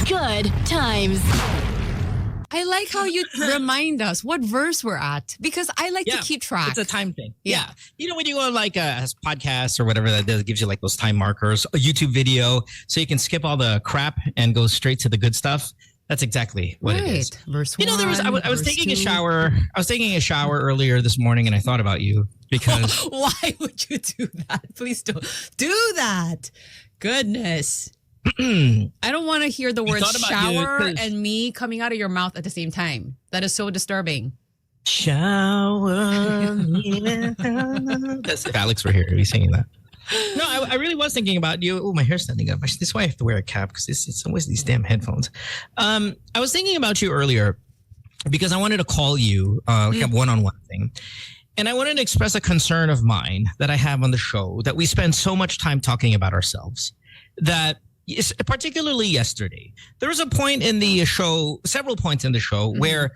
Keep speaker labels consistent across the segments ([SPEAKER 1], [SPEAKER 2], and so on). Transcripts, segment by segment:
[SPEAKER 1] Good times.
[SPEAKER 2] I like how you remind us what verse we're at because I like to keep track.
[SPEAKER 3] It's a time thing. Yeah. You know, when you go on like a podcast or whatever that does, gives you like those time markers, a YouTube video, so you can skip all the crap and go straight to the good stuff. That's exactly what it is.
[SPEAKER 2] Verse
[SPEAKER 3] you know,
[SPEAKER 2] one,
[SPEAKER 3] I was taking
[SPEAKER 2] two.
[SPEAKER 3] a shower. I was taking a shower earlier this morning and I thought about you because
[SPEAKER 2] Why would you do that? Please don't do that. Goodness. I don't want to hear the words shower and me coming out of your mouth at the same time. That is so disturbing.
[SPEAKER 3] Shower. That's if Alex were here, he'd be singing that. No, I really was thinking about you. Oh, my hair's standing up. This is why I have to wear a cap because it's always these damn headphones. I was thinking about you earlier because I wanted to call you like a one-on-one thing. And I wanted to express a concern of mine that I have on the show that we spend so much time talking about ourselves that particularly yesterday, there was a point in the show, several points in the show where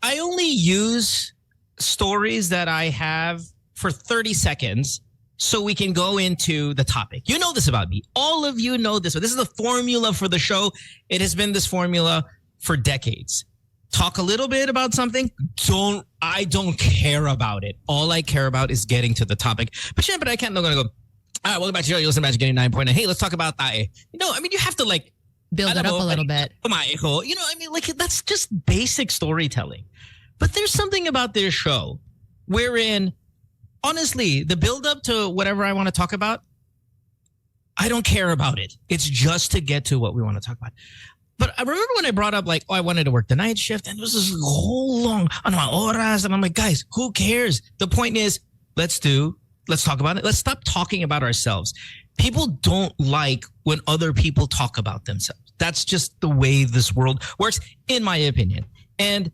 [SPEAKER 3] I only use stories that I have for 30 seconds so we can go into the topic. You know this about me. All of you know this. This is the formula for the show. It has been this formula for decades. Talk a little bit about something. I don't care about it. All I care about is getting to the topic. But I can't. I'm going to go, all right, welcome back to the show. You listen to Magic 89.9. Hey, let's talk about tae. You know, I mean, you have to like
[SPEAKER 2] build it up a little bit.
[SPEAKER 3] You know, I mean, like that's just basic storytelling. But there's something about this show wherein, honestly, the build up to whatever I want to talk about, I don't care about it. It's just to get to what we want to talk about. But I remember when I brought up like, I wanted to work the night shift, and it was this whole long horas, and I'm like, guys, who cares? The point is, let's talk about it. Let's stop talking about ourselves. People don't like when other people talk about themselves. That's just the way this world works, in my opinion. And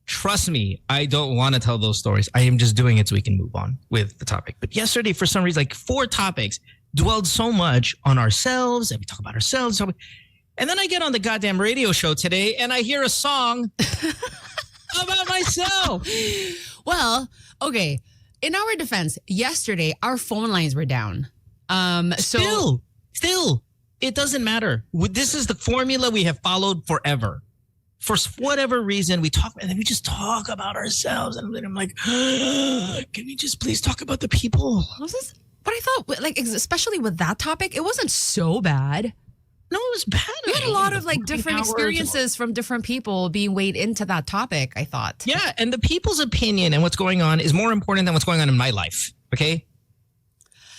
[SPEAKER 3] trust me, I don't want to tell those stories. I am just doing it so we can move on with the topic. But yesterday, for some reason, like 4 topics dwelled so much on ourselves, and we talk about ourselves. And then I get on the goddamn radio show today, and I hear a song about myself.
[SPEAKER 2] Well, okay. In our defense, yesterday our phone lines were down.
[SPEAKER 3] Still, it doesn't matter. This is the formula we have followed forever. For whatever reason, we talk, and then we just talk about ourselves. And then I'm like, can we just please talk about the people?
[SPEAKER 2] But I thought, like, especially with that topic, it wasn't so bad.
[SPEAKER 3] No, it was bad.
[SPEAKER 2] We had a lot of like different experiences from different people being weighed into that topic, I thought.
[SPEAKER 3] Yeah, and the people's opinion and what's going on is more important than what's going on in my life. Okay?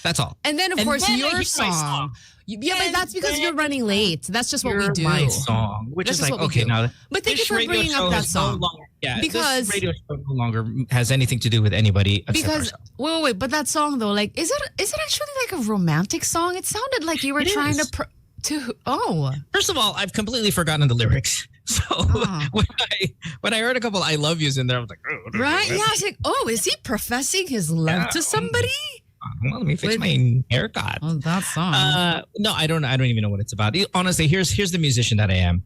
[SPEAKER 3] That's all.
[SPEAKER 2] And then, of course, your song. Yeah, but that's because you're running late. That's just what we do.
[SPEAKER 3] My song, which is like, okay, now.
[SPEAKER 2] But thank you for bringing up that song.
[SPEAKER 3] Because this radio show no longer has anything to do with anybody except ourselves.
[SPEAKER 2] Wait, but that song though, like, is it actually like a romantic song? It sounded like you were trying to. First
[SPEAKER 3] of all, I've completely forgotten the lyrics. So when I heard a couple "I love yous" in there, I was like, oh,
[SPEAKER 2] right? Yeah, I was like, is he professing his love to somebody?
[SPEAKER 3] Well, let me fix my haircut.
[SPEAKER 2] Oh, that song.
[SPEAKER 3] No, I don't even know what it's about. Honestly, here's the musician that I am.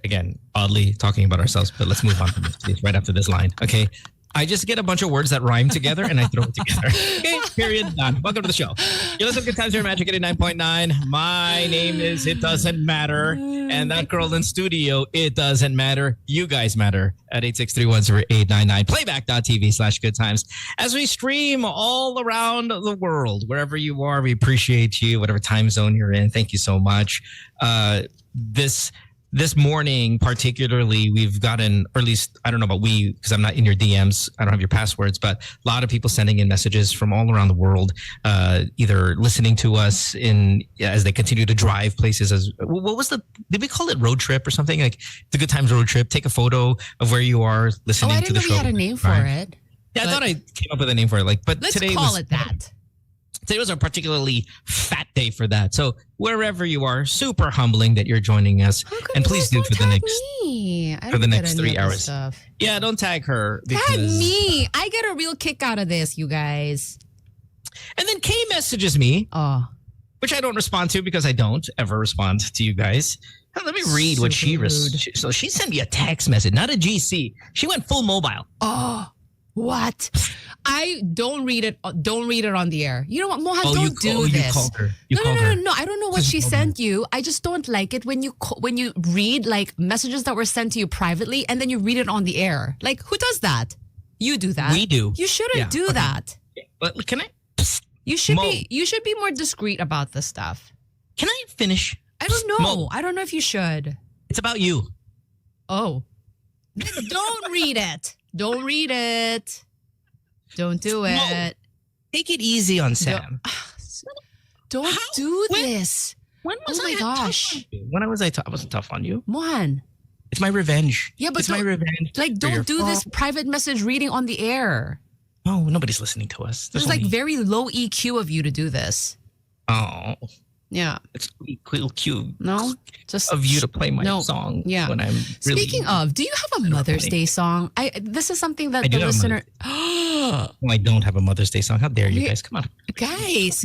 [SPEAKER 3] Again, oddly talking about ourselves, but let's move on from this, please, right after this line. Okay. I just get a bunch of words that rhyme together and I throw it together. Okay, period, done. Welcome to the show. You listen to Good Times here, Magic 89.9. My name is It Doesn't Matter. And that girl in studio, it doesn't matter. You guys matter at 863-10899. Playback.tv/Good Times. As we stream all around the world, wherever you are, we appreciate you, whatever time zone you're in. Thank you so much. This morning, particularly, we've gotten, or at least, I don't know about we, because I'm not in your DMs, I don't have your passwords, but a lot of people sending in messages from all around the world, either listening to us as they continue to drive places. Did we call it road trip or something? Like the Good Times road trip, take a photo of where you are listening to the show.
[SPEAKER 2] I didn't know we had a name for it.
[SPEAKER 3] Yeah, I thought I came up with a name for it. But
[SPEAKER 2] let's call it that.
[SPEAKER 3] Today was a particularly fat day for that. So wherever you are, super humbling that you're joining us. And please do for the next 3 hours. Stuff. Yeah, don't tag her.
[SPEAKER 2] Tag me. I get a real kick out of this, you guys.
[SPEAKER 3] And then Kay messages me, which I don't respond to because I don't ever respond to you guys. Let me read what she wrote. So she sent me a text message, not a GC. She went full mobile.
[SPEAKER 2] Oh, what? I don't read it. Don't read it on the air. You know what, Mohan? Don't do this.
[SPEAKER 3] You called her.
[SPEAKER 2] No. I don't know what she sent you. I just don't like it when you read like messages that were sent to you privately and then you read it on the air. Like, who does that? You do that.
[SPEAKER 3] We do.
[SPEAKER 2] You shouldn't do that.
[SPEAKER 3] But can I?
[SPEAKER 2] You should be more discreet about this stuff.
[SPEAKER 3] Can I finish?
[SPEAKER 2] I don't know. I don't know if you should.
[SPEAKER 3] It's about you.
[SPEAKER 2] Oh. Don't read it. Don't read it. Don't do it.
[SPEAKER 3] Mo, take it easy on Sam.
[SPEAKER 2] Don't do this.
[SPEAKER 3] When was
[SPEAKER 2] my gosh.
[SPEAKER 3] When was I tough? I wasn't tough on you.
[SPEAKER 2] Mohan.
[SPEAKER 3] It's my revenge.
[SPEAKER 2] Yeah, but
[SPEAKER 3] it's my revenge.
[SPEAKER 2] Like, don't do this private message reading on the air.
[SPEAKER 3] No, nobody's listening to us.
[SPEAKER 2] There's like very low EQ of you to do this.
[SPEAKER 3] Oh.
[SPEAKER 2] Yeah.
[SPEAKER 3] It's cute.
[SPEAKER 2] No? Just
[SPEAKER 3] of you to play my song when I'm really...
[SPEAKER 2] Speaking of, do you have a Mother's Day song? This is something that the listener...
[SPEAKER 3] No, I don't have a Mother's Day song. How dare you guys? Come on.
[SPEAKER 2] Guys.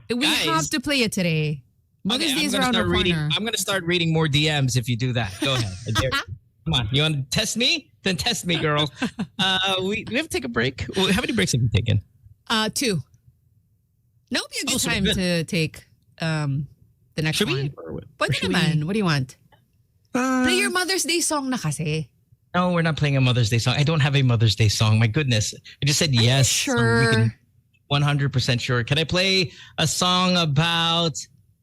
[SPEAKER 2] We have to play it today. Mother's Day is around the corner.
[SPEAKER 3] I'm going to start reading more DMs if you do that. Go ahead. I dare you. Come on. You want to test me? Then test me, girl. We have to take a break. How many breaks have you taken?
[SPEAKER 2] 2. That would be a good time to take the next one. What do you want? Play your Mother's Day song na kasi.
[SPEAKER 3] No, we're not playing a Mother's Day song. I don't have a Mother's Day song. My goodness. I just said yes.
[SPEAKER 2] Sure.
[SPEAKER 3] So we can 100% sure. Can I play a song about...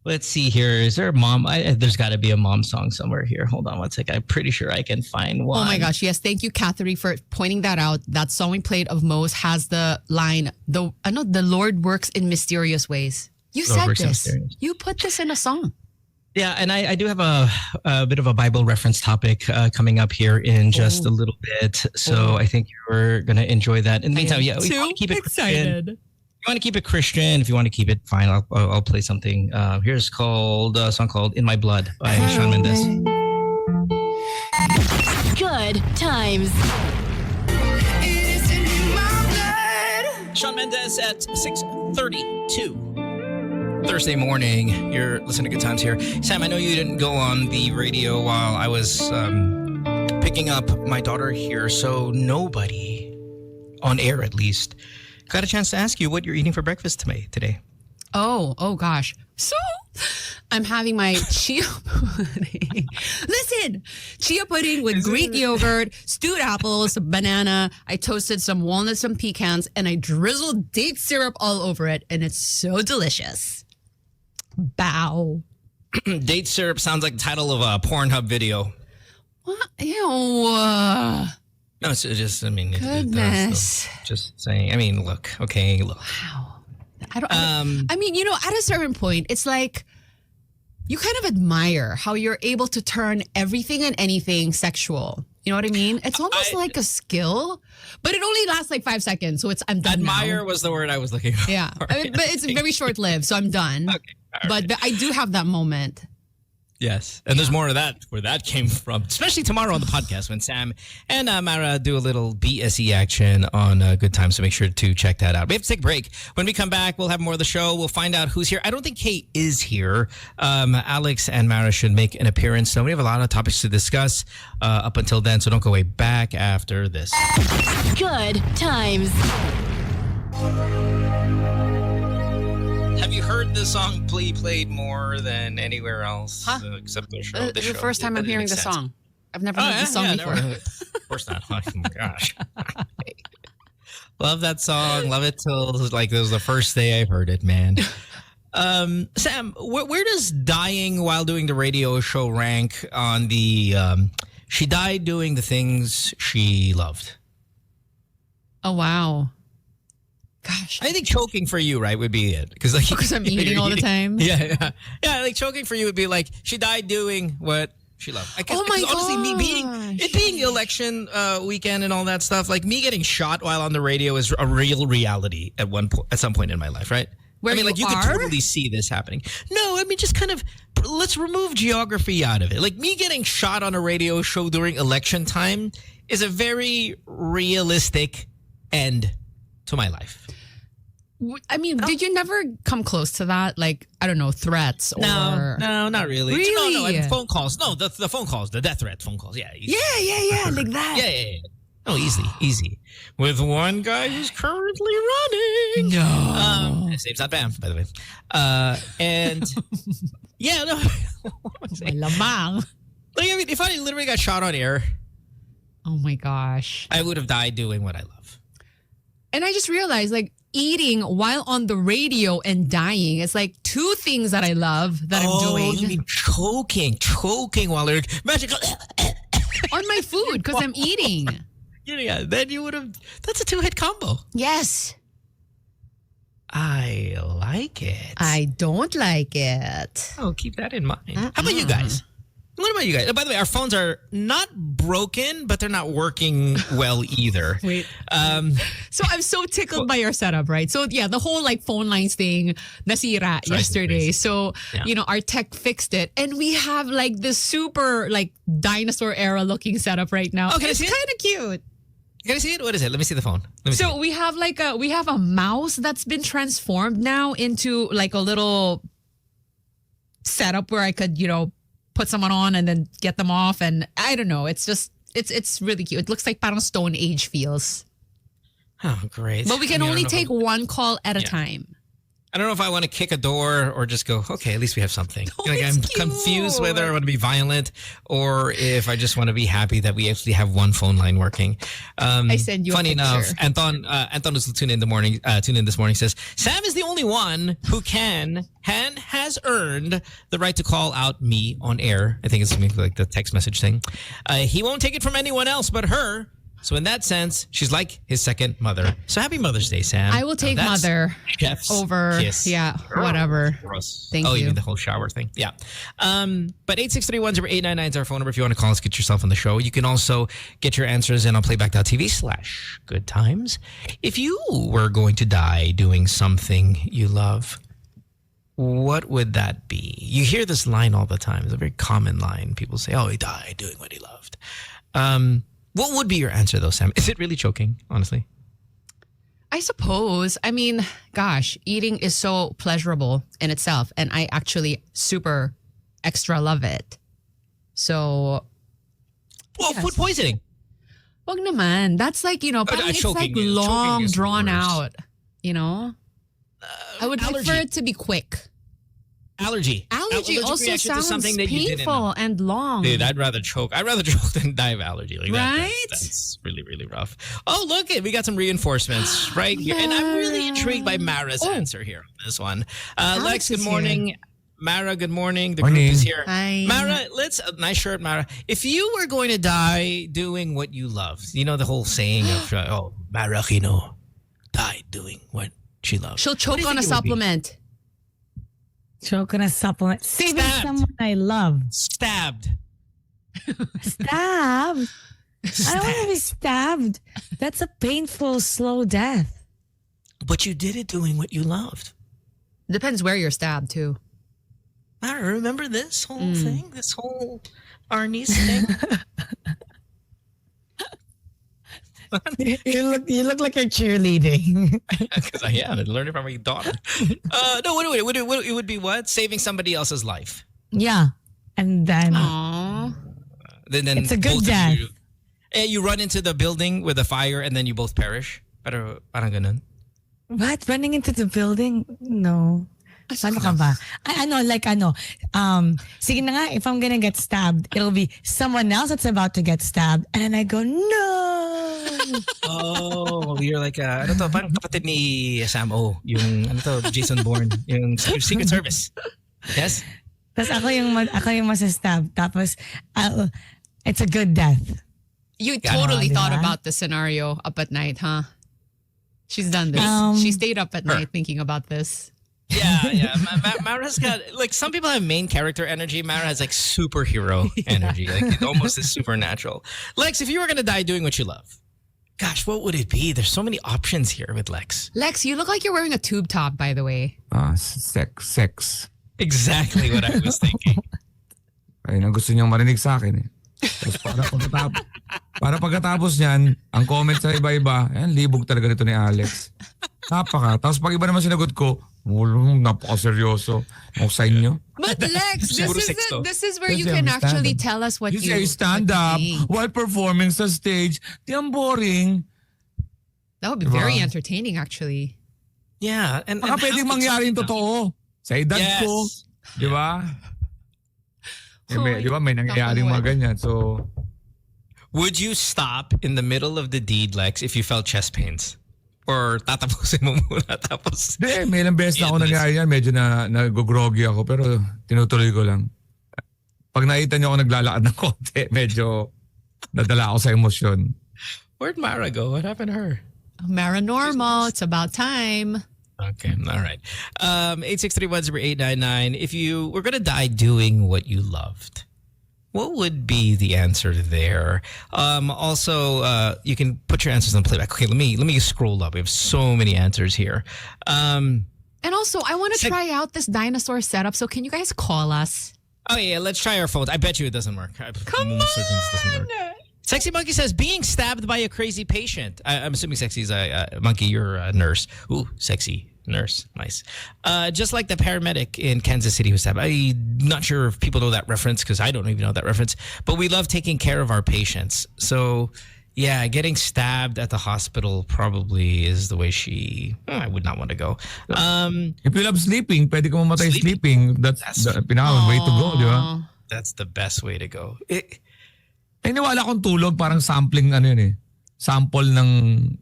[SPEAKER 3] Let's see here. Is there a mom? There's got to be a mom song somewhere here. Hold on one second. I'm pretty sure I can find one.
[SPEAKER 2] Oh my gosh. Yes. Thank you, Catherine, for pointing that out. That song we played of Mo's has the line, the Lord works in mysterious ways. You said this. You put this in a song.
[SPEAKER 3] Yeah. And I do have a bit of a Bible reference topic coming up here in just a little bit. So I think you're going to enjoy that. In the meantime, we want to keep it excited. If you want to keep it Christian, if you want to keep it fine, I'll play something. Here's a song called "In My Blood" by Shawn Mendes.
[SPEAKER 1] Good times.
[SPEAKER 3] Shawn Mendes at 6:32 Thursday morning. You're listening to Good Times here. Sam, I know you didn't go on the radio while I was picking up my daughter here, so nobody on air at least got a chance to ask you what you're eating for breakfast today.
[SPEAKER 2] Oh gosh. So I'm having my chia pudding. Listen, chia pudding with Greek yogurt, stewed apples, banana. I toasted some walnuts, some pecans, and I drizzled date syrup all over it, and it's so delicious. Bow.
[SPEAKER 3] Date syrup sounds like the title of a Pornhub video.
[SPEAKER 2] What? Ew.
[SPEAKER 3] No, it's just,
[SPEAKER 2] goodness.
[SPEAKER 3] It does, just saying. I mean, look.
[SPEAKER 2] Wow. I mean, at a certain point, it's like you kind of admire how you're able to turn everything and anything sexual. You know what I mean? It's almost like a skill, but it only lasts like 5 seconds. So I'm done.
[SPEAKER 3] Admire
[SPEAKER 2] now.
[SPEAKER 3] was the word I was looking for.
[SPEAKER 2] Yeah. But it's very short lived. So I'm done.
[SPEAKER 3] Okay.
[SPEAKER 2] But I do have that moment.
[SPEAKER 3] Yes. And there's more of that where that came from, especially tomorrow on the podcast when Sam and Mara do a little BSE action on Good Times. So make sure to check that out. We have to take a break. When we come back, we'll have more of the show. We'll find out who's here. I don't think Kate is here. Alex and Mara should make an appearance. So we have a lot of topics to discuss up until then. So don't go away. Back after this.
[SPEAKER 1] Good Times.
[SPEAKER 3] Have you heard this song played more than anywhere else except the show?
[SPEAKER 2] This is the first time I'm hearing the song. I've never heard this song before.
[SPEAKER 3] Of course not. Oh my gosh. Love that song. Love it till like it was the first day I've heard it, man. Sam, where does dying while doing the radio show rank on the she died doing the things she loved?
[SPEAKER 2] Oh, wow. Gosh.
[SPEAKER 3] I think choking for you, right, would be it. Because
[SPEAKER 2] I'm eating all the time?
[SPEAKER 3] Yeah. Like choking for you would be like, she died doing what she loved.
[SPEAKER 2] Oh my God.
[SPEAKER 3] Honestly, being election weekend and all that stuff, like me getting shot while on the radio is a real reality at some point in my life, right?
[SPEAKER 2] Where
[SPEAKER 3] you could totally see this happening. No, I mean, just kind of, let's remove geography out of it. Like me getting shot on a radio show during election time is a very realistic end to my life.
[SPEAKER 2] I mean, did you never come close to that? Like, I don't know, threats or...
[SPEAKER 3] No, not really.
[SPEAKER 2] Really?
[SPEAKER 3] No, phone calls. No, the phone calls, the death threat phone calls. Yeah.
[SPEAKER 2] Yeah, like that.
[SPEAKER 3] Yeah. Oh, easy. With one guy who's currently running.
[SPEAKER 2] No.
[SPEAKER 3] His name's not Bam, by the way. And yeah, no. What was I saying?
[SPEAKER 2] Malamang.
[SPEAKER 3] Like, I mean, if I literally got shot on air,
[SPEAKER 2] Oh my gosh.
[SPEAKER 3] I would have died doing what I love.
[SPEAKER 2] And I just realized, like, eating while on the radio and dying, it's like two things that I love that I'm doing.
[SPEAKER 3] You mean choking while they're magical
[SPEAKER 2] on my food because I'm eating.
[SPEAKER 3] Yeah, then you would have. That's a 2-hit combo.
[SPEAKER 2] Yes.
[SPEAKER 3] I like it.
[SPEAKER 2] I don't like it.
[SPEAKER 3] Oh, keep that in mind. How about you guys? What about you guys? By the way, our phones are not broken, but they're not working well either.
[SPEAKER 2] Wait. So I'm so tickled by your setup, right? So yeah, the whole like phone lines thing, nasira yesterday. So, our tech fixed it. And we have like this super like dinosaur era looking setup right now.
[SPEAKER 3] Okay,
[SPEAKER 2] it's kind of cute.
[SPEAKER 3] Can I see it? What is it? Let me see the phone.
[SPEAKER 2] So we have a mouse that's been transformed now into like a little setup where I could, put someone on and then get them off. And I don't know. It's just, it's really cute. It looks like parang Stone Age feels.
[SPEAKER 3] Oh, great.
[SPEAKER 2] But we can only take one call at a time.
[SPEAKER 3] I don't know if I want to kick a door or just go, okay, at least we have something.
[SPEAKER 2] Oh,
[SPEAKER 3] like, I'm confused whether I want to be violent or if I just want to be happy that we actually have one phone line working.
[SPEAKER 2] I send you
[SPEAKER 3] funny
[SPEAKER 2] a picture.
[SPEAKER 3] enough, Anton was tuned in this morning, says, Sam is the only one who has earned the right to call out me on air. I think it's something like the text message thing. He won't take it from anyone else but her. So in that sense, she's like his second mother. So happy Mother's Day, Sam.
[SPEAKER 2] I will take mother over.
[SPEAKER 3] Kiss.
[SPEAKER 2] Yeah, whatever. Thank you.
[SPEAKER 3] Oh, you mean the whole shower thing? Yeah. But 863-10899 is our phone number if you want to call us, get yourself on the show. You can also get your answers in on playback.tv/goodtimes. If you were going to die doing something you love, what would that be? You hear this line all the time. It's a very common line. People say, oh, he died doing what he loved. What would be your answer, though, Sam? Is it really choking, honestly?
[SPEAKER 2] I suppose. I mean, gosh, eating is so pleasurable in itself. And I actually super extra love it. So.
[SPEAKER 3] Well, food poisoning.
[SPEAKER 2] Wag naman. That's like, parang it's like long, drawn out. I would prefer it to be quick.
[SPEAKER 3] Allergy
[SPEAKER 2] also sounds painful and long.
[SPEAKER 3] Dude, I'd rather choke. I'd rather choke than die of allergy. Like
[SPEAKER 2] right?
[SPEAKER 3] That's really, really rough. Oh, look, we got some reinforcements right here. And I'm really intrigued by Mara's answer here on this one. Lex, good morning. Here. Mara, good morning. The group is here.
[SPEAKER 2] Hi.
[SPEAKER 3] Mara, nice shirt, Mara. If you were going to die doing what you love, the whole saying of, Mara Aquino died doing what she loves.
[SPEAKER 2] She'll choke on a supplement.
[SPEAKER 4] Choke on a supplement. Saving someone I love.
[SPEAKER 3] Stabbed.
[SPEAKER 4] Stabbed? I don't want to be stabbed. That's a painful, slow death.
[SPEAKER 3] But you did it doing what you loved.
[SPEAKER 2] Depends where you're stabbed, too.
[SPEAKER 3] Mara, remember this whole thing? This whole Arnie's thing?
[SPEAKER 4] You look like you're cheerleading.
[SPEAKER 3] Because I am. I learned it from my daughter. No, wait. It would be what? Saving somebody else's life.
[SPEAKER 4] Yeah. And then...
[SPEAKER 2] Aww.
[SPEAKER 3] Then
[SPEAKER 4] it's a good death.
[SPEAKER 3] You run into the building with a fire and then you both perish. Parang ganun.
[SPEAKER 4] What? Running into the building? No. Ano ka ba? Sige na nga, if I'm gonna get stabbed, it'll be someone else that's about to get stabbed. And then I go, no!
[SPEAKER 3] Oh, you're like, parang kapatid ni Sam O. Yung, Jason Bourne. Yung Secret Service. Yes?
[SPEAKER 4] Tapos ako yung masastab. Tapos, it's a good death.
[SPEAKER 2] You totally thought about the scenario up at night, huh? She's done this. She stayed up at night thinking about this.
[SPEAKER 3] Yeah. Mara's got, like, some people have main character energy. Mara has, like, superhero energy. Like, it almost is supernatural. Lex, if you were going to die doing what you love, gosh, what would it be? There's so many options here with Lex.
[SPEAKER 2] Lex, you look like you're wearing a tube top, by the way.
[SPEAKER 5] Sex.
[SPEAKER 3] Exactly what I was thinking.
[SPEAKER 5] Ayun ang gusto niyang marinig sa akin eh. Tapos para pagkatapos niyan, ang comment sa iba-iba, libog talaga nito ni Alex. Tapos pag iba naman sinagot ko, Napakaseryoso. Ang sa inyo.
[SPEAKER 2] But Lex, this is where you
[SPEAKER 5] Kasi
[SPEAKER 2] can
[SPEAKER 5] I'm
[SPEAKER 2] actually
[SPEAKER 5] stand-up.
[SPEAKER 2] tell us what
[SPEAKER 5] You say stand up while performing sa stage. Di ang boring.
[SPEAKER 2] That would be
[SPEAKER 5] Diba?
[SPEAKER 2] very entertaining, actually.
[SPEAKER 3] Yeah. And
[SPEAKER 5] Baka pwedeng mangyaring totoo. Sa edad ko. Di ba? Di ba may nangyayaring mga ganyan. So,
[SPEAKER 3] would you stop in the middle of the deed, Lex, if you felt chest pains? Or tatapusin mo muna tapos?
[SPEAKER 5] may ilang beses na ako nangyari yan. Medyo nag-groggy ako pero tinutuloy ko lang. Pag nakita niyo ako naglalakad ng konti, medyo nadala ako sa emosyon.
[SPEAKER 3] Where'd Mara go? What happened to her?
[SPEAKER 2] Mara normal. It's about time.
[SPEAKER 3] Okay, all right. 863-1089. If you were going to die doing what you loved, what would be the answer there? Also, you can put your answers on playback. Okay, let me scroll up. We have so many answers here.
[SPEAKER 2] And also, I want to try out this dinosaur setup. So can you guys call us?
[SPEAKER 3] Oh yeah, let's try our phones. I bet you it doesn't work.
[SPEAKER 2] Come on.
[SPEAKER 3] Doesn't work. Sexy Monkey says, being stabbed by a crazy patient. I'm assuming Sexy's a Monkey, you're a nurse. Ooh, sexy nurse. Nice. Just like the paramedic in Kansas City who stabbed. I'm not sure if people know that reference because I don't even know that reference. But we love taking care of our patients. So, yeah, getting stabbed at the hospital probably is the way I would not want to go.
[SPEAKER 5] If you love sleeping, pwede ka mamatay sleeping. That's the way to go, di ba?
[SPEAKER 3] That's the best way to go.
[SPEAKER 5] Niwala akong tulog, parang sampling yun eh. Sample ng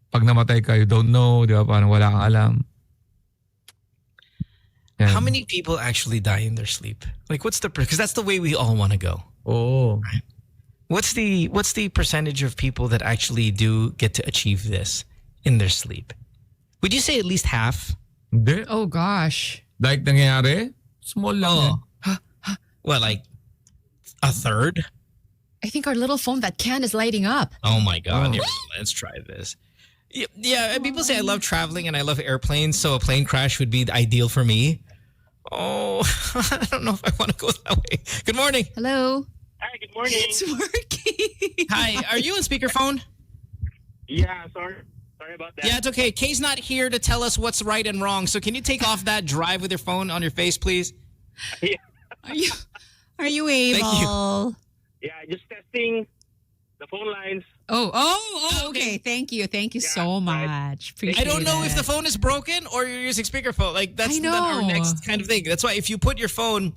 [SPEAKER 5] pag namatay ka, you don't know, di ba? Parang wala kang alam. Yan.
[SPEAKER 3] How many people actually die in their sleep? Like, because that's the way we all want to go.
[SPEAKER 5] Oh.
[SPEAKER 3] Right? What's the percentage of people that actually do get to achieve this in their sleep? Would you say at least half?
[SPEAKER 5] Hindi.
[SPEAKER 2] Oh, gosh.
[SPEAKER 5] Like nangyayari? Small lang eh.
[SPEAKER 3] What, like a third?
[SPEAKER 2] I think our little phone, that can is lighting up.
[SPEAKER 3] Oh my God. Here, let's try this. Yeah, and people say I love traveling and I love airplanes, so a plane crash would be ideal for me. Oh, I don't know if I want to go that way. Good morning.
[SPEAKER 2] Hello.
[SPEAKER 6] Hi, good morning.
[SPEAKER 2] It's working.
[SPEAKER 3] Hi, are you on speakerphone?
[SPEAKER 6] Yeah, sorry about that.
[SPEAKER 3] Yeah, it's okay. Kay's not here to tell us what's right and wrong, so can you take off that drive with your phone on your face, please?
[SPEAKER 6] Yeah.
[SPEAKER 2] Are you able?
[SPEAKER 3] Thank you.
[SPEAKER 6] Yeah, just testing the phone lines.
[SPEAKER 2] Okay. Thank you so much. Appreciate
[SPEAKER 3] I don't know if the
[SPEAKER 2] it.
[SPEAKER 3] phone is broken or you're using speakerphone. Like that's
[SPEAKER 2] I know.
[SPEAKER 3] our next kind of thing. That's why if you put your phone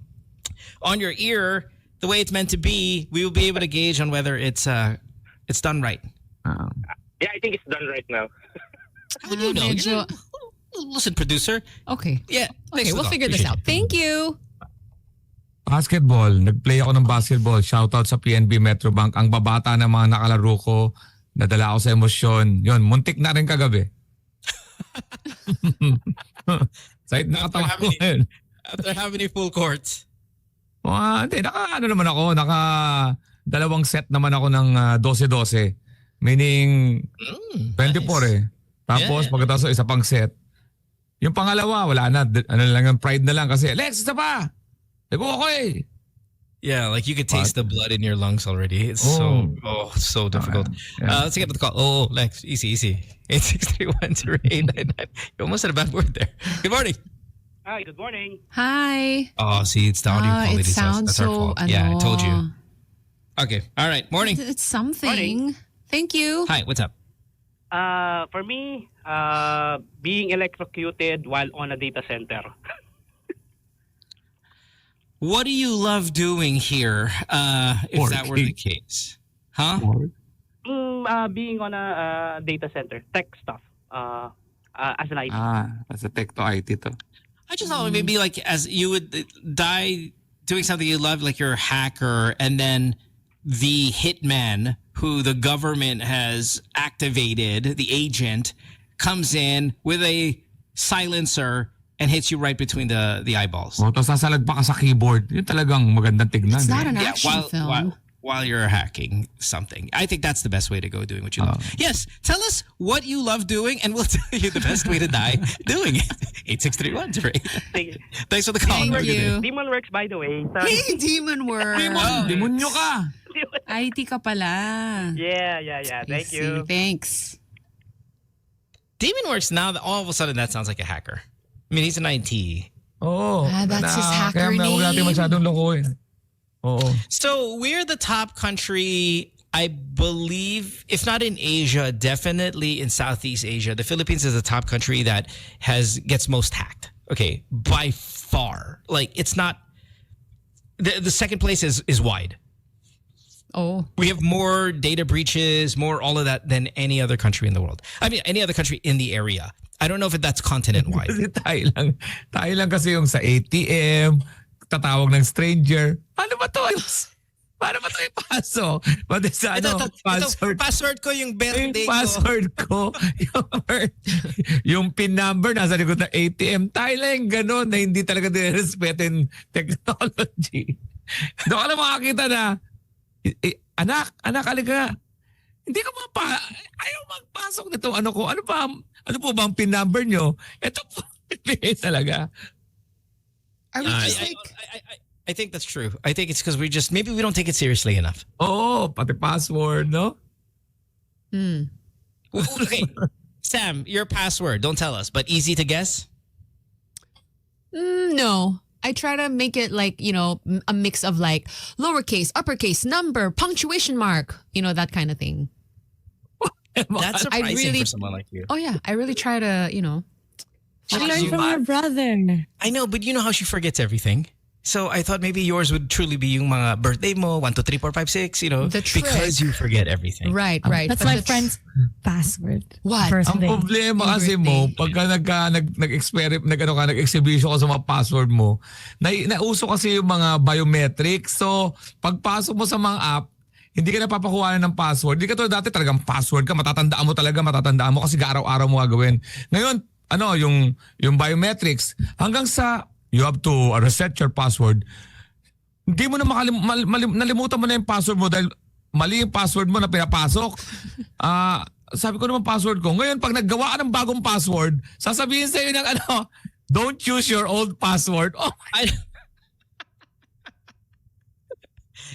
[SPEAKER 3] on your ear the way it's meant to be, we will be able to gauge on whether it's done right.
[SPEAKER 6] Yeah, I think it's done right now.
[SPEAKER 3] How would you know?
[SPEAKER 2] medyo-
[SPEAKER 3] Listen, producer.
[SPEAKER 2] Okay.
[SPEAKER 3] Yeah.
[SPEAKER 2] Okay, we'll figure this out. Thank you.
[SPEAKER 5] Basketball. Nag-play ako ng basketball. Shoutout sa PNB Metrobank. Ang babata ng mga nakalaro ko. Nadala ako sa emosyon. Yun, muntik na rin kagabi. Sahit nakatawa ko yun.
[SPEAKER 3] After how many full courts?
[SPEAKER 5] Hindi, naman ako. Dalawang set naman ako ng 12-12. Meaning, 24 eh. Tapos, pagkatapos isa pang set. Yung pangalawa, wala na. Lang, pride na lang kasi, Lex, isa pa! Ego ako eh.
[SPEAKER 3] Yeah, like you could taste the blood in your lungs already. It's so difficult. Let's get to the call. Oh, Lex, easy. 863-1089. You almost said a bad word there. Good morning.
[SPEAKER 6] Hi, good morning.
[SPEAKER 2] Hi.
[SPEAKER 3] Oh, see, it's the audio quality.
[SPEAKER 2] It sounds
[SPEAKER 3] That's our
[SPEAKER 2] so,
[SPEAKER 3] fault. Yeah, I told you. Okay, all right. Morning.
[SPEAKER 2] It's something.
[SPEAKER 6] Morning.
[SPEAKER 2] Thank you.
[SPEAKER 3] Hi, what's up?
[SPEAKER 6] For me, being electrocuted while on a data center.
[SPEAKER 3] What do you love doing here if that were the case? Huh?
[SPEAKER 6] Being on a data center, tech stuff, as an IT.
[SPEAKER 5] As a tech to IT to.
[SPEAKER 3] I just thought maybe like as you would die doing something you love, like you're a hacker, and then the hitman who the government has activated, the agent, comes in with a silencer and hits you right between the eyeballs.
[SPEAKER 5] Tapos sasalag pa ka sa keyboard. Yun talagang magandang tignan.
[SPEAKER 2] It's not an
[SPEAKER 3] Yeah,
[SPEAKER 2] action film.
[SPEAKER 3] while you're hacking something. I think that's the best way to go doing what you love. Yes, tell us what you love doing and we'll tell you the best way to die doing it. 863-1089. Thanks for the call.
[SPEAKER 2] Thank you.
[SPEAKER 6] Demon works, by the way. Sorry.
[SPEAKER 2] Hey, Demon World.
[SPEAKER 5] Demonyo ka.
[SPEAKER 2] IT ka pala.
[SPEAKER 6] Yeah.
[SPEAKER 2] I
[SPEAKER 6] Thank
[SPEAKER 2] see.
[SPEAKER 6] you.
[SPEAKER 2] Thanks.
[SPEAKER 3] Demon Works now, all of a sudden that sounds like a hacker. I mean, he's an IT.
[SPEAKER 5] Oo.
[SPEAKER 2] That's his hacker
[SPEAKER 5] kaya huwag natin
[SPEAKER 2] name.
[SPEAKER 5] masyadong lokohin. Oo.
[SPEAKER 3] So we're the top country, I believe, if not in Asia, definitely in Southeast Asia. The Philippines is the top country that gets most hacked. Okay, by far. Like, it's not. The second place is wide.
[SPEAKER 2] Oh.
[SPEAKER 3] We have more data breaches, more all of that than any other country in the world. I mean, any other country in the area. I don't know if that's continent-wide.
[SPEAKER 5] Kasi tayo lang kasi yung sa ATM, tatawag ng stranger. Ano ba to? Paano ba to ipasok? Pati sa password.
[SPEAKER 3] Password ko yung birthday
[SPEAKER 5] Yung password ko. Yung PIN number nasa likod ng ATM. Tayo lang gano'n na hindi talaga nirespetin technology. Doon ka lang makakita na, anak, halika. Hindi ko ayaw magpasok nito. Ano po ba ang PIN number nyo? Ito po, talaga.
[SPEAKER 2] Are we just like...
[SPEAKER 3] I think that's true. I think it's because maybe we don't take it seriously enough.
[SPEAKER 5] Oo, pati password, no?
[SPEAKER 3] Okay, Sam, your password, don't tell us, but easy to guess?
[SPEAKER 2] No. I try to make it like, a mix of like lowercase, uppercase, number, punctuation mark, that kind of thing.
[SPEAKER 3] That's surprising for someone like you.
[SPEAKER 2] Oh yeah, I really try to,
[SPEAKER 4] She learned from her brother.
[SPEAKER 3] I know, but you know how she forgets everything. So I thought maybe yours would truly be yung mga birthday mo, 1, 2, 3, 4, 5, 6,
[SPEAKER 2] The trick.
[SPEAKER 3] because you forget everything.
[SPEAKER 2] Right.
[SPEAKER 4] That's my friend's password.
[SPEAKER 2] What?
[SPEAKER 4] First
[SPEAKER 5] Ang
[SPEAKER 4] day.
[SPEAKER 5] problema kasi mo, pagka nag-experiment, nag-exhibition ka sa mga password mo, nauso kasi yung mga biometrics. So, pagpasok mo sa mga app, hindi ka napapakuha ng password. Hindi ka to dati talagang password ka, matatandaan mo kasi araw-araw mo gagawin. Ngayon, yung biometrics, hanggang sa you have to reset your password. Hindi mo na nalimutan mo na yung password mo dahil mali yung password mo na pinapasok. Sabi ko naman password ko. Ngayon, pag naggawa ka ng bagong password, sasabihin sa'yo ng don't use your old password. Oh,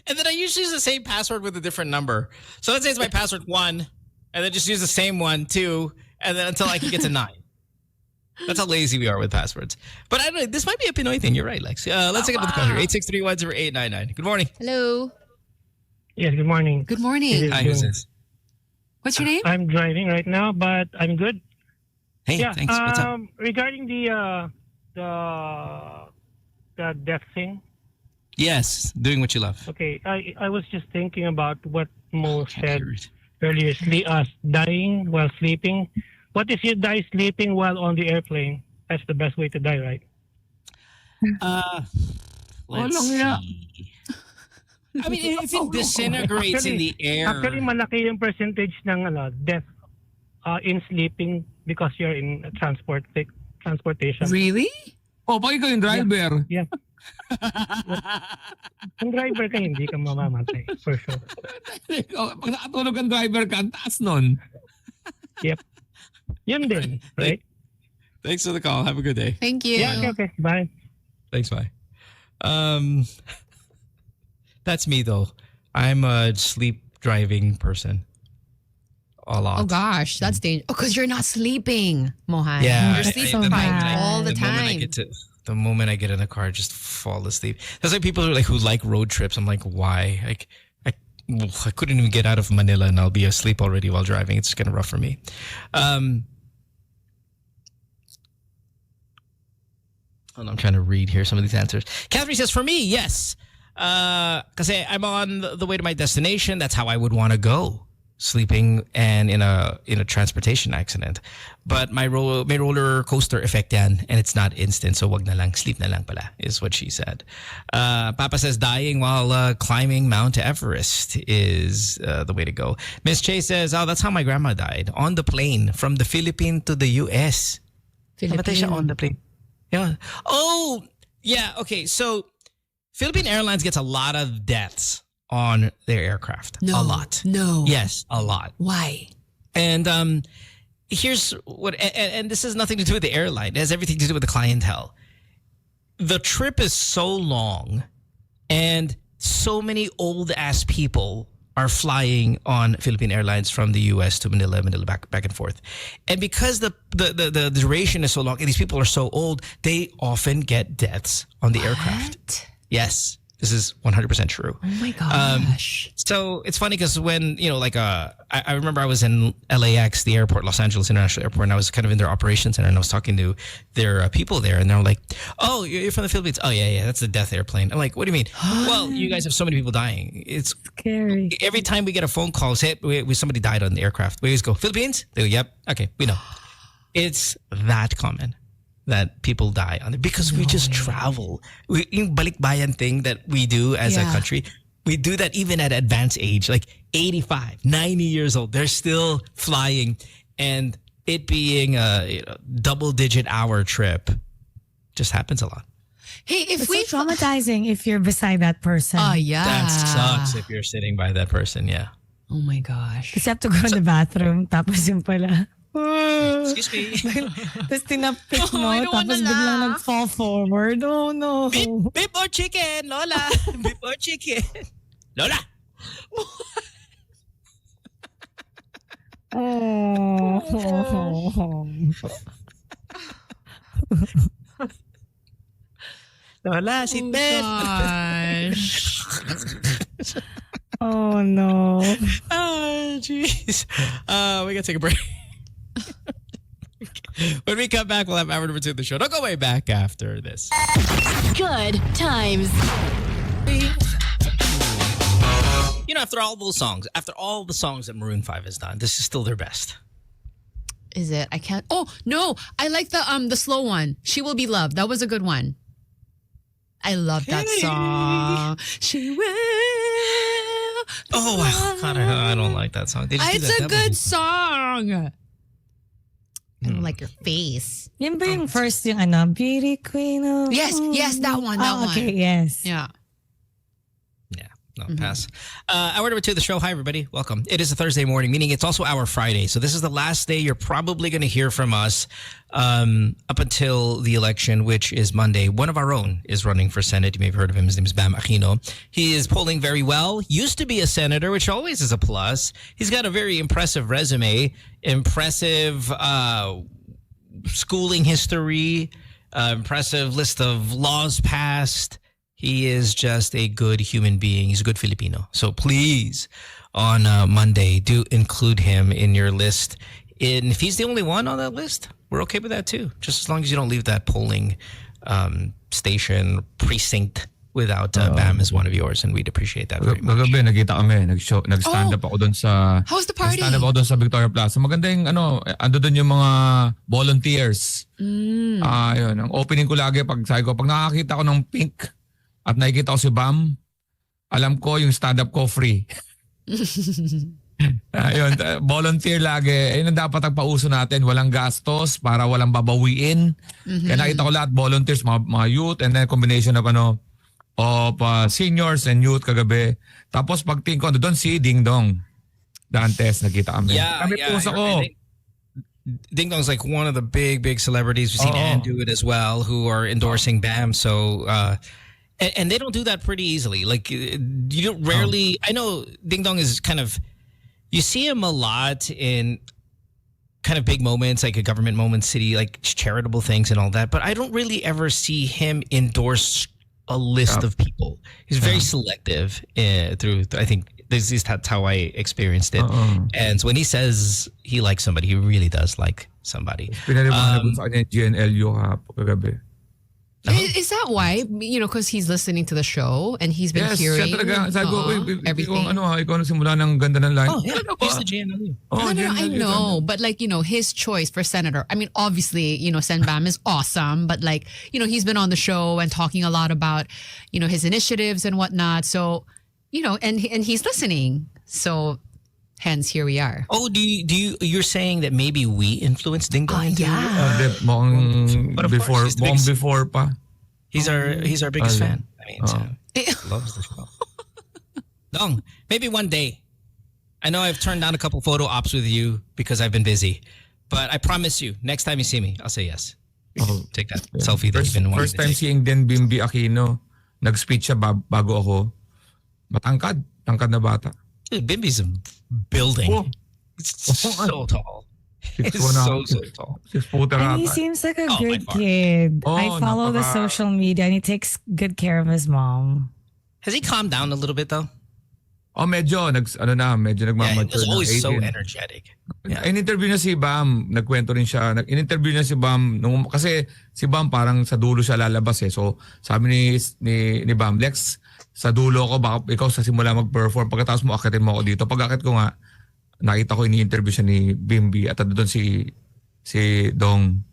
[SPEAKER 3] And then I usually use the same password with a different number. So let's say it's my password 1, and then just use the same one, 2, and then until I can get to 9. That's how lazy we are with passwords. But I don't know, this might be a Pinoy thing. You're right, Lex. Let's take a look at the call here. 863-10899. Good morning.
[SPEAKER 2] Hello.
[SPEAKER 7] Yes, good morning.
[SPEAKER 2] Good morning.
[SPEAKER 3] Hi, who's this?
[SPEAKER 2] What's your name?
[SPEAKER 7] I'm driving right now, but I'm good.
[SPEAKER 3] Hey, thanks. What's up?
[SPEAKER 7] Regarding the death thing.
[SPEAKER 3] Yes, doing what you love.
[SPEAKER 7] Okay, I was just thinking about what Mo said earlier, dying while sleeping. What if you die sleeping while on the airplane? That's the best way to die, right?
[SPEAKER 3] Let's see. I mean, if it disintegrates in the air.
[SPEAKER 7] Actually, malaki yung percentage ng death in sleeping because you're in transportation.
[SPEAKER 2] Really?
[SPEAKER 5] pag ikaw yung driver.
[SPEAKER 7] Yeah. Kung driver ka, hindi ka mamamatay. For sure.
[SPEAKER 5] Pag nakatulog ang driver ka, ang taas nun.
[SPEAKER 7] Yep. Yun din, right?
[SPEAKER 3] Thanks for the call. Have a good day.
[SPEAKER 2] Thank you.
[SPEAKER 7] Yeah, okay. Bye.
[SPEAKER 3] Thanks, bye. That's me though. I'm a sleep driving person. A lot.
[SPEAKER 2] Oh gosh, that's dangerous. Oh, because you're not sleeping, Mohan.
[SPEAKER 3] Yeah,
[SPEAKER 2] You're sleep deprived all the time.
[SPEAKER 3] The moment I get in the car, I just fall asleep. That's like people who like road trips. I'm like, why? Like, I couldn't even get out of Manila and I'll be asleep already while driving. It's kind of rough for me. I'm trying to read here some of these answers. Catherine says, for me, yes. Because I'm on the way to my destination. That's how I would want to go. Sleeping and in a transportation accident. But may roller coaster effect yan, and it's not instant. So wag na lang, sleep na lang pala, is what she said. Papa says dying while climbing Mount Everest is the way to go. Miss Che says, oh, that's how my grandma died. On the plane from the Philippines to the US. Namatay siya on the plane. Yeah. Oh, yeah. Okay. So Philippine Airlines gets a lot of deaths on their aircraft.
[SPEAKER 2] No.
[SPEAKER 3] A lot.
[SPEAKER 2] No.
[SPEAKER 3] Yes, a lot.
[SPEAKER 2] Why?
[SPEAKER 3] And here's what, and this has nothing to do with the airline. It has everything to do with the clientele. The trip is so long and so many old ass people are flying on Philippine Airlines from the US to Manila back and forth. And because the duration is so long and these people are so old, they often get deaths on the aircraft. Yes. This is 100% true.
[SPEAKER 2] Oh my gosh.
[SPEAKER 3] So it's funny because when, I remember I was in LAX, the airport, Los Angeles International Airport, and I was kind of in their operations center and I was talking to their people there and they're like, oh, you're from the Philippines? Oh, yeah, that's the death airplane. I'm like, what do you mean? Well, you guys have so many people dying. It's
[SPEAKER 4] scary.
[SPEAKER 3] Every time we get a phone call, say somebody died on the aircraft, we always go, Philippines? They go, yep. Okay, we know. It's that common that people die on it because we just travel. Yung balikbayan thing that we do as a country, we do that even at advanced age, like 85, 90 years old. They're still flying, and it being a double-digit hour trip just happens a lot.
[SPEAKER 2] Hey,
[SPEAKER 4] It's so traumatizing if you're beside that person.
[SPEAKER 2] Oh, yeah.
[SPEAKER 3] That sucks if you're sitting by that person, yeah.
[SPEAKER 2] Oh my gosh.
[SPEAKER 4] Kasi have to go to the bathroom, tapos yung pala.
[SPEAKER 3] Excuse me.
[SPEAKER 4] Tapos tinapik mo,
[SPEAKER 2] I don't wanna
[SPEAKER 4] tapos biglang
[SPEAKER 2] laugh.
[SPEAKER 4] nag-fall forward. Oh no.
[SPEAKER 3] Beef or chicken, Lola? Beef or chicken? Lola!
[SPEAKER 4] Oh.
[SPEAKER 3] Lola, seatbelt.
[SPEAKER 2] Gosh.
[SPEAKER 4] Oh no.
[SPEAKER 3] Oh, jeez. We got to take a break. When we come back, we'll have hour number 2 of the show. Don't go way back after this.
[SPEAKER 1] Good times.
[SPEAKER 3] After all those songs, after all the songs that Maroon 5 has done, this is still their best.
[SPEAKER 2] Is it? I can't. Oh, no. I like the slow one. She Will Be Loved. That was a good one. I love that song. She will.
[SPEAKER 3] Oh, God, I don't like that song. They just do
[SPEAKER 2] It's
[SPEAKER 3] that.
[SPEAKER 2] a good song. I don't like your face.
[SPEAKER 4] Yan ba yung first yung Beauty Queen of...
[SPEAKER 2] Yes, that one. That one.
[SPEAKER 4] Okay, yes.
[SPEAKER 2] Yeah.
[SPEAKER 3] No, pass. Hour number 2 of the show. Hi, everybody. Welcome. It is a Thursday morning, meaning it's also our Friday. So this is the last day you're probably going to hear from us up until the election, which is Monday. One of our own is running for Senate. You may have heard of him. His name is Bam Aquino. He is polling very well. Used to be a senator, which always is a plus. He's got a very impressive resume, impressive schooling history, impressive list of laws passed. He is just a good human being. He's a good Filipino. So please, on Monday, do include him in your list. And if he's the only one on that list, we're okay with that too. Just as long as you don't leave that polling station, precinct without Bam as one of yours. And we'd appreciate that very much.
[SPEAKER 5] Kagabi, nakita kami. Nag-stand up ako doon sa...
[SPEAKER 2] How was the party?
[SPEAKER 5] Nag-stand up ako doon sa Victoria Plaza. Maganda yung ando doon yung mga volunteers. Yun. Ang opening ko lagi, pag nakakita ko ng pink, at nakikita ko si Bam, alam ko yung stand-up ko free. Volunteer lagi. Ayun ang dapat ang pauso natin. Walang gastos para walang babawiin. Kaya nakita ko lahat volunteers, mga youth, and then combination of seniors and youth kagabi. Tapos pagtingin ko, doon si Ding Dong Dantes, nakita kami. Kami puso ko.
[SPEAKER 3] Ding Dong's like one of the big celebrities. We've seen Ann do it as well, who are endorsing Bam. So... And they don't do that pretty easily. Like, you don't rarely... I know Ding Dong is kind of... You see him a lot in kind of big moments, like a government moment, city, like charitable things and all that. But I don't really ever see him endorse a list of people. He's very selective through... I think this is how I experienced it. And so when he says he likes somebody, he really does like somebody.
[SPEAKER 5] Pinaliwanag ko sa kanya GNLU kagabi.
[SPEAKER 2] Is that why? Because he's listening to the show and he's been hearing everything.
[SPEAKER 5] Ikaw nagsimula ng ganda ng line.
[SPEAKER 3] Oh, yeah. He's the GNLU.
[SPEAKER 2] No, I know. But his choice for senator. I mean, obviously, Sen Bam is awesome. But he's been on the show and talking a lot about, his initiatives and whatnot. So, and he's listening. So, hence, here we are.
[SPEAKER 3] Oh, you're saying that maybe we influenced Ding Dong?
[SPEAKER 2] Yeah.
[SPEAKER 5] Before pa.
[SPEAKER 3] He's our biggest fan. I mean, loves the show. Dong, maybe one day. I know I've turned down a couple photo ops with you because I've been busy, but I promise you, next time you see me, I'll say yes. Take that selfie that you've been wanting
[SPEAKER 5] First
[SPEAKER 3] to
[SPEAKER 5] time
[SPEAKER 3] take.
[SPEAKER 5] seeing Den Bimbi Aquino, nag-speech siya bago ako. Matangkad na bata.
[SPEAKER 3] Dude, Bimby's a building.
[SPEAKER 5] Oh.
[SPEAKER 3] It's so tall. It's
[SPEAKER 5] 6'1"
[SPEAKER 3] so tall.
[SPEAKER 5] 6-footer
[SPEAKER 4] And he
[SPEAKER 5] ata.
[SPEAKER 4] seems like a
[SPEAKER 3] Oh, by
[SPEAKER 4] good
[SPEAKER 3] far.
[SPEAKER 4] kid.
[SPEAKER 5] Oh,
[SPEAKER 4] I follow the
[SPEAKER 5] napaka-
[SPEAKER 4] social media and he takes good care of his mom.
[SPEAKER 3] Has he calmed down a little bit though?
[SPEAKER 5] Oh, medyo
[SPEAKER 3] Yeah, he
[SPEAKER 5] nagmamature
[SPEAKER 3] was
[SPEAKER 5] na,
[SPEAKER 3] always so
[SPEAKER 5] 18.
[SPEAKER 3] energetic. Yeah.
[SPEAKER 5] In-interview niya si Bam, nagkwento rin siya. In-interview niya si Bam kasi si Bam parang sa dulo siya lalabas eh. So sabi ni Bam, Lex, sa dulo ako, baka ikaw sa simula mag-perform. Pagkatapos mo akitin mo ako dito. Pag-akit ko nga, nakita ko ini-interview siya ni Bimby at doon si Dong.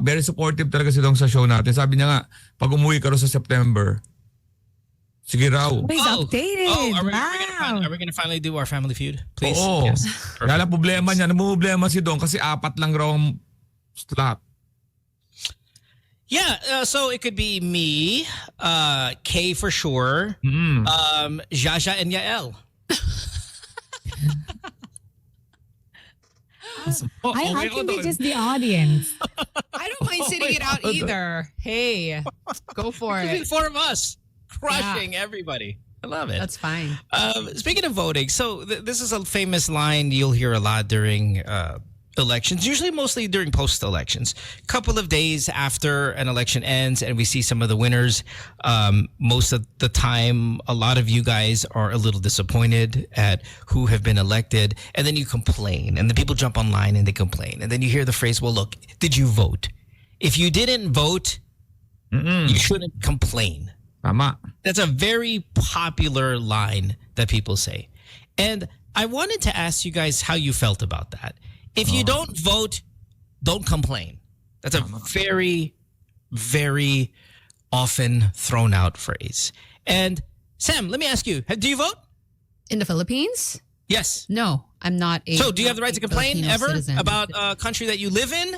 [SPEAKER 5] Very supportive talaga si Dong sa show natin. Sabi niya nga, pag umuwi ka rin sa September, sige raw.
[SPEAKER 4] He's updated.
[SPEAKER 3] Are we gonna finally do our Family Feud? Please.
[SPEAKER 5] Oo.
[SPEAKER 3] Yes.
[SPEAKER 5] Kaya lang problema niya, namumblema si Dong kasi 4 lang raw ang slot.
[SPEAKER 3] Yeah, so it could be me, Kay for sure, Jaja and Yael.
[SPEAKER 4] I can be just the audience.
[SPEAKER 2] I don't mind sitting it out either. Hey, go for
[SPEAKER 3] It'd be
[SPEAKER 2] it.
[SPEAKER 3] 4 of us crushing everybody. I love it.
[SPEAKER 2] That's fine.
[SPEAKER 3] Speaking of voting, so this is a famous line you'll hear a lot during elections, usually mostly during post-elections. Couple of days after an election ends and we see some of the winners, most of the time, a lot of you guys are a little disappointed at who have been elected, and then you complain, and then people jump online and they complain, and then you hear the phrase, well, look, did you vote? If you didn't vote, you shouldn't complain.
[SPEAKER 5] Tama.
[SPEAKER 3] That's a very popular line that people say. And I wanted to ask you guys how you felt about that. If you don't vote, don't complain. That's a very, very often thrown out phrase. And Sam, let me ask you, do you vote?
[SPEAKER 2] In the Philippines?
[SPEAKER 3] Yes.
[SPEAKER 2] No, I'm not a.
[SPEAKER 3] So do you have the right to complain
[SPEAKER 2] Filipino
[SPEAKER 3] ever
[SPEAKER 2] citizen.
[SPEAKER 3] about a country that you live in,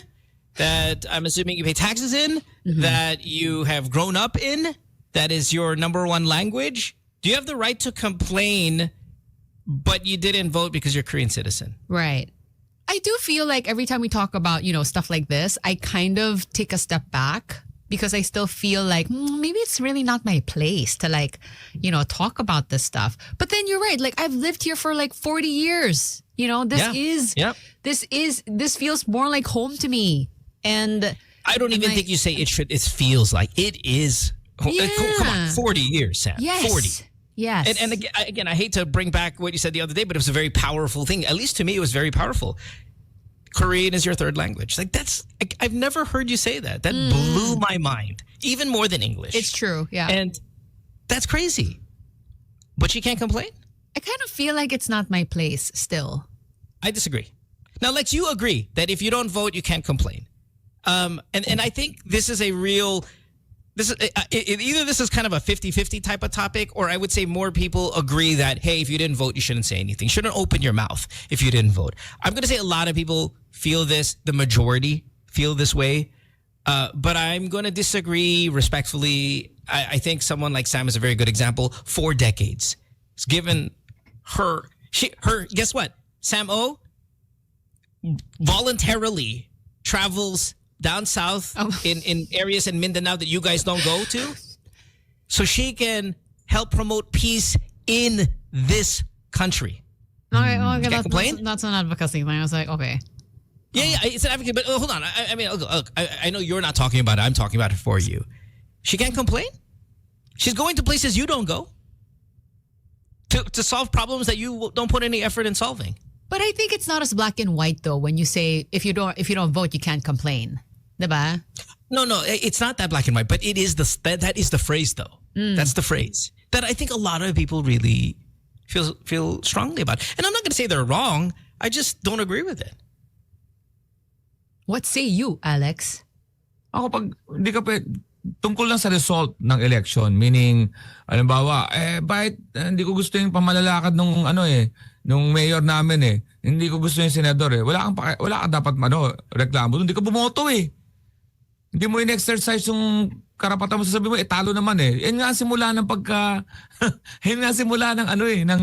[SPEAKER 3] that I'm assuming you pay taxes in, that you have grown up in, that is your number one language? Do you have the right to complain, but you didn't vote because you're a Korean citizen?
[SPEAKER 2] Right. I do feel like every time we talk about, stuff like this, I kind of take a step back because I still feel like maybe it's really not my place to talk about this stuff. But then you're right. Like I've lived here for like 40 years. This feels more like home to me. And
[SPEAKER 3] I don't even think you say it should. It feels like it is.
[SPEAKER 2] Yeah.
[SPEAKER 3] Come on, 40 years, Sam.
[SPEAKER 2] yes.
[SPEAKER 3] 40.
[SPEAKER 2] Yes.
[SPEAKER 3] And again, I hate to bring back what you said the other day, but it was a very powerful thing. At least to me, it was very powerful. Korean is your third language. I've never heard you say that. That blew my mind, even more than English.
[SPEAKER 2] It's true. Yeah.
[SPEAKER 3] And that's crazy. But you can't complain?
[SPEAKER 2] I kind of feel like it's not my place still.
[SPEAKER 3] I disagree. Now, Lex, you agree that if you don't vote, you can't complain. And I think this is a real... either this is kind of a 50-50 type of topic, or I would say more people agree that, hey, if you didn't vote, you shouldn't say anything. You shouldn't open your mouth if you didn't vote. I'm going to say a lot of people feel this, the majority feel this way, but I'm going to disagree respectfully. I think someone like Sam is a very good example. 4 decades. It's given her, guess what? Sam O voluntarily travels down south in areas in Mindanao that you guys don't go to, so she can help promote peace in this country.
[SPEAKER 2] Okay,
[SPEAKER 3] Can't complain?
[SPEAKER 2] that's an advocacy thing. I was like, okay.
[SPEAKER 3] Yeah, it's an advocate, but hold on. I mean, look, I know you're not talking about it. I'm talking about it for you. She can't complain? She's going to places you don't go to solve problems that you don't put any effort in solving.
[SPEAKER 2] But I think it's not as black and white though when you say if you don't vote, you can't complain. Diba?
[SPEAKER 3] No, it's not that black and white, but it is that is the phrase though. That's the phrase that I think a lot of people really feel strongly about. And I'm not going to say they're wrong. I just don't agree with it.
[SPEAKER 2] What say you, Alex?
[SPEAKER 5] Ako tungkol lang sa result ng election, meaning, halimbawa, bakit hindi ko gusto yung pamalalakad nung mayor namin Hindi ko gusto yung senador Wala ka dapat reklamo. Hindi ka bumoto Hindi mo in-exercise yung karapatan mo, sasabihin mo, talo naman Yan nga simula ng yan nga simula ng ng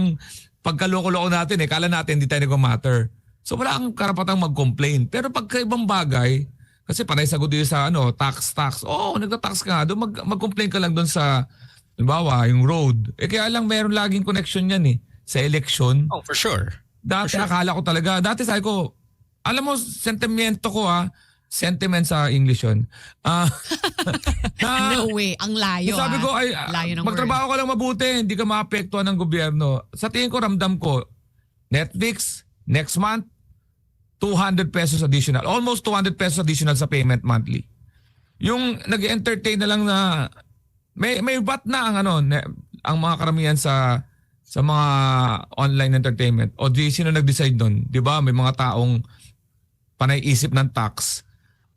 [SPEAKER 5] pagkaloko-loko natin Kala natin hindi tayo nag-matter. So wala kang karapatang mag-complain. Pero pagka ibang bagay, kasi panay sagot din sa tax. Nagta-tax ka. Doon mag-complain ka lang doon sa, halimbawa, yung road. Kaya lang meron laging connection yan sa eleksyon.
[SPEAKER 3] Oh, for sure.
[SPEAKER 5] Dati akala ko talaga, sabi ko, alam mo, sentimento ko sentiment sa English yun.
[SPEAKER 2] No way, ang layo.
[SPEAKER 5] Sabi ko, ay,
[SPEAKER 2] layo ng
[SPEAKER 5] magtrabaho ka lang mabuti, hindi ka maapektuhan ng gobyerno. Sa tingin ko, ramdam ko, Netflix, next month, 200 pesos additional. Almost 200 pesos additional sa payment monthly. Yung nag-entertain na lang na, may bat na ang mga karamihan sa mga online entertainment. O di sino nag-decide nun? Di ba? May mga taong panay-isip ng tax.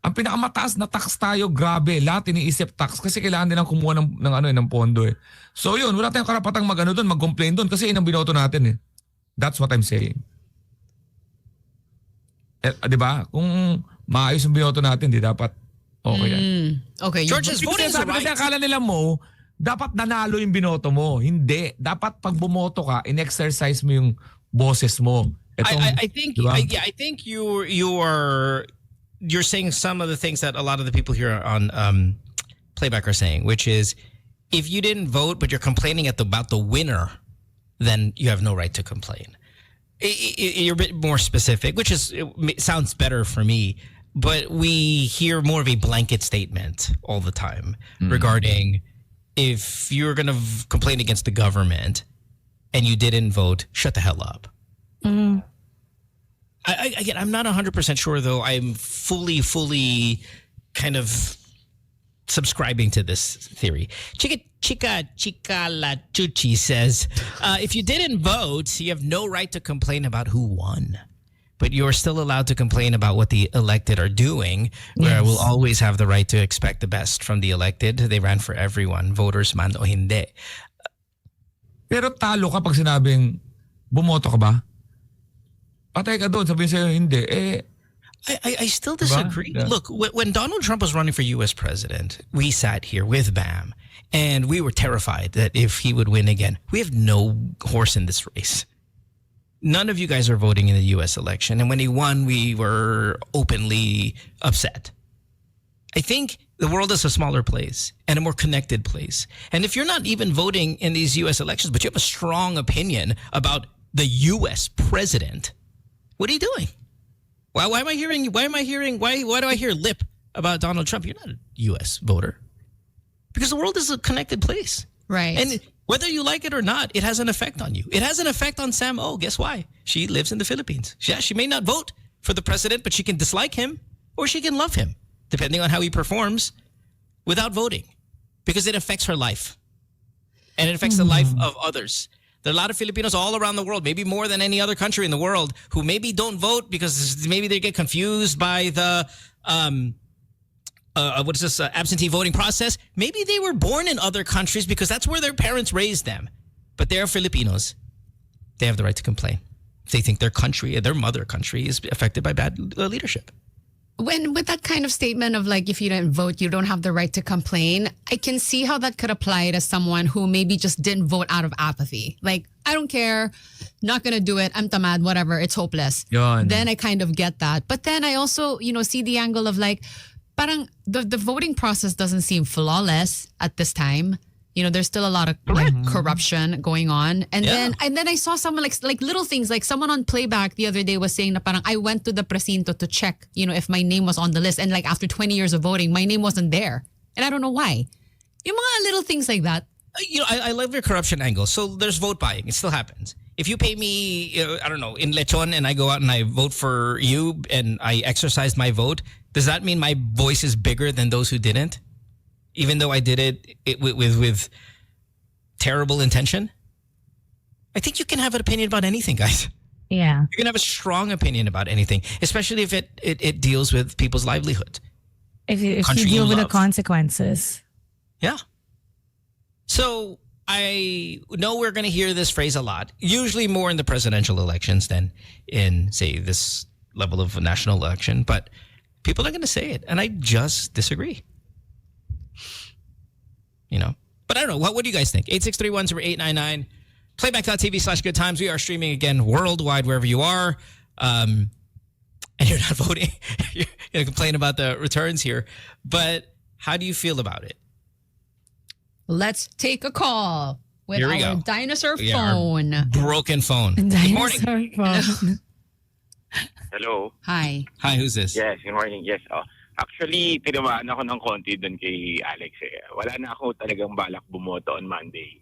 [SPEAKER 5] Ang pinakamataas na tax tayo, grabe. Lahat iniisip tax kasi kailangan nilang kumuha ng pondo eh. So yun, wala tayong karapatang mag-complain doon kasi yun ang binoto natin eh. That's what I'm saying. Di ba? Kung maayos ang binoto natin, di dapat okay yan.
[SPEAKER 2] Okay.
[SPEAKER 3] George's voting is
[SPEAKER 5] Kasi
[SPEAKER 3] right.
[SPEAKER 5] akala nila mo, dapat nanalo yung binoto mo. Hindi. Dapat pag bumoto ka, in-exercise mo yung boses mo.
[SPEAKER 3] I think
[SPEAKER 5] diba?
[SPEAKER 3] I think you're saying some of the things that a lot of the people here on playback are saying, which is if you didn't vote but you're complaining about the winner, then you have no right to complain. You're a bit more specific, which sounds better for me. But we hear more of a blanket statement all the time regarding if you're going to complain against the government and you didn't vote, shut the hell up. Again, I'm not 100% sure, though. I'm fully kind of subscribing to this theory. Chica La Chuchi says, if you didn't vote, you have no right to complain about who won. But you're still allowed to complain about what the elected are doing, where we'll always have the right to expect the best from the elected. They ran for everyone, voters man o hindi.
[SPEAKER 5] Pero talo ka pag sinabing, bumoto ka ba? Patay ka doon, sabihin sa'yo, hindi.
[SPEAKER 3] I still disagree.
[SPEAKER 5] Yeah.
[SPEAKER 3] Look, when Donald Trump was running for U.S. president, we sat here with BAM, and we were terrified that if he would win again, we have no horse in this race. None of you guys are voting in the U.S. election. And when he won, we were openly upset. I think the world is a smaller place and a more connected place. And if you're not even voting in these U.S. elections, but you have a strong opinion about the U.S. president, what are you doing? Why do I hear lip about Donald Trump? You're not a U.S. voter. Because the world is a connected place.
[SPEAKER 2] Right.
[SPEAKER 3] And whether you like it or not, it has an effect on you. It has an effect on Sam O. Guess why? She lives in the Philippines. She may not vote for the president, but she can dislike him or she can love him, depending on how he performs, without voting. Because it affects her life. And it affects the life of others. There are a lot of Filipinos all around the world, maybe more than any other country in the world, who maybe don't vote because maybe they get confused by the absentee voting process. Maybe they were born in other countries because that's where their parents raised them. But they're Filipinos. They have the right to complain. If they think their country, their mother country, is affected by bad leadership.
[SPEAKER 2] With that kind of statement of like, if you didn't vote, you don't have the right to complain, I can see how that could apply to someone who maybe just didn't vote out of apathy. Like, I don't care, not going to do it, I'm tamad, whatever, it's hopeless.
[SPEAKER 5] Yun.
[SPEAKER 2] Then I kind of get that. But then I also, see the angle of like, parang the voting process doesn't seem flawless at this time. There's still a lot of like corruption going on. And then I saw someone like little things, like someone on playback the other day was saying na parang I went to the precinto to check, if my name was on the list. And like after 20 years of voting, my name wasn't there. And I don't know why. Yung mga little things like that.
[SPEAKER 3] I love your corruption angle. So there's vote buying. It still happens. If you pay me, I don't know, in Lechon and I go out and I vote for you and I exercised my vote, does that mean my voice is bigger than those who didn't? Even though I did it with terrible intention? I think you can have an opinion about anything, guys.
[SPEAKER 4] Yeah.
[SPEAKER 3] You can have a strong opinion about anything, especially if it deals with people's livelihood.
[SPEAKER 4] If you
[SPEAKER 3] Country
[SPEAKER 4] deal
[SPEAKER 3] you
[SPEAKER 4] with the
[SPEAKER 3] love.
[SPEAKER 4] consequences.
[SPEAKER 3] Yeah. So I know we're going to hear this phrase a lot, usually more in the presidential elections than in, say, this level of a national election. But people are going to say it, and I just disagree. But I don't know. What do you guys think? 8631-0899. Playback.tv/GoodTimes. We are streaming again worldwide wherever you are. And you're not voting. You're going to complain about the returns here. But how do you feel about it?
[SPEAKER 2] Let's take a call. with
[SPEAKER 3] Here we
[SPEAKER 2] our
[SPEAKER 3] go.
[SPEAKER 2] dinosaur
[SPEAKER 3] Yeah, our
[SPEAKER 2] phone.
[SPEAKER 3] broken phone. Good morning.
[SPEAKER 4] Dinosaur phone.
[SPEAKER 8] Hello.
[SPEAKER 2] Hi.
[SPEAKER 3] Hi, who's this?
[SPEAKER 8] Yes, good morning. Yes. Actually, tinamaan ako ng konti doon kay Alex. Wala na ako talagang balak bumoto on Monday.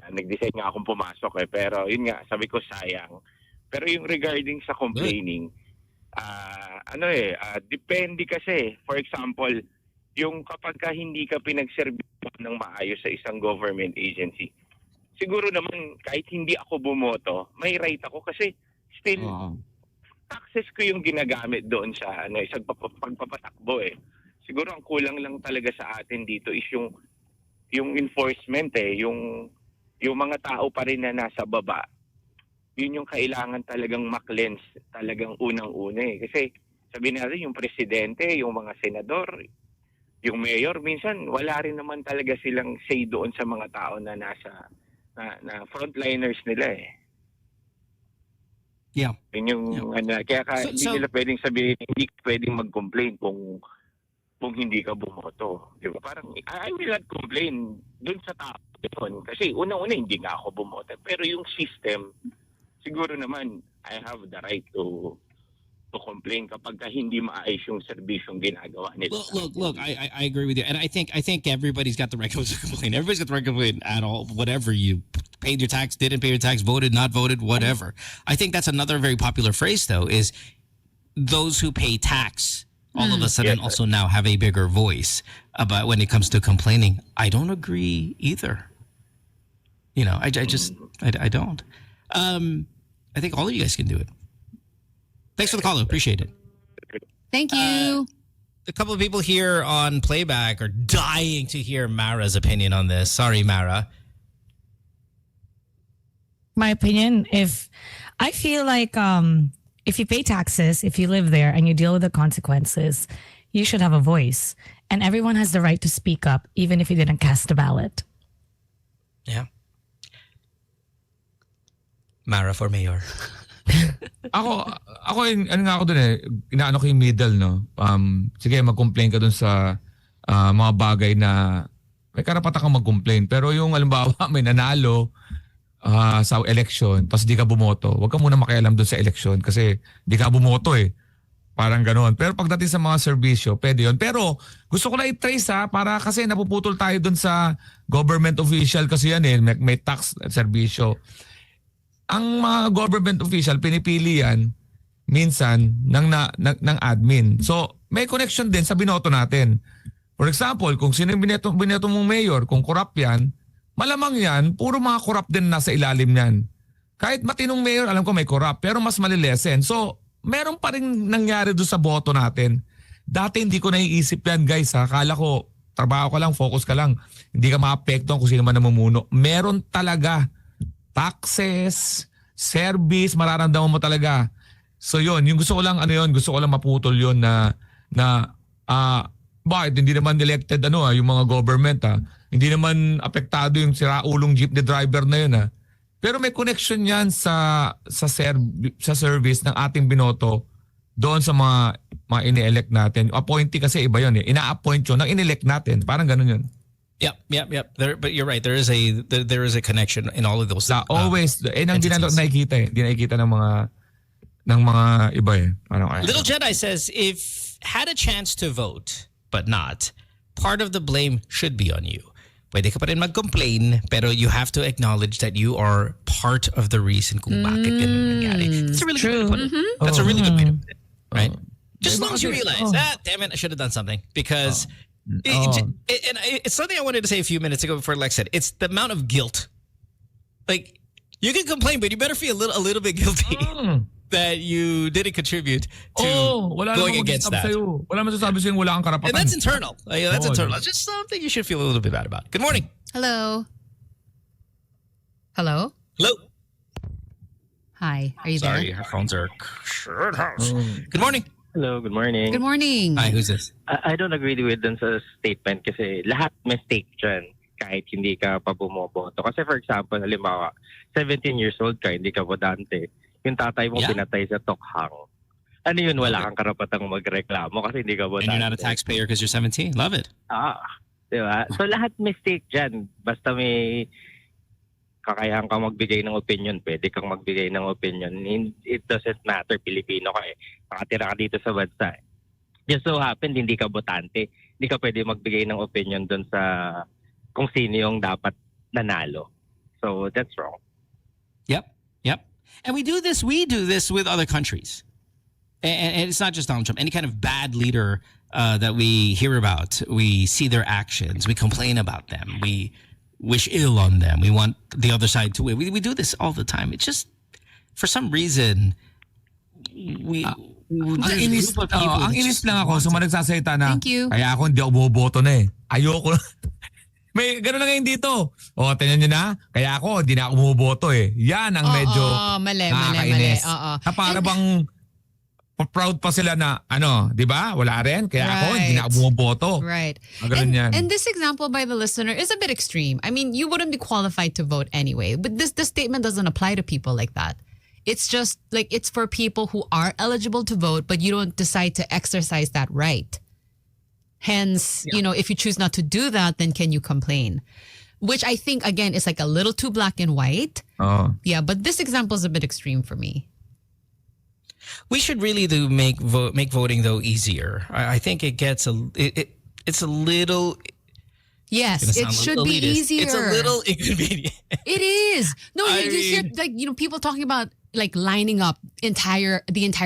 [SPEAKER 8] Nag-decide nga akong pumasok pero yun nga, sabi ko sayang. Pero yung regarding sa complaining, depende kasi. For example, yung kapag ka hindi ka pinagservisyo ng maayos sa isang government agency, siguro naman kahit hindi ako bumoto, may right ako kasi still taxes ko yung ginagamit doon sa isang pagpapatakbo eh. Siguro ang kulang lang talaga sa atin dito is yung enforcement yung mga tao pa rin na nasa baba. Yun yung kailangan talagang ma-cleanse talagang unang-una eh. Kasi sabihin natin yung presidente, yung mga senador, yung mayor, minsan wala rin naman talaga silang say doon sa mga tao na nasa na frontliners nila eh.
[SPEAKER 3] Yeah.
[SPEAKER 8] Yun yung kaya hindi nila pwedeng sabihin, hindi pwedeng mag-complain kung hindi ka bumoto. Di ba? Parang I will not complain dun sa tao yun. Kasi una-una hindi nga ako bumoto. Pero yung system, siguro naman I have the right to complain kapag hindi maayos yung serbisyong ginagawa nila.
[SPEAKER 9] Look, I agree with you. And I think everybody's got the right to complain. Everybody's got the right to complain at all, whatever you paid your tax, didn't pay your tax, voted, not voted, whatever. I think that's another very popular phrase though, is those who pay tax all of a sudden also now have a bigger voice about when it comes to complaining. I don't agree either. You know, I don't. I think all of you guys can do it. Thanks for the call. Appreciate it.
[SPEAKER 2] Thank you.
[SPEAKER 3] A couple of people here on playback are dying to hear Mara's opinion on this. Sorry, Mara.
[SPEAKER 4] My opinion, I feel like if you pay taxes, if you live there and you deal with the consequences, you should have a voice. And everyone has the right to speak up, even if you didn't cast a ballot.
[SPEAKER 3] Yeah. Mara for mayor.
[SPEAKER 5] ako dun inaano ko yung middle, no? Sige, mag-complain ka dun sa mga bagay na may karapatan kang mag-complain. Pero yung halimbawa may nanalo sa election, tapos di ka bumoto, huwag ka muna makialam dun sa election kasi di ka bumoto eh. Parang ganoon. Pero pagdating sa mga serbisyo, pwede yun. Pero gusto ko na i-trace para kasi napuputol tayo dun sa government official kasi yan eh. May tax serbisyo. Ang mga government official, pinipili yan minsan ng admin. So, may connection din sa binoto natin. For example, kung sino yung binoto mong mayor, kung corrupt yan, malamang yan, puro mga corrupt din nasa ilalim yan. Kahit matinong mayor, alam ko may corrupt, pero mas malilesen. So, meron pa rin nangyari doon sa boto natin. Dati hindi ko naiisip yan, guys. Akala ko, trabaho ka lang, focus ka lang. Hindi ka maapektuhan kung sino man namumuno. Meron talaga. Taxes, service, mararamdaman mo talaga. So yun, yung gusto ko lang gusto ko lang maputol yun na bakit hindi naman elected yung mga government Hindi naman apektado yung siraulong jeepney driver na yun Pero may connection yan sa service ng ating binoto doon sa mga ini-elect natin. Appointee kasi iba yun Ina-appoint yun ng in-elect natin. Parang ganun yun.
[SPEAKER 3] Yep. But you're right. There is a connection in all of those.
[SPEAKER 5] Always. Ang nakikita Hindi nakikita ng mga iba
[SPEAKER 3] Little Jedi says, if had a chance to vote but not, part of the blame should be on you. Pwede ka pa rin mag-complain, pero you have to acknowledge that you are part of the reason kung bakit ganun nangyari. That's a really good way to put it. That's a really good way to put it. Right? Just as long as you realize, damn it, I should have done something. Because it's something I wanted to say a few minutes ago before Lex said. It's the amount of guilt. Like, you can complain, but you better feel a little bit guilty that you didn't contribute to going against that.
[SPEAKER 5] Wala masasabi sa'yo wala kang karapatan.
[SPEAKER 3] And that's internal. That's internal. It's just something you should feel a little bit bad about. Good morning.
[SPEAKER 2] Hello.
[SPEAKER 3] Hello.
[SPEAKER 2] Hi. Are you
[SPEAKER 3] Sorry,
[SPEAKER 2] there?
[SPEAKER 3] our phones are shut house. Good morning.
[SPEAKER 10] Hello, good morning.
[SPEAKER 2] Good morning.
[SPEAKER 3] Hi, who's this?
[SPEAKER 10] I don't agree with dun sa statement kasi lahat mistake dyan kahit hindi ka pa bumoboto. Kasi for example, halimbawa, 17 years old ka, hindi ka bodante. Yung tatay mo pinatay sa tokhang. Ano yun, wala kang karapatang magreklamo kasi hindi ka bodante.
[SPEAKER 9] And you're not a taxpayer because you're 17. Love it.
[SPEAKER 10] Diba? So lahat mistake dyan. Basta may kakayahan ka magbigay ng opinion, pwede kang magbigay ng opinion. It doesn't matter, Pilipino ka nakatira ka dito sa bansa Just so happened, hindi ka botante. Hindi ka pwede magbigay ng opinion doon sa kung sino yung dapat nanalo. So that's wrong.
[SPEAKER 9] Yep. And we do this with other countries. And it's not just Donald Trump. Any kind of bad leader that we hear about, we see their actions, we complain about them, we wish ill on them, we want the other side to win. We do this all the time. It's just, for some reason,
[SPEAKER 5] ang inis lang ako sa mga nagsasalita na,
[SPEAKER 2] Thank you.
[SPEAKER 5] kaya ako hindi ako bumoboto na Ayoko na. May gano'n na ngayon dito. Tingnan nyo na, kaya ako hindi na ako bumoboto Yan ang medyo
[SPEAKER 2] mali.
[SPEAKER 5] nakakainis.
[SPEAKER 2] Oo.
[SPEAKER 5] Na para bang proud pa sila na, di ba? Wala rin. Kaya ako, hindi na ako bumoboto.
[SPEAKER 2] Right.
[SPEAKER 5] Ganun yan.
[SPEAKER 2] And this example by the listener is a bit extreme. I mean, you wouldn't be qualified to vote anyway. But this statement doesn't apply to people like that. It's just like it's for people who are eligible to vote, but you don't decide to exercise that right. Hence, if you choose not to do that, then can you complain? Which I think, again, is like a little too black and white. Yeah, but this example is a bit extreme for me.
[SPEAKER 9] We should really make voting though easier. I think it gets it's a little.
[SPEAKER 2] Yes, it should be easier.
[SPEAKER 9] It's a little inconvenient.
[SPEAKER 2] It is. No, you hear people talking about like lining up the entire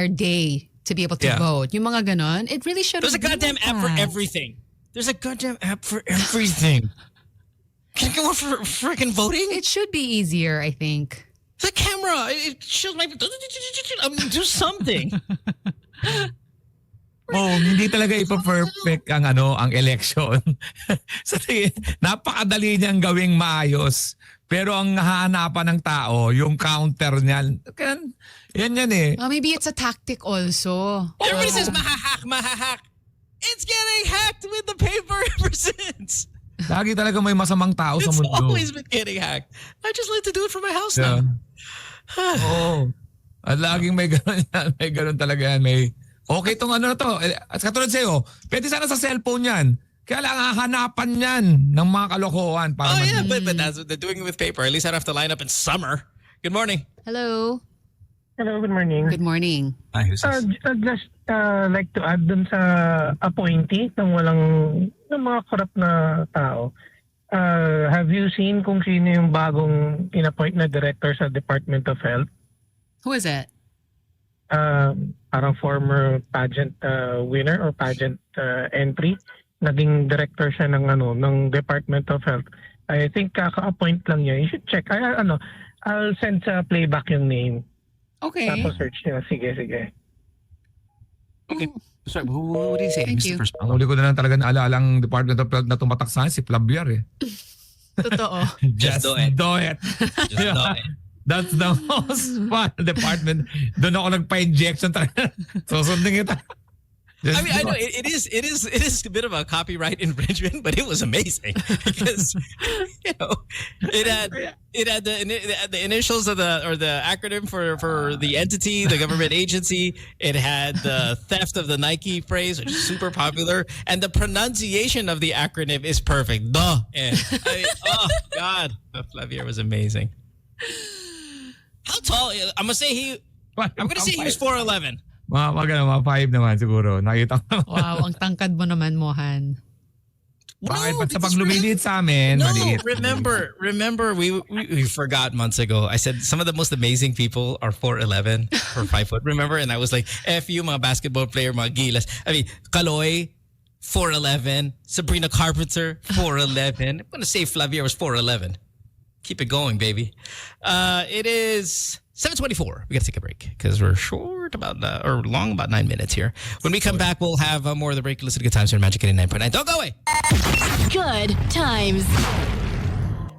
[SPEAKER 2] day to be able to vote. Yung mga ganon, it really should.
[SPEAKER 9] There's a goddamn app for everything. There's a goddamn app for everything. Can I go for freaking voting?
[SPEAKER 2] It should be easier, I think.
[SPEAKER 9] The camera, it shows my. Do something.
[SPEAKER 5] Hindi talaga ipa-perfect ang election. Sa tingin, napakadali niyang gawing maayos. Pero ang hahanapan ng tao, yung counter niyan, yan
[SPEAKER 2] Maybe it's a tactic also.
[SPEAKER 9] Everybody says mahahack. It's getting hacked with the paper ever since.
[SPEAKER 5] Lagi talaga may masamang tao sa mundo.
[SPEAKER 9] It's always been getting hacked. I just like to do it from my house now.
[SPEAKER 5] At laging may ganun talaga yan. Okay itong na to. At katulad sa'yo, pwede sana sa cellphone yan. Kaya lang hahanapan yan ng mga kalokohan.
[SPEAKER 9] But that's what they're doing with paper. At least I don't have to line up in summer. Good morning.
[SPEAKER 2] Hello.
[SPEAKER 7] Hello, good morning.
[SPEAKER 2] Good morning.
[SPEAKER 9] Hi, who's this?
[SPEAKER 7] I'd just like to add dun sa appointee ng mga corrupt na tao. Have you seen kung sino yung bagong in-appoint na director sa Department of Health?
[SPEAKER 2] Who is it?
[SPEAKER 7] Parang former pageant winner or pageant entry. Naging director siya ng Department of Health. I think kaka-appoint lang niya. You should check. I'll send sa playback yung name.
[SPEAKER 2] Okay.
[SPEAKER 7] Tapos search niya. Sige.
[SPEAKER 9] Okay. Sorry, what did you say?
[SPEAKER 2] Thank you.
[SPEAKER 5] Ang huli ko na lang talaga naalalang Department of Health na tumatak sa akin, si Flavier
[SPEAKER 2] Totoo.
[SPEAKER 5] Just do it.
[SPEAKER 9] Just do it.
[SPEAKER 5] That's the most fun department. Doon ako nagpa-injection talaga. Susundin kita.
[SPEAKER 9] I mean, I know it is a bit of a copyright infringement, but it was amazing because it had the initials of the acronym for the entity, the government agency. It had the theft of the Nike phrase, which is super popular, and the pronunciation of the acronym is perfect. Duh. And oh God, Flavier was amazing. How tall? I'm gonna say he was 4'11".
[SPEAKER 5] Mga 5 naman siguro. Nakita ko.
[SPEAKER 2] Wow, ang tangkad mo naman, Mohan.
[SPEAKER 5] Bakit sa paglumilid sa amin, maliit.
[SPEAKER 9] Remember, we forgot months ago. I said some of the most amazing people are 4'11" or 5 foot. Remember? And I was like, F you, mga basketball player, mga gilas. I mean, Kaloy, 4'11". Sabrina Carpenter, 4'11". I'm going to say Flavier was 4'11". Keep it going, baby. It is 7:24. We got to take a break because we're long about 9 minutes here. When we come back, we'll have more of the break. Listen to Good Times here on Magic 89.9. Don't go away.
[SPEAKER 1] Good times.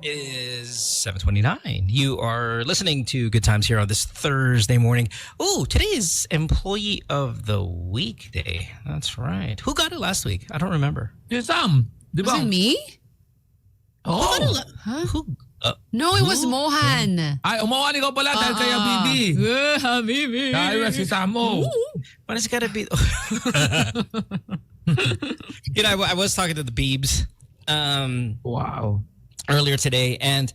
[SPEAKER 9] It is 7:29. You are listening to Good Times here on this Thursday morning. Oh, today is Employee of the Week Day. That's right. Who got it last week? I don't remember.
[SPEAKER 5] Sam. Di ba?
[SPEAKER 2] Was it me?
[SPEAKER 9] Who?
[SPEAKER 2] No, it was Mohan.
[SPEAKER 5] Ay, umuha ikaw pala dahil kay Habibi.
[SPEAKER 2] Habibi.
[SPEAKER 5] Dahil si Samo.
[SPEAKER 9] Why does it gotta be? I was talking to the Beebs
[SPEAKER 5] wow.
[SPEAKER 9] earlier today, and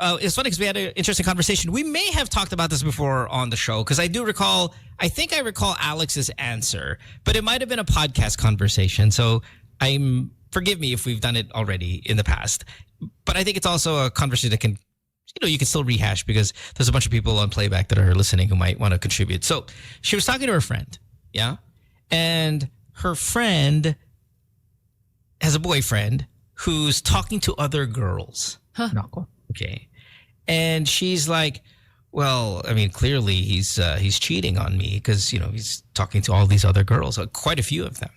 [SPEAKER 3] it's funny because we had an interesting conversation. We may have talked about this before on the show because I think I recall Alex's answer, but it might have been a podcast conversation. So forgive me if we've done it already in the past. But I think it's also a conversation that can, you can still rehash because there's a bunch of people on playback that are listening who might want to contribute. So she was talking to her friend, yeah? And her friend has a boyfriend who's talking to other girls.
[SPEAKER 2] Huh.
[SPEAKER 3] Okay. And she's like, well, I mean, clearly he's cheating on me because, he's talking to all these other girls, quite a few of them.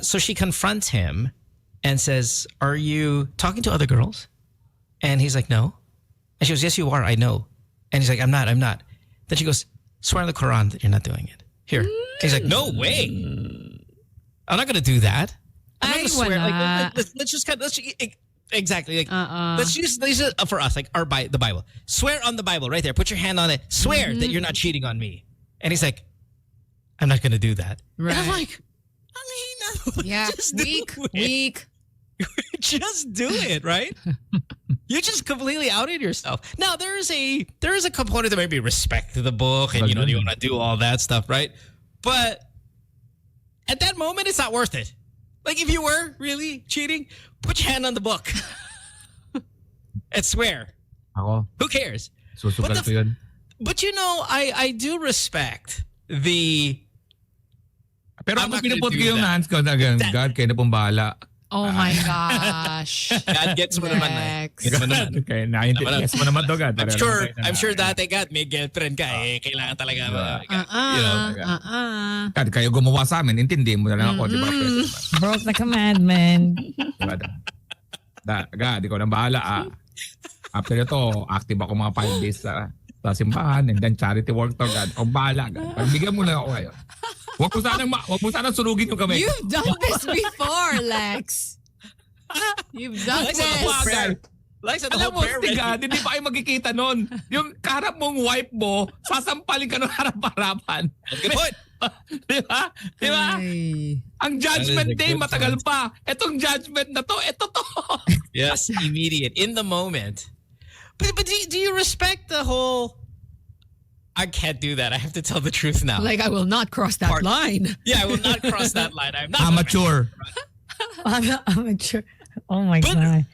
[SPEAKER 3] So she confronts him and says, are you talking to other girls? And he's like, no. And she goes, yes, you are. I know. And he's like, I'm not. Then she goes, swear on the Quran that you're not doing it. Here. He's like, no way. I'm not going to do that. I'm not going to swear. Like, let's just exactly. Like, let's use it for us, like the Bible. Swear on the Bible right there. Put your hand on it. Swear that you're not cheating on me. And he's like, I'm not going to do that.
[SPEAKER 2] Right.
[SPEAKER 3] And I'm like,
[SPEAKER 2] yeah, weak.
[SPEAKER 3] Just do it, right? You just completely outed yourself. Now there is a component that maybe respect to the book, and you want to do all that stuff, right? But at that moment, it's not worth it. Like if you were really cheating, put your hand on the book and swear. Who cares?
[SPEAKER 5] Susukal ko yun.
[SPEAKER 3] But I do respect the.
[SPEAKER 5] Pero ako pinupot ko yung hands ko na ganun. God, kayo na pong bahala.
[SPEAKER 2] Oh my gosh.
[SPEAKER 3] God gets mo naman.
[SPEAKER 5] Okay, yes mo naman to, God.
[SPEAKER 3] I'm sure dati, God, may girlfriend ka eh. Kailangan talaga.
[SPEAKER 5] God, kayo gumawa sa amin, intindihin mo na lang ako, di ba?
[SPEAKER 4] Broke the commandment.
[SPEAKER 5] God, ikaw nang bahala. After ito, active ako mga 5 days sa simbahan and then charity work to, God. Ang bahala, God. Pagbigyan mo lang ako ngayon. Wag mo sanang sunugin yung kamay.
[SPEAKER 2] You've done this before, Lex. You've done this.
[SPEAKER 5] Alam mo, God, hindi pa kayo magkikita nun. Yung karap mong wife mo, sasampalin ka ng harap-harapan.
[SPEAKER 3] Good point.
[SPEAKER 5] Diba? Ang judgment day, matagal pa. Etong judgment na to, eto to.
[SPEAKER 3] Yes, immediate, in the moment. But do you respect the whole... I can't do that. I have to tell the truth now.
[SPEAKER 2] Like, I will not cross that line.
[SPEAKER 3] Yeah, I will not cross that line. I'm not
[SPEAKER 5] amateur.
[SPEAKER 4] Amateur. Oh my God.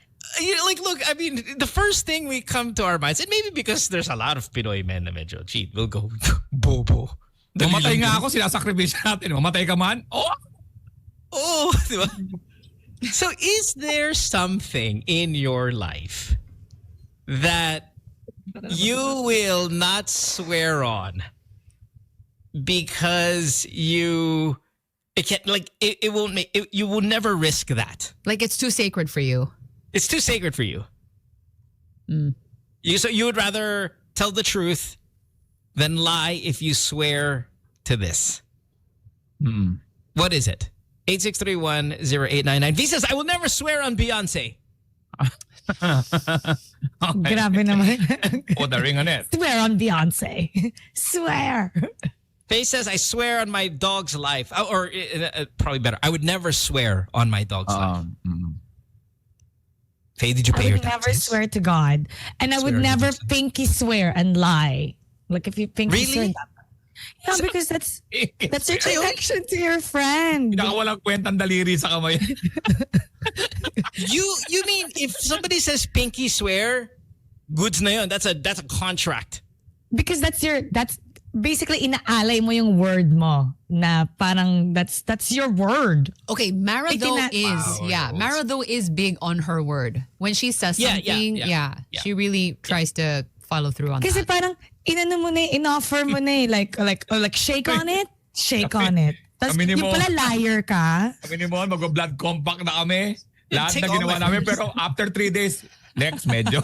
[SPEAKER 3] Look, I mean, the first thing we come to our minds, and maybe because there's a lot of Pinoy men na medyo cheat, we'll go, bobo.
[SPEAKER 5] Mamatay nga ako, sinasakripisya natin. Mamatay ka man?
[SPEAKER 3] Oh, diba? So is there something in your life that you will not swear on because you will never risk that.
[SPEAKER 2] Like it's too sacred for you.
[SPEAKER 3] It's too sacred for you. So you would rather tell the truth than lie if you swear to this. What is it? 8631-0899. V says, I will never swear on Beyonce.
[SPEAKER 4] Grabe naman.
[SPEAKER 5] Ordering on it.
[SPEAKER 4] Swear on Beyonce. Swear.
[SPEAKER 3] Faye says, I swear on my dog's life. Or probably better, I would never swear on my dog's life. Faye, did you pay your taxes?
[SPEAKER 4] I would never swear to God. And I would never pinky swear and lie. Like if you pinky swear. Yeah, because that's your connection to your friend.
[SPEAKER 5] Pinakawalang kwentang daliri sa kamay.
[SPEAKER 3] You mean if somebody says pinky swear, goods na yun. That's a contract.
[SPEAKER 4] Because that's basically inaalay mo yung word mo na parang that's your word.
[SPEAKER 2] Okay, Mara though is big on her word. When she says something, she really tries to follow through on
[SPEAKER 4] Kasi
[SPEAKER 2] that.
[SPEAKER 4] parang inano mo na, in-offer mo na like shake on it. Tapos yung pala liar ka.
[SPEAKER 5] Kami ni Mon, mag-blood compact na kami. Lahat na ginawa namin pero after 3 days, Lex, medyo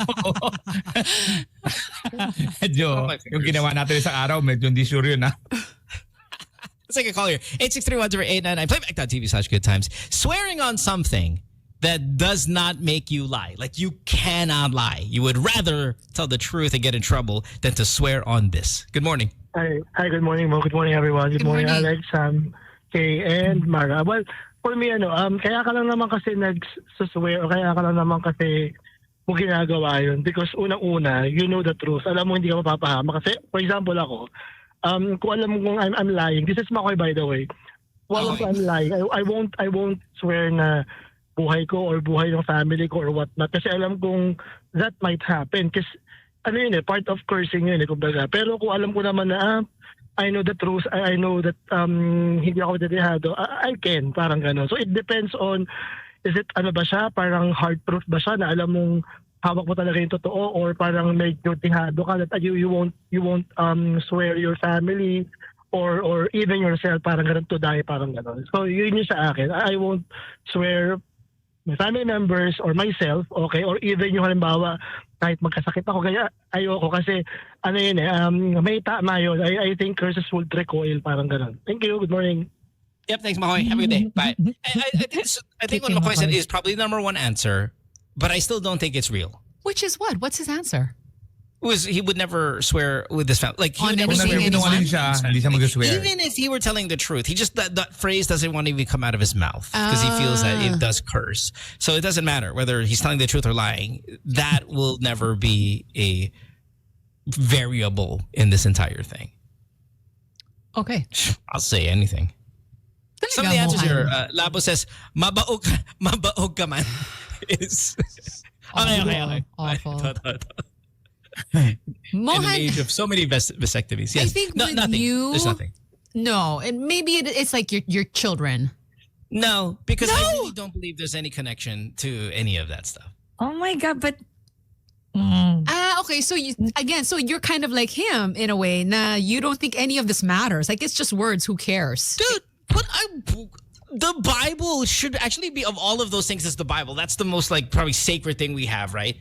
[SPEAKER 5] yung ginawa natin isang araw, medyo hindi sure yun ha.
[SPEAKER 3] Let's take a call here. 863-10899. Playback.tv/goodtimes. Swearing on something that does not make you lie. Like you cannot lie. You would rather tell the truth and get in trouble than to swear on this. Good morning.
[SPEAKER 7] Hi, good morning, Mo. Good morning, everyone. Good morning, Alex, Sam, Kay, and Mara. Well, for me, kaya ka lang naman kasi nag-swear o kaya ka lang naman kasi mo ginagawa yun. Because unang-una, you know the truth. Alam mo hindi ka mapapahama. Kasi, for example ako, kung alam mo kung I'm lying, this is Makoy by the way. Kung alam ko I'm lying, I won't swear na buhay ko or buhay ng family ko or whatnot. Kasi alam kong that might happen. Kasi ano yun part of cursing yun kumbaga. Pero kung alam ko naman na I know the truth, I know that hindi ako dedihado, I can, parang gano'n. So it depends on, is it ano ba siya, parang hard truth ba siya na alam mong hawak mo talaga yung totoo or parang medyo tihado ka that you won't swear your family or even yourself, parang ganun to die, parang gano'n. So yun yung sa akin. I won't swear my family members or myself, okay, or even yung halimbawa kahit magkasakit ako, kaya ayoko kasi ano yun may tama yun. I think curses will recoil, parang ganun. Thank you, good morning.
[SPEAKER 9] Yep, thanks, Makoy. Have a good day. Bye. I think what Makoy said is probably the number one answer, but I still don't think it's real.
[SPEAKER 2] Which is what? What's his answer?
[SPEAKER 9] He would never swear with his family. Like he would never
[SPEAKER 2] On
[SPEAKER 9] swear
[SPEAKER 2] anything,
[SPEAKER 9] with his
[SPEAKER 2] anyone?
[SPEAKER 5] siya, hindi siya mag-swear.
[SPEAKER 9] Even if he were telling the truth, he just that phrase doesn't want to even come out of his mouth because he feels that it does curse. So it doesn't matter whether he's telling the truth or lying. That will never be a variable in this entire thing.
[SPEAKER 2] Okay.
[SPEAKER 9] I'll say anything. Some of the answers here, Labo says, mabaog ka man. Is okay.
[SPEAKER 2] Awful.
[SPEAKER 9] In an age of so many vasectomies. Yes.
[SPEAKER 2] I think with
[SPEAKER 9] nothing.
[SPEAKER 2] you,
[SPEAKER 9] There's nothing.
[SPEAKER 2] No, and maybe it's like your children.
[SPEAKER 9] No, because I really don't believe there's any connection to any of that stuff.
[SPEAKER 4] Oh my God, but
[SPEAKER 2] Okay, so you're kind of like him in a way. Nah, you don't think any of this matters. Like it's just words. Who cares,
[SPEAKER 9] dude? But the Bible should actually be, of all of those things, it's the Bible. That's the most probably sacred thing we have, right?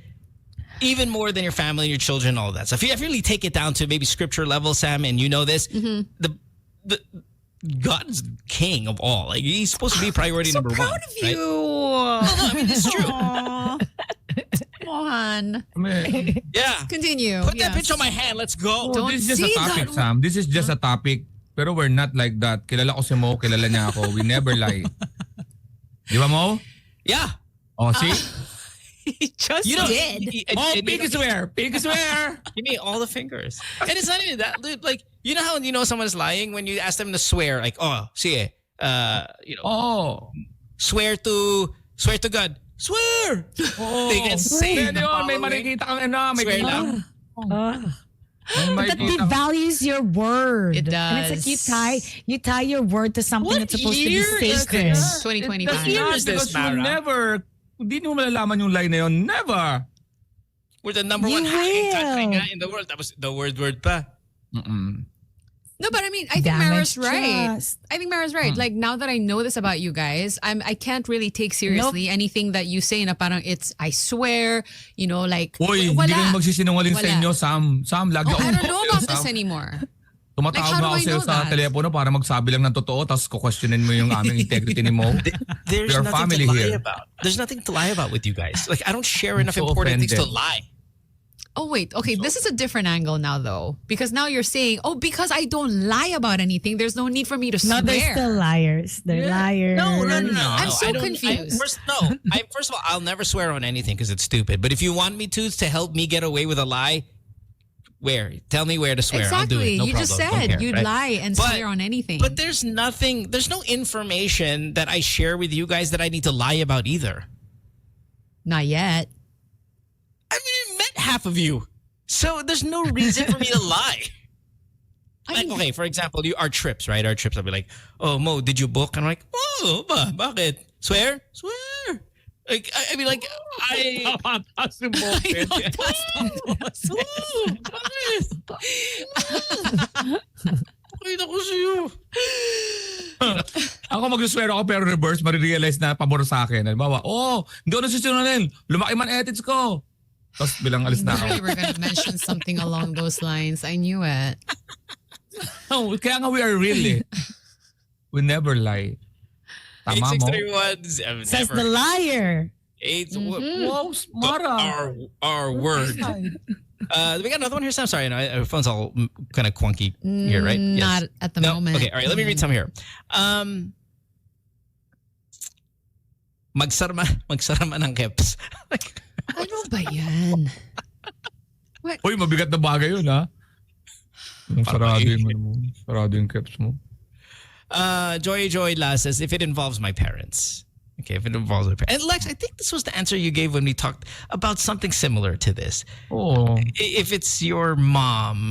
[SPEAKER 9] Even more than your family, your children, all that stuff. If you really take it down to maybe scripture level, Sam, and you know this, the God's king of all. Like he's supposed to be priority number one.
[SPEAKER 2] I'm so proud of you.
[SPEAKER 9] Right? No, I mean it's true.
[SPEAKER 2] Come on.
[SPEAKER 9] Yeah.
[SPEAKER 2] Continue.
[SPEAKER 9] Put that bitch on my hand. Let's go.
[SPEAKER 2] Don't
[SPEAKER 5] this is just
[SPEAKER 2] say
[SPEAKER 5] a topic,
[SPEAKER 2] that.
[SPEAKER 5] Sam. This is just a topic. Pero we're not like that. Kilala ko si Mo, kilala niya ako. We never lie. Di ba, Mo?
[SPEAKER 9] Yeah.
[SPEAKER 5] Oh, see?
[SPEAKER 2] He just did.
[SPEAKER 5] Pig swear. Pig swear.
[SPEAKER 9] Give me all the fingers. And it's not even that, dude. Like, you know how you know someone's lying when you ask them to swear, like, sige, swear to God. Swear!
[SPEAKER 5] Oh,
[SPEAKER 9] they can say
[SPEAKER 5] may makikita kang may
[SPEAKER 9] swear lang.
[SPEAKER 4] But that devalues your word.
[SPEAKER 2] It does.
[SPEAKER 4] And it's like you tie your word to something
[SPEAKER 9] What
[SPEAKER 4] that's supposed to be
[SPEAKER 9] year is
[SPEAKER 4] sacred.
[SPEAKER 9] this?
[SPEAKER 2] 2025.
[SPEAKER 9] What year is this,
[SPEAKER 5] Because you
[SPEAKER 9] Mara?
[SPEAKER 5] never, hindi mo malalaman yung lie na yun. Never.
[SPEAKER 9] We're the number one
[SPEAKER 4] You
[SPEAKER 9] hacking
[SPEAKER 4] will.
[SPEAKER 9] country nga in the world. That was the word pa.
[SPEAKER 2] No, but I mean, I think
[SPEAKER 4] Damage
[SPEAKER 2] Mara's right.
[SPEAKER 4] trust.
[SPEAKER 2] I think Mara's right. Like now that I know this about you guys, I can't really take seriously anything that you say na parang it's I swear, like
[SPEAKER 5] Uy,
[SPEAKER 2] wala.
[SPEAKER 5] hindi ka magsisinungaling sa
[SPEAKER 2] Wala.
[SPEAKER 5] inyo, Sam. Sam, lagi ako
[SPEAKER 2] I don't know about
[SPEAKER 5] Sam.
[SPEAKER 2] this anymore.
[SPEAKER 5] Tumatawag
[SPEAKER 2] Like, how
[SPEAKER 5] na
[SPEAKER 2] do
[SPEAKER 5] ako
[SPEAKER 2] I
[SPEAKER 5] sa'yo
[SPEAKER 2] know
[SPEAKER 5] sa
[SPEAKER 2] that?
[SPEAKER 5] telepono para magsabi lang ng totoo tapos kukwestiyonin mo yung aming integrity ni Mo.
[SPEAKER 9] There's
[SPEAKER 5] We are
[SPEAKER 9] nothing
[SPEAKER 5] family
[SPEAKER 9] to lie
[SPEAKER 5] here.
[SPEAKER 9] about. There's nothing to lie about with you guys. Like I don't share enough
[SPEAKER 5] so
[SPEAKER 9] important things to
[SPEAKER 5] offended.
[SPEAKER 9] lie.
[SPEAKER 2] Oh wait, okay, this is a different angle now though. Because now you're saying, because I don't lie about anything, there's no need for me to
[SPEAKER 4] No,
[SPEAKER 2] swear.
[SPEAKER 4] they're still liars. They're liars.
[SPEAKER 9] No.
[SPEAKER 2] I'm so
[SPEAKER 9] I don't-
[SPEAKER 2] confused.
[SPEAKER 9] First of all, I'll never swear on anything because it's stupid. But if you want me to help me get away with a lie, where? Tell me where to swear. I'll do
[SPEAKER 2] Exactly.
[SPEAKER 9] it. No
[SPEAKER 2] You just
[SPEAKER 9] problem. Don't
[SPEAKER 2] said
[SPEAKER 9] care,
[SPEAKER 2] you'd
[SPEAKER 9] right?
[SPEAKER 2] lie and
[SPEAKER 9] But-
[SPEAKER 2] swear on anything.
[SPEAKER 9] But there's no information that I share with you guys that I need to lie about either.
[SPEAKER 2] Not yet.
[SPEAKER 9] I mean, I met half of you. So there's no reason for me to lie. Okay, for example, our trips, right? Our trips, I'll be like, oh, Mo, did you book? And I'm like, oh, bakit? Swear? Swear. Like, I mean, like, I... Pakita ko sa'yo.
[SPEAKER 5] Ako mag-swear ako pero reverse, marirealize na pabor sa akin. Halimbawa, hindi ko nasusunod. Lumaki man ethics ko. Tapos bilang alis na
[SPEAKER 2] You
[SPEAKER 5] ako.
[SPEAKER 2] were going to mention something along those lines. I knew it.
[SPEAKER 5] Kaya nga we are real eh. We never lie. Tama mo?
[SPEAKER 9] 8631.
[SPEAKER 4] Says the liar.
[SPEAKER 5] Wow, Mara.
[SPEAKER 9] Our word. We got another one here, Sam. Sorry, our phone's all kind of clunky here, right?
[SPEAKER 2] Not at the moment.
[SPEAKER 9] Okay, all right. Let me read some here. Magsarma ng keps.
[SPEAKER 2] Ano ba yan?
[SPEAKER 5] Uy, mabigat na bagay yun, ha? Sarado yung caps mo.
[SPEAKER 3] Joy Lass says, if it involves my parents. Okay, if it involves my parents. And Lex, I think this was the answer you gave when we talked about something similar to this.
[SPEAKER 5] Oo.
[SPEAKER 3] If it's your mom,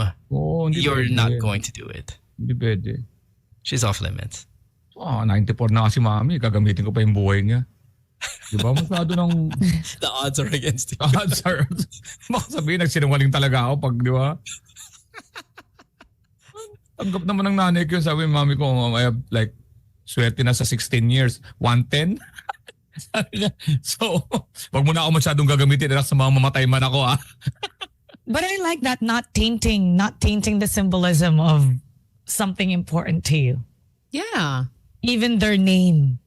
[SPEAKER 3] you're not going to do it.
[SPEAKER 5] Hindi pwede.
[SPEAKER 3] She's off limits.
[SPEAKER 5] 94 na kasi mami. Gagamitin ko pa yung buhay niya. Diba? Masyado ng...
[SPEAKER 3] The odds are against you.
[SPEAKER 5] odds are... Baka sabihin, nagsinungaling talaga ako pag, di ba? Tanggap naman ng nanay ko. Sabi, mami ko, I have like, swerte na sa 16 years. 110? So, wag mo na ako masyadong gagamitin na sa mga mamatay man ako, ah.
[SPEAKER 4] But I like that not tainting the symbolism of something important to you.
[SPEAKER 2] Yeah.
[SPEAKER 4] Even their name.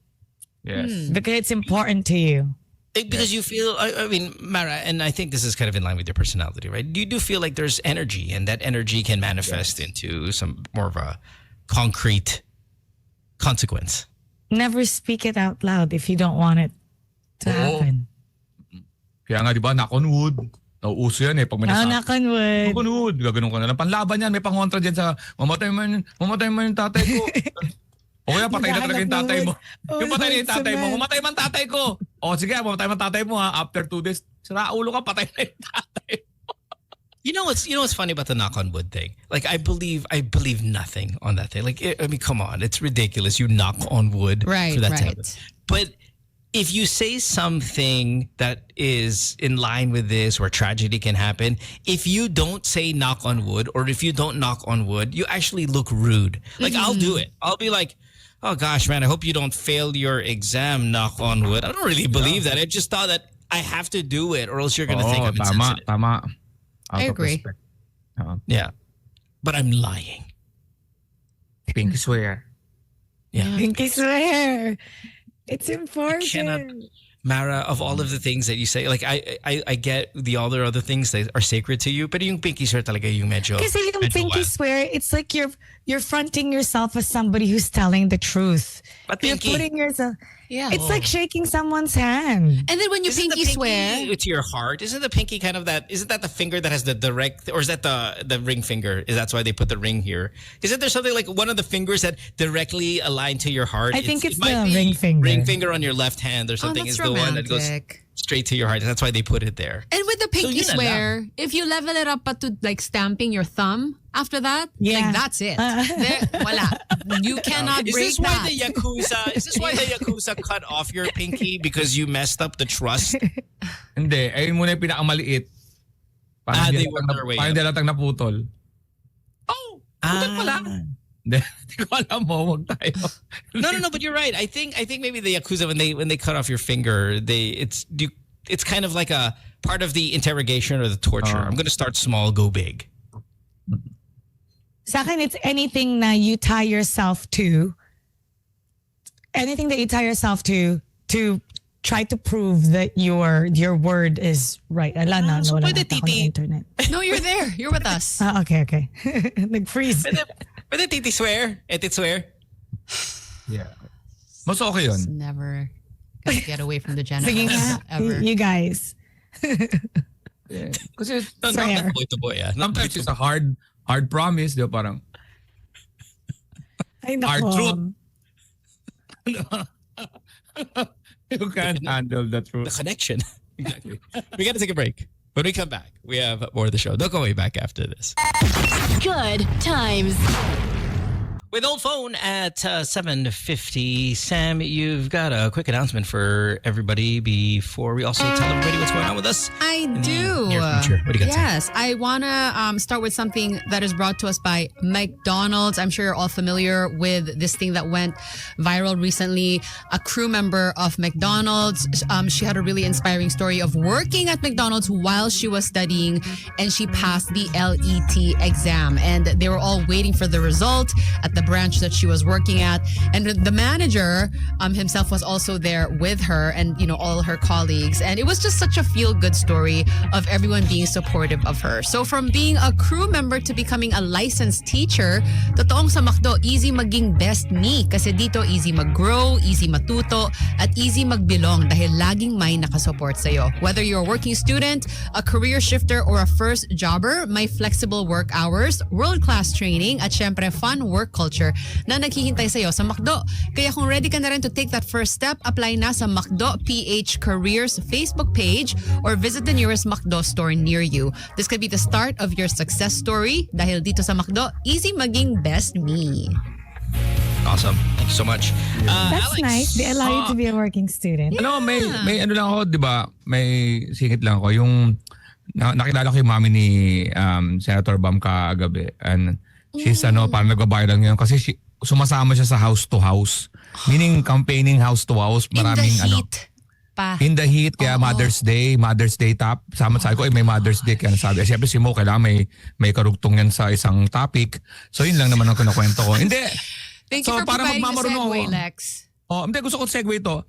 [SPEAKER 5] Yes.
[SPEAKER 4] Because it's important to you.
[SPEAKER 3] Because you feel, I mean, Mara, and I think this is kind of in line with your personality, right? You do feel like there's energy, and that energy can manifest into some more of a concrete consequence.
[SPEAKER 4] Never speak it out loud if you don't want it to happen.
[SPEAKER 5] Kaya nga, di ba, knock on wood. Nauuso yan eh. Pag may nasabi.
[SPEAKER 4] Knock on wood.
[SPEAKER 5] Knock on wood. Gaganon ka na lang. Panlaban yan. May pangontra dyan sa mamatay man yung tatay ko. O kaya patay na talaga yung tatay mo. Yung patay na yung tatay mo. Mamatay man tatay ko. O sige, mamatay man tatay mo ha. After 2 days, sira ulo ka, patay na yung tatay mo.
[SPEAKER 3] You know what's funny about the knock on wood thing? Like I believe nothing on that thing. Like I mean, come on, it's ridiculous. You knock on wood for that to happen. But if you say something that is in line with this, where tragedy can happen, if you don't say knock on wood, or if you don't knock on wood, you actually look rude. Like I'll do it. I'll be like, oh gosh, man, I hope you don't fail your exam. Knock on wood. I don't really believe that. I just thought that I have to do it, or else you're gonna think I'm insensitive.
[SPEAKER 5] Tama.
[SPEAKER 2] I agree.
[SPEAKER 3] Yeah, but I'm lying.
[SPEAKER 5] Pinky swear.
[SPEAKER 3] Yeah.
[SPEAKER 4] Pinky swear. It's important.
[SPEAKER 3] Mara, of all of the things that you say, like I get the other things that are sacred to you, but yung pinky swear talaga yung medyo.
[SPEAKER 4] Kasi yung pinky swear, it's like you're fronting yourself as somebody who's telling the truth.
[SPEAKER 3] But
[SPEAKER 4] you're
[SPEAKER 3] pinky.
[SPEAKER 4] putting yourself.
[SPEAKER 2] Yeah.
[SPEAKER 4] It's like shaking someone's hand.
[SPEAKER 2] And then when you pinky swear,
[SPEAKER 3] to your heart, isn't the pinky kind of that? Isn't that the finger that has the direct, or is that the ring finger? That's why they put the ring here? Isn't there something like one of the fingers that directly align to your heart?
[SPEAKER 4] I think it's
[SPEAKER 3] it might
[SPEAKER 4] the
[SPEAKER 3] be
[SPEAKER 4] ring finger.
[SPEAKER 3] Ring finger on your left hand or something is the one that goes straight to your heart. That's why they put it there.
[SPEAKER 2] And with the pinky
[SPEAKER 3] So,
[SPEAKER 2] swear, if you level it up to like stamping your thumb after that, like that's it. There, wala. You cannot break that.
[SPEAKER 3] Is this why the Yakuza cut off your pinky because you messed up the trust?
[SPEAKER 5] Hindi. Ayun muna yung pinakamaliit.
[SPEAKER 3] They work their way
[SPEAKER 5] Parang
[SPEAKER 3] up.
[SPEAKER 5] dalatang naputol. Oh! Putol pala. Hindi ko alam mo. Wag tayo.
[SPEAKER 3] No, but you're right. I think maybe the Yakuza when they cut off your finger, it's kind of like a part of the interrogation or the torture. I'm gonna start small, go big.
[SPEAKER 4] Sa akin, it's anything na you tie yourself to. Anything that you tie yourself to try to prove that your word is right. Ala na,
[SPEAKER 3] So
[SPEAKER 4] wala
[SPEAKER 3] pwede
[SPEAKER 4] na ako ng internet.
[SPEAKER 2] No, you're there. You're with us.
[SPEAKER 4] Okay. Nag-freeze.
[SPEAKER 3] Pwede titi swear? Etit swear?
[SPEAKER 5] Yeah. Mas okay yun.
[SPEAKER 2] Never gonna get away from the
[SPEAKER 4] Sige
[SPEAKER 2] genitals
[SPEAKER 4] nga,
[SPEAKER 2] ever.
[SPEAKER 4] you guys.
[SPEAKER 5] Yeah. Kasi
[SPEAKER 3] Not boy to boy, yeah. Not boy
[SPEAKER 5] sometimes
[SPEAKER 3] to
[SPEAKER 5] it's a hard promise. Di ba parang
[SPEAKER 4] Ay,
[SPEAKER 5] hard
[SPEAKER 4] nako.
[SPEAKER 5] truth. You can't handle the
[SPEAKER 3] the
[SPEAKER 5] truth.
[SPEAKER 3] connection. Exactly. We got to take a break. When we come back, we have more of the show. Don't go way back after this.
[SPEAKER 1] Good times.
[SPEAKER 3] With Old Phone at 7:50, Sam, you've got a quick announcement for everybody before we also tell everybody what's going on with us.
[SPEAKER 2] I
[SPEAKER 3] in the
[SPEAKER 2] do.
[SPEAKER 3] near future. What do you got?
[SPEAKER 2] Yes, I want to start with something that is brought to us by McDonald's. I'm sure you're all familiar with this thing that went viral recently. A crew member of McDonald's, she had a really inspiring story of working at McDonald's while she was studying, and she passed the LET exam. And they were all waiting for the result at the the branch that she was working at. And the manager himself was also there with her and, all her colleagues. And it was just such a feel-good story of everyone being supportive of her. So from being a crew member to becoming a licensed teacher, totoong sa McDo, easy maging best me. Kasi dito, easy mag-grow, easy matuto, at easy mag-belong dahil laging may nakasupport sa'yo. Whether you're a working student, a career shifter, or a first jobber, may flexible work hours, world-class training, at syempre fun work culture na naghihintay sa'yo sa McDo. Kaya kung ready ka na rin to take that first step, apply na sa McDo PH Careers Facebook page or visit the nearest McDo store near you. This could be the start of your success story dahil dito sa McDo, easy maging best me.
[SPEAKER 3] Awesome. Thank you so much.
[SPEAKER 4] That's
[SPEAKER 3] Alex.
[SPEAKER 4] nice. They allow you to be a working student.
[SPEAKER 5] May ano lang ako, 'di ba? May singit lang ako yung nakilala ko yung mami ni Senator Bam kagabi, and she's parang nagbabayad lang yun kasi sumasama siya sa house to house. Meaning campaigning house to house, maraming in the heat, kaya Mother's Day top. Sama-sama ko, may Mother's Day, kaya nasabi. Siyempre si Mo, kailangan may karugtong yan sa isang topic. So yun lang naman ang kinukwento ko. Hindi.
[SPEAKER 2] Thank you for providing the segue, Lex.
[SPEAKER 5] Hindi, gusto ko segue ito.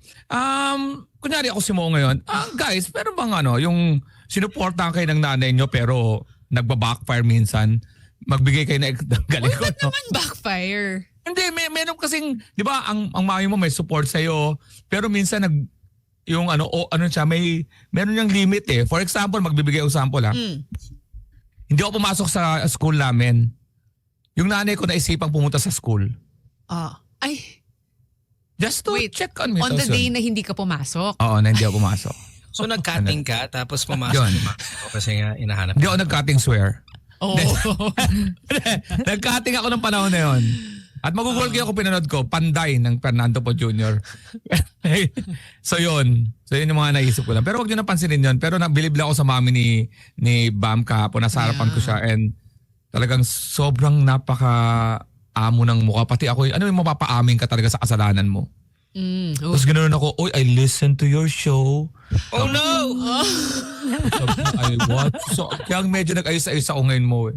[SPEAKER 5] Kunyari ako si Mo ngayon. Guys, pero bang yung sinuportahan kayo ng nanay nyo pero nagba-backfire minsan, magbigay kayo ng galing ko.
[SPEAKER 2] Ba't naman backfire?
[SPEAKER 5] Hindi, meron kasing, di ba, ang mami mo may support sa'yo, pero minsan meron niyang limit eh. For example, magbibigay example Hindi ako pumasok sa school namin. Yung nanay ko naisipang pumunta sa school. Just to check on me.
[SPEAKER 2] On the day na hindi ka pumasok?
[SPEAKER 5] Oo, na hindi ako pumasok.
[SPEAKER 3] So nag-cutting ka tapos pumasok
[SPEAKER 5] Yun.
[SPEAKER 3] kasi nga inahanap.
[SPEAKER 5] Hindi ako nag-cutting, swear.
[SPEAKER 2] Oh.
[SPEAKER 5] Nag-cutting ako ng panahon na yun. At magugol kayo ako pinanood ko, Panday ng Fernando Po Jr. So yun yung mga naisip ko lang. Pero wag nyo napansinin yun. Pero nabilib lang ako sa mami ni Bam kahapon. Nasa harapan ko siya and talagang sobrang napaka-amo ng mukha. Pati ako, yung mapapaamin ka talaga sa kasalanan mo. Tapos ganoon ako, I listen to your show.
[SPEAKER 3] Oh no!
[SPEAKER 5] Ay, what? So, kaya medyo nag-ayos-ayos ako ngayon mo eh.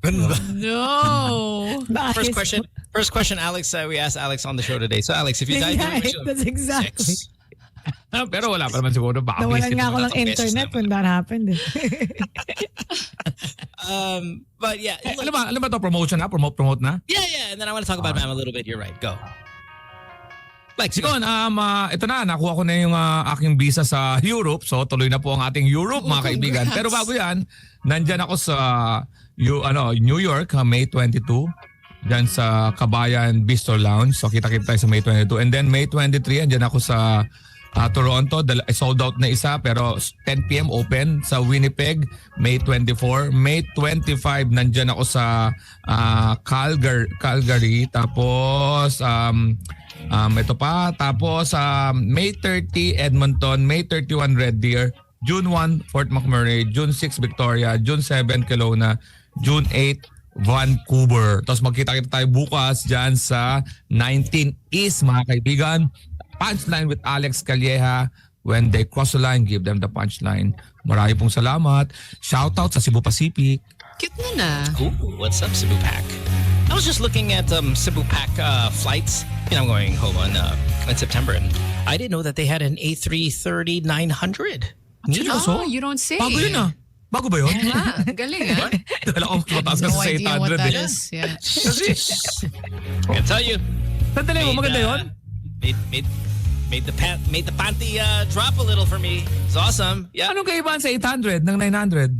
[SPEAKER 2] No.
[SPEAKER 3] First question, Alex. We asked Alex on the show today. So, Alex, if you died,
[SPEAKER 4] That's exactly.
[SPEAKER 5] Pero wala pa naman siguro.
[SPEAKER 4] Nawalan nga ako ng internet when that happened.
[SPEAKER 3] But yeah.
[SPEAKER 5] Ano ba to? Promotion na? Promote na?
[SPEAKER 3] Yeah. And then I want to talk about Bam a little bit. You're right. Go. Like,
[SPEAKER 5] yun, ito na, nakuha ko na yung aking visa sa Europe. So, tuloy na po ang ating Europe, mga kaibigan. Pero bago yan, nandyan ako sa New York, May 22. Diyan sa Kabayan Bistro Lounge. So, kita-kita tayo sa May 22. And then, May 23, andyan ako sa Toronto. Sold out na isa, pero 10 p.m. open. Sa Winnipeg, May 24. May 25, nandyan ako sa Calgary. Tapos, ito pa. Tapos, May 30, Edmonton. May 31, Red Deer. June 1, Fort McMurray. June 6, Victoria. June 7, Kelowna. June 8, Vancouver. Tapos magkita-kita tayo bukas dyan sa 19 East, mga kaibigan. Punchline with Alex Calleja. When they cross the line, give them the punchline. Marami pong salamat. Shoutout sa Cebu Pacific.
[SPEAKER 2] Cute na.
[SPEAKER 3] Ooh, what's up, Cebu Pac? I was just looking at Cebu Pac flights. I'm going home in September, and I didn't know that they had an A330-900.
[SPEAKER 2] Oh, you don't say.
[SPEAKER 5] Bago yun ah. Bago ba yun?
[SPEAKER 2] Galing
[SPEAKER 5] Wala ko mataas ka
[SPEAKER 2] No
[SPEAKER 5] sa
[SPEAKER 2] idea what
[SPEAKER 5] 800
[SPEAKER 2] that
[SPEAKER 5] eh.
[SPEAKER 2] is. Yeah.
[SPEAKER 3] I can tell you.
[SPEAKER 5] Sandali mo, maganda yun?
[SPEAKER 3] Made the panty drop a little for me. It's awesome. Yeah.
[SPEAKER 5] Anong kaibahan sa 800 ng 900?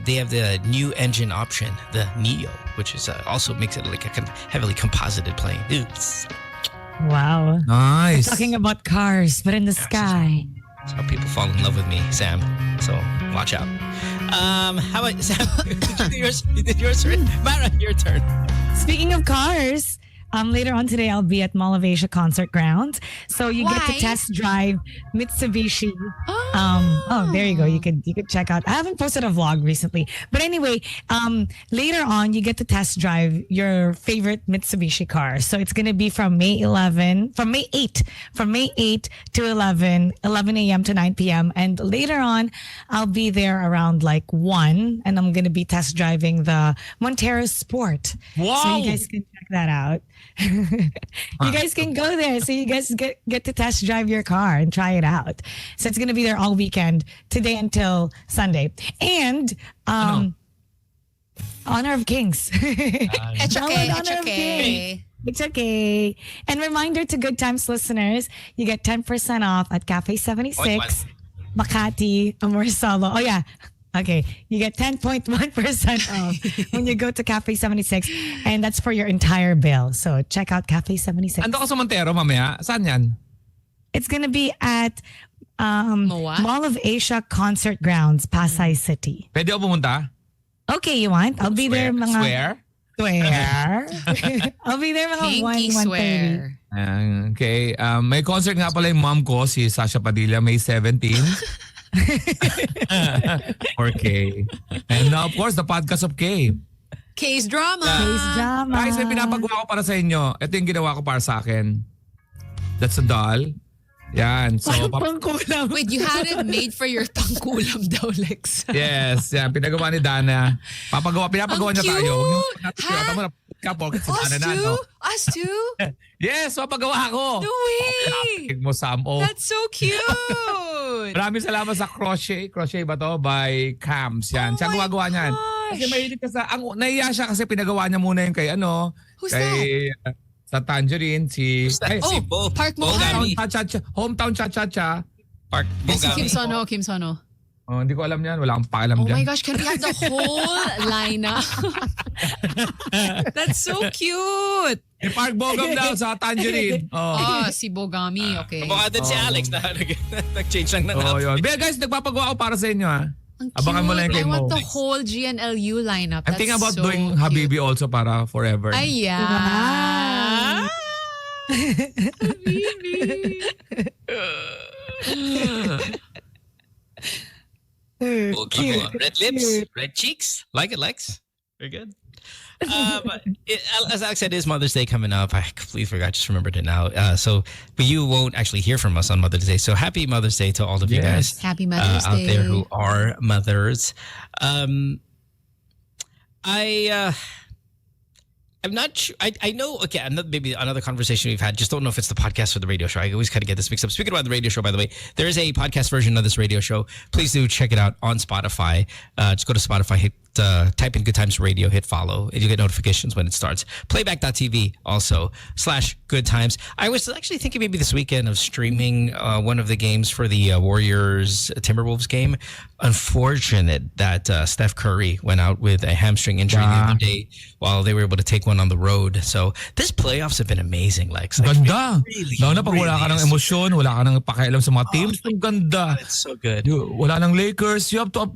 [SPEAKER 3] They have the new engine option, the Neo, which is also makes it like a heavily composited plane. Oops.
[SPEAKER 4] Wow.
[SPEAKER 5] Nice.
[SPEAKER 4] Talking about cars, but in the sky.
[SPEAKER 3] That's how people fall in love with me, Sam. So watch out. How about Sam? Did you do yours? Mara, your turn.
[SPEAKER 4] Speaking of cars, later on today I'll be at Mall of Asia Concert Grounds. So you get to
[SPEAKER 2] Why?
[SPEAKER 4] test drive Mitsubishi There you go. You could check out. I haven't posted a vlog recently, but anyway, later on you get to test drive your favorite Mitsubishi car. So it's gonna be from May 8 to 11 a.m. to 9 p.m. And later on, I'll be there around like 1, and I'm gonna be test driving the Montero Sport.
[SPEAKER 5] Wow!
[SPEAKER 4] So you guys can check that out. You guys can go there, so you guys get to test drive your car and try it out. So it's gonna be there all weekend, today until Sunday. And Honor of Kings.
[SPEAKER 2] It's okay. It's okay.
[SPEAKER 4] It's okay. And reminder to Good Times listeners, you get 10% off at Cafe 76, Makati, Amorsolo. Oh yeah. Okay, you get 10.1% off when you go to Cafe 76, and that's for your entire bill. So check out Cafe 76.
[SPEAKER 5] Ando ka sa Montero mamaya? Saan yan?
[SPEAKER 4] It's gonna be at Mall of Asia Concert Grounds, Pasay City.
[SPEAKER 5] Pwede ako pumunta?
[SPEAKER 4] Okay, you want? I'll be there mga...
[SPEAKER 5] Swear?
[SPEAKER 4] I'll be there mga
[SPEAKER 2] Pinky
[SPEAKER 4] 1:30.
[SPEAKER 2] swear.
[SPEAKER 5] Okay. May concert nga pala yung mom ko, si Sasha Padilla, May 17. 4K. And of course, the podcast of K.
[SPEAKER 2] Case drama.
[SPEAKER 4] Case drama.
[SPEAKER 5] Guys, may pinapagawa ko para sa inyo. Ito yung ginawa ko para sa akin. That's a doll. Yan. So,
[SPEAKER 4] Pangkulam.
[SPEAKER 2] Wait, you had it made for your tangkulam daw, Lex.
[SPEAKER 5] yes. Yan. Pinagawa ni Dana. Pinapagawa
[SPEAKER 2] Ang
[SPEAKER 5] niya tayo. Huwag niyo
[SPEAKER 2] cute.
[SPEAKER 5] natin mo na kapol kasi Dana na, no?
[SPEAKER 2] Us too?
[SPEAKER 5] Yes, papagawa ko.
[SPEAKER 2] No way.
[SPEAKER 5] Tignan mo, Sam. Oh.
[SPEAKER 2] That's so cute.
[SPEAKER 5] Maraming salamat sa crochet. Crochet ba to? By Cams. Yan. Siya gumagawa niyan. Kasi mahilig ka sa... Nahiya siya kasi pinagawa niya muna yung kay
[SPEAKER 2] Who's
[SPEAKER 5] kay, sa Tangerine. Si...
[SPEAKER 9] Si
[SPEAKER 2] Park
[SPEAKER 9] Bogami.
[SPEAKER 5] Hometown Cha-Cha-Cha.
[SPEAKER 9] Park
[SPEAKER 2] Kim
[SPEAKER 9] Bogami.
[SPEAKER 2] Kim Sono.
[SPEAKER 5] Oh, hindi ko alam yan. Wala akong pakialam
[SPEAKER 2] Oh
[SPEAKER 5] dyan.
[SPEAKER 2] my gosh, can we have the whole lineup? That's so cute.
[SPEAKER 5] Park Bogam daw sa Tangerine. Oh.
[SPEAKER 2] Si Bogami, okay.
[SPEAKER 9] Mukha din si Alex na nag-change lang ng
[SPEAKER 5] Oh, yun. But guys, nagpapagawa ko para sa inyo, ha?
[SPEAKER 2] Ang
[SPEAKER 5] Abangan mo lang
[SPEAKER 2] cute.
[SPEAKER 5] kay
[SPEAKER 2] I want
[SPEAKER 5] Mo.
[SPEAKER 2] the whole GNLU lineup.
[SPEAKER 5] I'm thinking about
[SPEAKER 2] That's so
[SPEAKER 5] doing
[SPEAKER 2] cute.
[SPEAKER 5] Habibi also para forever.
[SPEAKER 2] Ay, yeah. Habibi.
[SPEAKER 9] Okay. Red lips, red cheeks. Like it, Lex. Very good. As Alex said, it is Mother's Day coming up. I completely forgot. Just remembered it now. But you won't actually hear from us on Mother's Day. So happy Mother's Day to all of you guys.
[SPEAKER 2] Happy Mother's
[SPEAKER 9] out
[SPEAKER 2] Day.
[SPEAKER 9] there who are mothers. I'm not sure. I know, okay, maybe another conversation we've had. Just don't know if it's the podcast or the radio show. I always kind of get this mixed up. Speaking about the radio show, by the way, there is a podcast version of this radio show. Please do check it out on Spotify. Just go to Spotify, type in Good Times Radio, hit follow, and you get notifications when it starts. Playback.tv also, /Good Times. I was actually thinking maybe this weekend of streaming one of the games for the Warriors Timberwolves game. Unfortunate that Steph Curry went out with a hamstring injury the other day while they were able to take one on the road. So this playoffs have been amazing, Lex.
[SPEAKER 5] Ganda.
[SPEAKER 9] Really,
[SPEAKER 5] Lalo na pag wala ka ng
[SPEAKER 9] really
[SPEAKER 5] emosyon, wala ka ng pakialam sa mga teams. Ang ganda.
[SPEAKER 9] It's so good.
[SPEAKER 5] Wala ng Lakers. You have to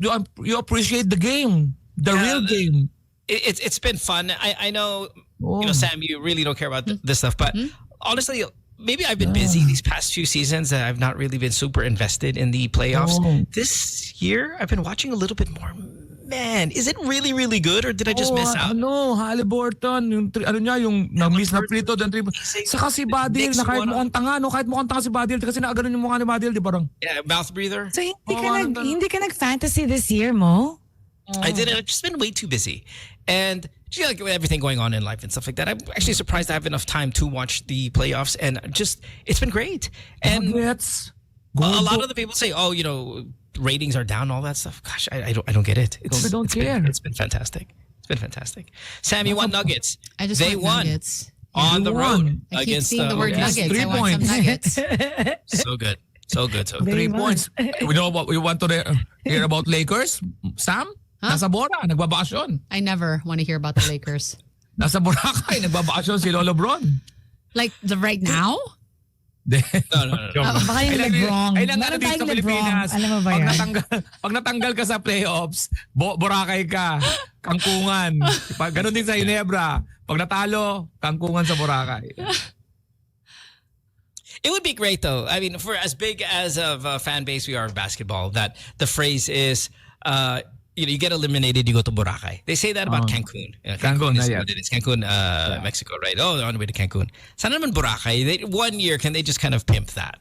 [SPEAKER 5] you appreciate the game. The real game.
[SPEAKER 9] It's been fun. I know,
[SPEAKER 5] Oh.
[SPEAKER 9] Sam, you really don't care about this stuff, but honestly, maybe I've been busy these past few seasons that I've not really been super invested in the playoffs.
[SPEAKER 5] Oh.
[SPEAKER 9] This year, I've been watching a little bit more. Man, is it really, really good, or did I just miss out?
[SPEAKER 5] Halliburton, yung yung na-miss na free throw, saka si Badil, na kahit mukhang tanga si Badil, kasi nakaganon yung mukha ni Badil, di ba?
[SPEAKER 9] Yeah, mouth breather.
[SPEAKER 4] So hindi ka nag-fantasy this year, Mo?
[SPEAKER 9] I did it. I've just been way too busy. And like with everything going on in life and stuff like that, I'm actually surprised I have enough time to watch the playoffs. And it's been great. And a lot of the people say, ratings are down, all that stuff. Gosh, I don't get it.
[SPEAKER 5] We don't care.
[SPEAKER 9] It's been fantastic. It's been fantastic. Sam, you won Nuggets.
[SPEAKER 2] They won Nuggets.
[SPEAKER 9] On the road
[SPEAKER 2] I keep
[SPEAKER 9] against
[SPEAKER 2] seeing the word Nuggets.
[SPEAKER 5] 3
[SPEAKER 2] I want
[SPEAKER 5] points.
[SPEAKER 2] some Nuggets.
[SPEAKER 9] So good. So good.
[SPEAKER 5] 3 points. We know what we want to hear about Lakers. Sam? Nasa Bora, nagbabakasyon.
[SPEAKER 2] I never want to hear about the Lakers.
[SPEAKER 5] Nasa Boracay, nagbabakasyon si Lolo Bron.
[SPEAKER 2] Like right now?
[SPEAKER 9] No.
[SPEAKER 4] Baka yung LeBron.
[SPEAKER 5] Ay lang
[SPEAKER 4] Meron
[SPEAKER 5] dito sa
[SPEAKER 4] tayong
[SPEAKER 5] Pilipinas.
[SPEAKER 4] Alam mo ba yan?
[SPEAKER 5] Pag natanggal ka sa playoffs, Boracay ka, Kangkungan. Ganon din sa Ginebra. Pag natalo, Kangkungan sa Boracay.
[SPEAKER 9] It would be great, though. I mean, for as big as of a fan base we are of basketball, that the phrase is, you get eliminated, you go to Boracay. They say that about Cancun.
[SPEAKER 5] Cancun,
[SPEAKER 9] is
[SPEAKER 5] yeah.
[SPEAKER 9] what it is. Cancun, Mexico, right? Oh, they're on the way to Cancun. Sana naman Boracay. 1 year, can they just kind of pimp that?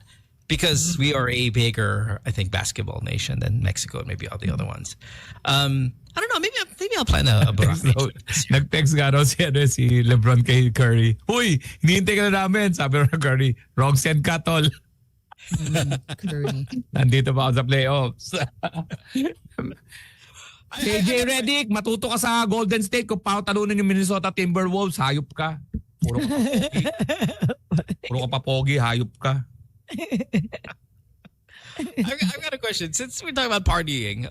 [SPEAKER 9] Because we are a bigger, I think, basketball nation than Mexico and maybe all the other ones. I don't know. Maybe I'll plan a Boracay.
[SPEAKER 5] So, nag-text nga raw si Lebron kay Curry. Huy, hinihintay ka na namin. Sabi raw ng Curry, wrong send ka, tol.
[SPEAKER 2] Curry.
[SPEAKER 5] Nandito ba ako sa playoffs? JJ Redick, matuto ka sa Golden State kung paano talunan yung Minnesota Timberwolves. Hayop ka. Puro ka pa pogi, hayop ka.
[SPEAKER 9] I've got a question. Since we're talking about partying,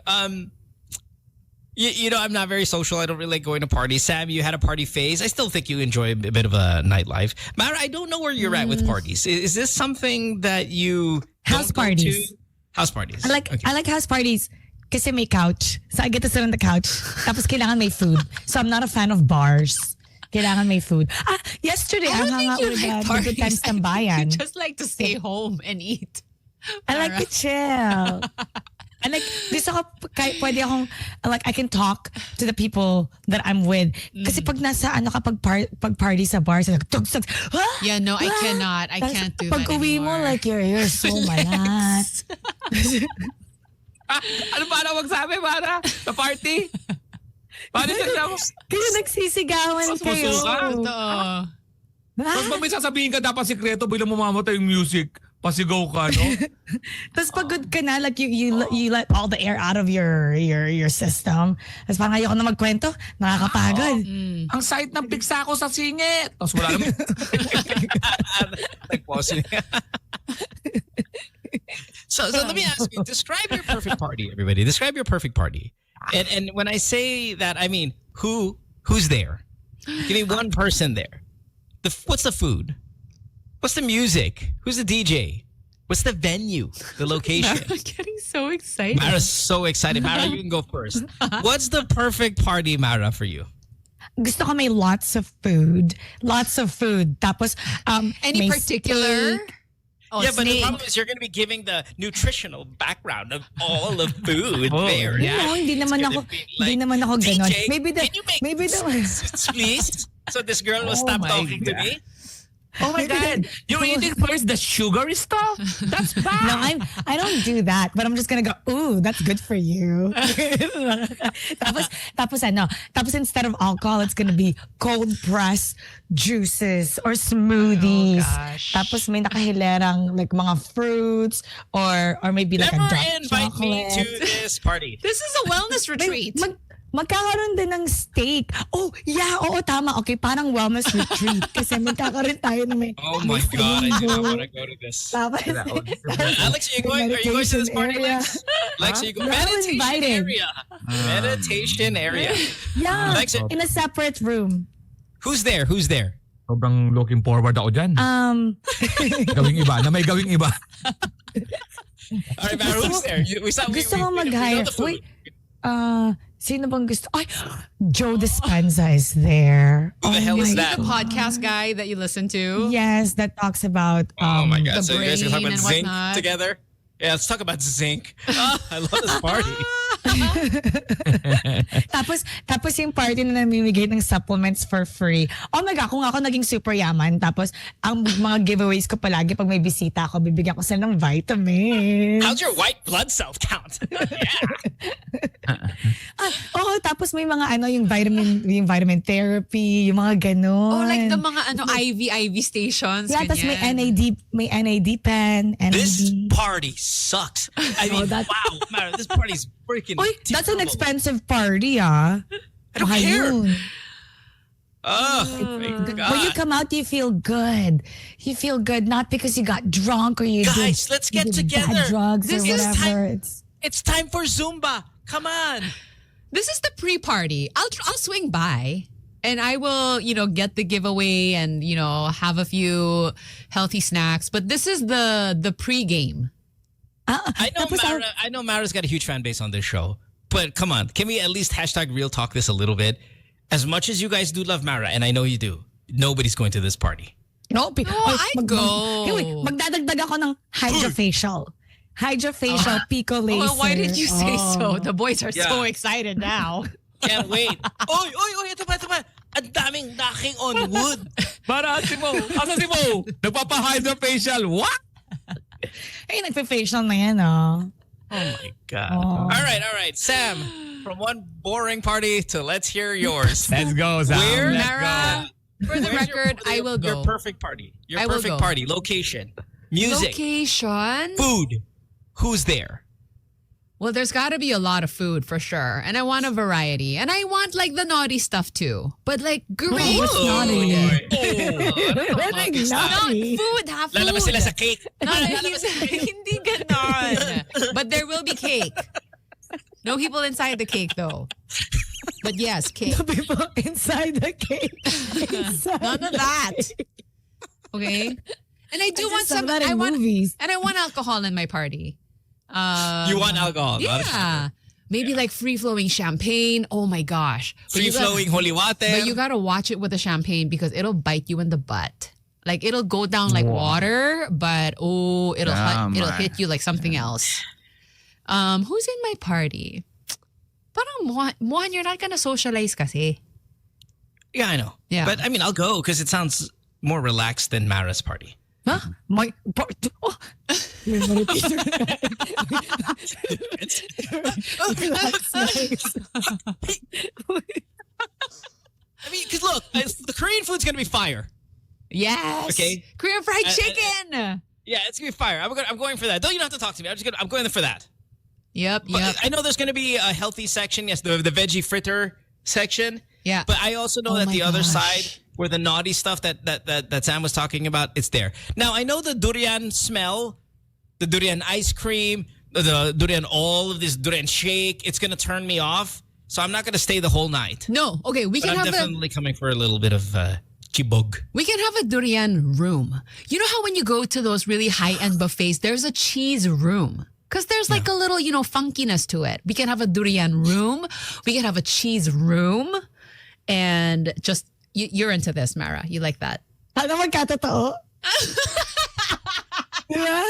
[SPEAKER 9] you know, I'm not very social. I don't really like going to parties. Sam, you had a party phase. I still think you enjoy a bit of a nightlife. Mara, I don't know where you're at with parties. Is this something that you
[SPEAKER 4] House
[SPEAKER 9] don't go
[SPEAKER 4] parties.
[SPEAKER 9] to? House parties.
[SPEAKER 4] I like house parties kasi may couch. So I get to sit on the couch. Tapos kailangan may food. So I'm not a fan of bars. Kailangan may food. Yesterday, I hung out with the Good Times Tambayan.
[SPEAKER 2] You just like to stay home and eat.
[SPEAKER 4] I like to chill. And like, gusto ko, pwede akong, like, I can talk to the people that I'm with. Kasi pag nasa, pag party sa bars, like, tugs.
[SPEAKER 2] Yeah, no, I cannot. I can't do that
[SPEAKER 4] Pag uwi mo,
[SPEAKER 2] anymore.
[SPEAKER 4] like, you're so malat.
[SPEAKER 5] Ano ba na magsabi, Mara? Sa party? Paano siya
[SPEAKER 4] Kasi nagsisigawan kayo.
[SPEAKER 2] Totoo.
[SPEAKER 5] Tapos pag may sasabihin ka, dapat sikreto, bilang mamamatay yung music, pasigaw ka, no?
[SPEAKER 4] Tapos pag good ka na, like you let all the air out of your system. Tapos parang ayoko na magkwento, nakakapagod.
[SPEAKER 5] Ang site ng piksa ko sa singit. Tapos wala naman.
[SPEAKER 9] So let me ask you, describe your perfect party, everybody. Describe your perfect party. And when I say that, I mean, who's there? Give me one person there. What's the food? What's the music? Who's the DJ? What's the venue? The location?
[SPEAKER 2] I'm getting so excited.
[SPEAKER 9] Mara's so excited. Mara, you can go first. What's the perfect party, Mara, for you?
[SPEAKER 4] Gusto ko may lots of food. Lots of food. Tapos,
[SPEAKER 2] Any
[SPEAKER 4] may
[SPEAKER 2] particular?
[SPEAKER 4] steak.
[SPEAKER 2] Oh,
[SPEAKER 9] yeah, but the
[SPEAKER 2] snake.
[SPEAKER 9] problem is you're going to be giving the nutritional background of all the food there.
[SPEAKER 4] No, hindi naman
[SPEAKER 9] It's
[SPEAKER 4] ako,
[SPEAKER 9] gonna be
[SPEAKER 4] hindi naman ako
[SPEAKER 9] DJ,
[SPEAKER 4] ganon. Maybe
[SPEAKER 9] can you make please? So this girl will stop
[SPEAKER 5] my
[SPEAKER 9] talking to
[SPEAKER 5] God.
[SPEAKER 9] me?
[SPEAKER 5] Oh my God. You're eating first the sugary stuff? That's bad.
[SPEAKER 4] No, I don't do that. But I'm just gonna go, ooh, that's good for you. tapos instead of alcohol, it's gonna be cold pressed juices or smoothies.
[SPEAKER 2] Oh, gosh.
[SPEAKER 4] Tapos may nakahilerang like mga fruits or maybe like
[SPEAKER 9] Never
[SPEAKER 4] a dark
[SPEAKER 9] invite
[SPEAKER 4] chocolate.
[SPEAKER 9] me to this party.
[SPEAKER 2] This is a wellness retreat.
[SPEAKER 4] Magkakaroon din ng steak. Oh, yeah. Oo, tama. Okay, parang wellness retreat. Kasi magkakaroon tayo na may...
[SPEAKER 9] Oh my God, I do not want to go to this.
[SPEAKER 4] Tapos,
[SPEAKER 9] Alex, are you going to this party, Lex? Lex, are you going?
[SPEAKER 4] We're all
[SPEAKER 9] Meditation
[SPEAKER 4] invited.
[SPEAKER 9] area. Meditation area.
[SPEAKER 4] Yeah,
[SPEAKER 9] Lex,
[SPEAKER 4] in a separate room.
[SPEAKER 9] who's there? Who's there?
[SPEAKER 5] Sobrang looking forward ako dyan. Gawing iba, na may gawing iba.
[SPEAKER 9] All right, Mara, who's there?
[SPEAKER 4] Gusto ko
[SPEAKER 9] we know
[SPEAKER 4] mag-hire.
[SPEAKER 9] the food.
[SPEAKER 4] Wait, sino bang gusto? Ay, Joe Dispenza is there.
[SPEAKER 9] Who the hell is
[SPEAKER 2] Is he
[SPEAKER 9] that?
[SPEAKER 2] the podcast guy that you listen to?
[SPEAKER 4] Yes, that talks about
[SPEAKER 9] Oh my God!
[SPEAKER 2] the
[SPEAKER 9] So you guys are talking
[SPEAKER 2] brain
[SPEAKER 9] about
[SPEAKER 2] and
[SPEAKER 9] zinc
[SPEAKER 2] whatnot.
[SPEAKER 9] together? Yeah, let's talk about zinc. Oh, I love this party.
[SPEAKER 4] tapos yung party na namimigay ng supplements for free. Oh my God, kung ako naging super yaman, tapos ang mga giveaways ko palagi pag may bisita ako, bibigyan ko sila ng vitamins.
[SPEAKER 9] How's your white blood cell count?
[SPEAKER 4] Oo, tapos may mga yung vitamin therapy, yung mga ganon.
[SPEAKER 2] Oh, like the mga IV stations.
[SPEAKER 4] Yeah, tapos may
[SPEAKER 2] ganyan.
[SPEAKER 4] NAD pen, NAD.
[SPEAKER 9] This party sucks. I mean, wow, Mara, this party's freaking.
[SPEAKER 4] Oy, that's an
[SPEAKER 9] terrible.
[SPEAKER 4] expensive party, ah.
[SPEAKER 9] I don't
[SPEAKER 4] Mahal
[SPEAKER 9] care.
[SPEAKER 4] yun.
[SPEAKER 9] Oh my God!
[SPEAKER 4] When you come out, you feel good. You feel good, not because you got drunk or you
[SPEAKER 9] Guys,
[SPEAKER 4] did,
[SPEAKER 9] let's
[SPEAKER 4] you
[SPEAKER 9] get
[SPEAKER 4] did
[SPEAKER 9] together.
[SPEAKER 4] bad drugs
[SPEAKER 9] This
[SPEAKER 4] or
[SPEAKER 9] is
[SPEAKER 4] whatever.
[SPEAKER 9] It's time for Zumba. Come on.
[SPEAKER 2] This is the pre-party. I'll swing by. And I will, get the giveaway and, have a few healthy snacks. But this is the pre-game.
[SPEAKER 9] I know Mara's got a huge fan base on this show. But come on, can we at least #real talk this a little bit? As much as you guys do love Mara, and I know you do, nobody's going to this party.
[SPEAKER 4] No,
[SPEAKER 2] I'd go.
[SPEAKER 4] Hey, wait, magdadagdag ako ng hydrofacial. Hydrofacial, pico laser.
[SPEAKER 2] Well, why did you say so? The boys are so excited now.
[SPEAKER 3] Can't wait. Oy, ito pa. Ang daming knocking on wood.
[SPEAKER 5] Para si Mo. Asa si Mo? Nagpapa-hydrofacial. What?
[SPEAKER 4] Ay, nagpa-facial na yan, oh.
[SPEAKER 3] Oh my God.
[SPEAKER 4] Oh.
[SPEAKER 3] All right. Sam, from one boring party to let's hear yours.
[SPEAKER 5] Let's go, Sam.
[SPEAKER 3] Where,
[SPEAKER 5] Let's
[SPEAKER 2] Nara? For the
[SPEAKER 3] Where's
[SPEAKER 2] record, I will go.
[SPEAKER 3] Your perfect party. Your
[SPEAKER 2] I will
[SPEAKER 3] perfect
[SPEAKER 2] go.
[SPEAKER 3] party. Location. Music.
[SPEAKER 2] Location?
[SPEAKER 3] Food. Who's there?
[SPEAKER 2] Well, there's got to be a lot of food for sure. And I want a variety. And I want like the naughty stuff too. But like great
[SPEAKER 4] what's
[SPEAKER 2] food.
[SPEAKER 4] naughty?
[SPEAKER 2] Not food, half food.
[SPEAKER 3] Lalabas sila sa cake.
[SPEAKER 2] Hindi ganon. But there will be cake. No people inside the cake though. But yes, cake.
[SPEAKER 4] The people inside the cake.
[SPEAKER 2] None of that. Okay? And I do want some
[SPEAKER 4] that in movies.
[SPEAKER 2] And I want alcohol in my party.
[SPEAKER 3] You want alcohol?
[SPEAKER 2] Yeah. Maybe like free-flowing champagne. Oh my gosh.
[SPEAKER 3] Free-flowing holy water.
[SPEAKER 2] But you got to watch it with the champagne because it'll bite you in the butt. Like it'll go down like water, but it'll hit you like something else. Who's in my party? Parang Mohan, you're not gonna socialize kasi.
[SPEAKER 3] Yeah, I know.
[SPEAKER 2] Yeah.
[SPEAKER 3] But I mean, I'll go because it sounds more relaxed than Mara's party.
[SPEAKER 4] Huh? My party. Oh. That's nice.
[SPEAKER 3] I mean, because look, the Korean food's going to be fire.
[SPEAKER 2] Yes.
[SPEAKER 3] Okay.
[SPEAKER 2] Korean fried chicken.
[SPEAKER 3] Yeah, it's going to be fire. I'm going for that. Don't you have to talk to me. I'm going for that.
[SPEAKER 2] Yep.
[SPEAKER 3] But I know there's going to be a healthy section. Yes, the veggie fritter section.
[SPEAKER 2] Yeah.
[SPEAKER 3] But I also know that the other side, where the naughty stuff that Sam was talking about, it's there. Now, I know the durian smell, the durian ice cream, the durian, all of this durian shake, it's going to turn me off. So I'm not going to stay the whole night.
[SPEAKER 2] No. Okay,
[SPEAKER 3] I'm definitely coming for a little bit of chibog.
[SPEAKER 2] We can have a durian room. You know how when you go to those really high-end buffets, there's a cheese room. Because there's like a little, funkiness to it. We can have a durian room. We can have a cheese room. And just, you're into this, Mara. You like that.
[SPEAKER 4] Ano magkatotoo? Diba?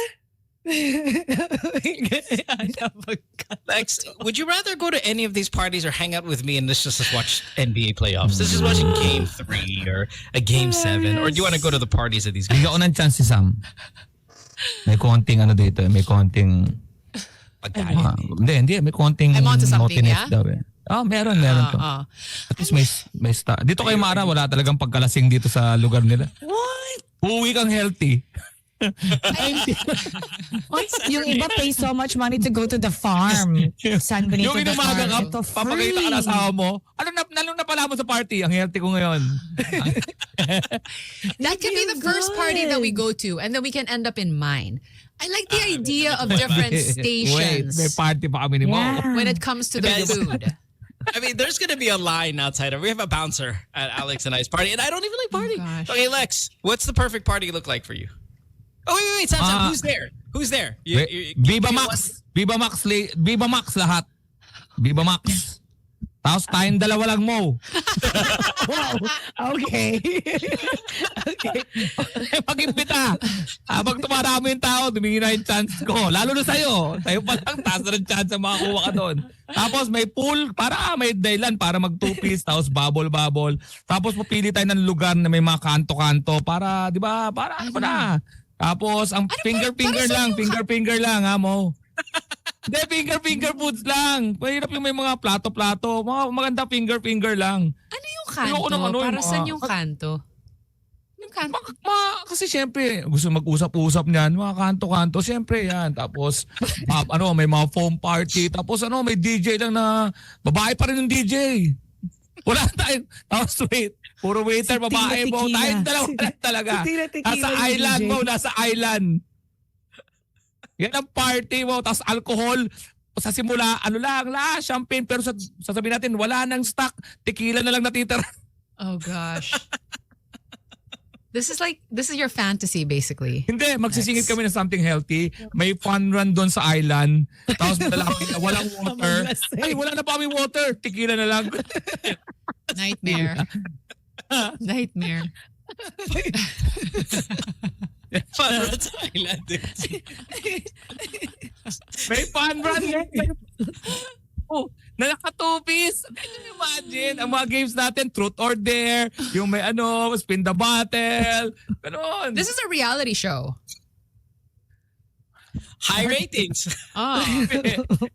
[SPEAKER 3] Lex, would you rather go to any of these parties or hang out with me and let's just watch NBA playoffs? Let's just watch a game 3 or a game 7. Or do you want to go to the parties of these guys?
[SPEAKER 5] Bigyan ko ng chance si Sam. May konting dito. May konting... Hindi. May konting...
[SPEAKER 2] I'm onto something,
[SPEAKER 5] naughtiness
[SPEAKER 2] yeah?
[SPEAKER 5] daw eh. Meron to. At least may star. Dito kay Mara, wala talagang pagkalasing dito sa lugar nila.
[SPEAKER 4] What?
[SPEAKER 5] Uuwi kang healthy.
[SPEAKER 4] Yung iba pay so much money to go to the farm. San Benito
[SPEAKER 5] Yung
[SPEAKER 4] the
[SPEAKER 5] inumaga
[SPEAKER 4] farm.
[SPEAKER 5] ka, papakita ka na asawa mo. Nalong na pala mo sa party. Ang healthy ko ngayon.
[SPEAKER 2] That can be the first party that we go to, and then we can end up in mine. I like the idea of different stations.
[SPEAKER 5] Wait, may party pa kami ni Mo.
[SPEAKER 4] Yeah.
[SPEAKER 2] when it comes to the food.
[SPEAKER 3] I mean, there's going to be a line outside. We have a bouncer at Alex and I's party, and I don't even like party.
[SPEAKER 2] gosh.
[SPEAKER 3] Okay, Lex, what's the perfect party look like for you? Oh, wait, Sam, who's there? Who's there?
[SPEAKER 5] Viva Max. Viva Max. Viva Max lahat. Viva Max. Tapos tayong dalawa lang mo.
[SPEAKER 4] Wow. Okay. Okay.
[SPEAKER 5] Mag-impita. Habang tumarami yung tao, dumingin na yung chance ko. Lalo na sa'yo. Sa'yo pa lang, taas na ng chance na makakuha ka doon. Tapos may pool, may dahilan para mag-two-piece, tapos bubble. Tapos mapili tayo ng lugar na may mga kanto-kanto para, di ba, para ano na. Tapos ang finger lang, ha mo. Hindi, finger foods lang. Mahirap yung may mga plato-plato. Mga maganda finger lang.
[SPEAKER 2] Ano yung kanto? Para saan yung kanto? Yung kanto?
[SPEAKER 5] Kasi syempre, gusto mag-usap-usap niyan. Mga kanto-kanto, syempre yan. Tapos, may mga foam party. Tapos may DJ lang na, babae pa rin yung DJ. Wala tayong, tapos wait, puro waiter, babae mo. Tayong dalawa lang talaga. Nasa island mo, nasa island. Yan ang party mo, tapos alcohol. Sa simula, champagne. Pero sasabihin natin, wala nang stock. Tequila na lang natitira.
[SPEAKER 2] Oh gosh. This is your fantasy basically.
[SPEAKER 5] Hindi, magsisingit kami ng something healthy. May fun run doon sa island. Tapos walang water. Ay, wala na pa kami water. Tequila na lang.
[SPEAKER 2] Nightmare. Nightmare.
[SPEAKER 9] Fun run sa island.
[SPEAKER 5] May fun run yan. Oh, na naka-two-piece. Can you imagine? Ang mga games natin, truth or dare, yung may spin the bottle, ganon.
[SPEAKER 2] This is a reality show.
[SPEAKER 9] High ratings.
[SPEAKER 2] Oh.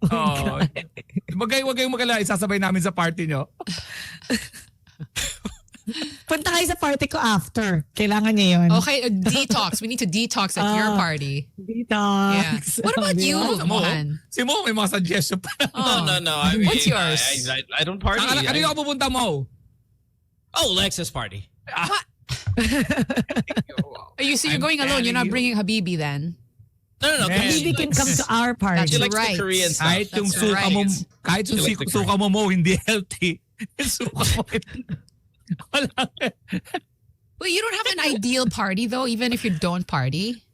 [SPEAKER 5] Oh. Wag kayong mag-alala, isasabay namin sa party nyo.
[SPEAKER 4] Punta kayo sa party ko after. Kailangan niya yun.
[SPEAKER 2] Okay, detox. We need to detox at your party.
[SPEAKER 4] Detox.
[SPEAKER 2] Yeah. What about you, Mohan?
[SPEAKER 5] Si Mo, may mga suggestion pa.
[SPEAKER 9] No. I mean,
[SPEAKER 2] What's yours?
[SPEAKER 9] I don't party.
[SPEAKER 5] Kanino ka pupunta mo?
[SPEAKER 9] Oh, Lexus party.
[SPEAKER 2] So you're going alone. You're not bringing Habibi then?
[SPEAKER 9] No.
[SPEAKER 4] Maybe can come to our party.
[SPEAKER 9] She likes
[SPEAKER 2] right.
[SPEAKER 9] the Korean stuff.
[SPEAKER 5] Kahit yung
[SPEAKER 2] That's
[SPEAKER 5] suka mo,
[SPEAKER 2] right.
[SPEAKER 5] kahit yung suka mo hindi healthy. Yung suka mo. Wala.
[SPEAKER 2] Well, you don't have an ideal party though, even if you don't party.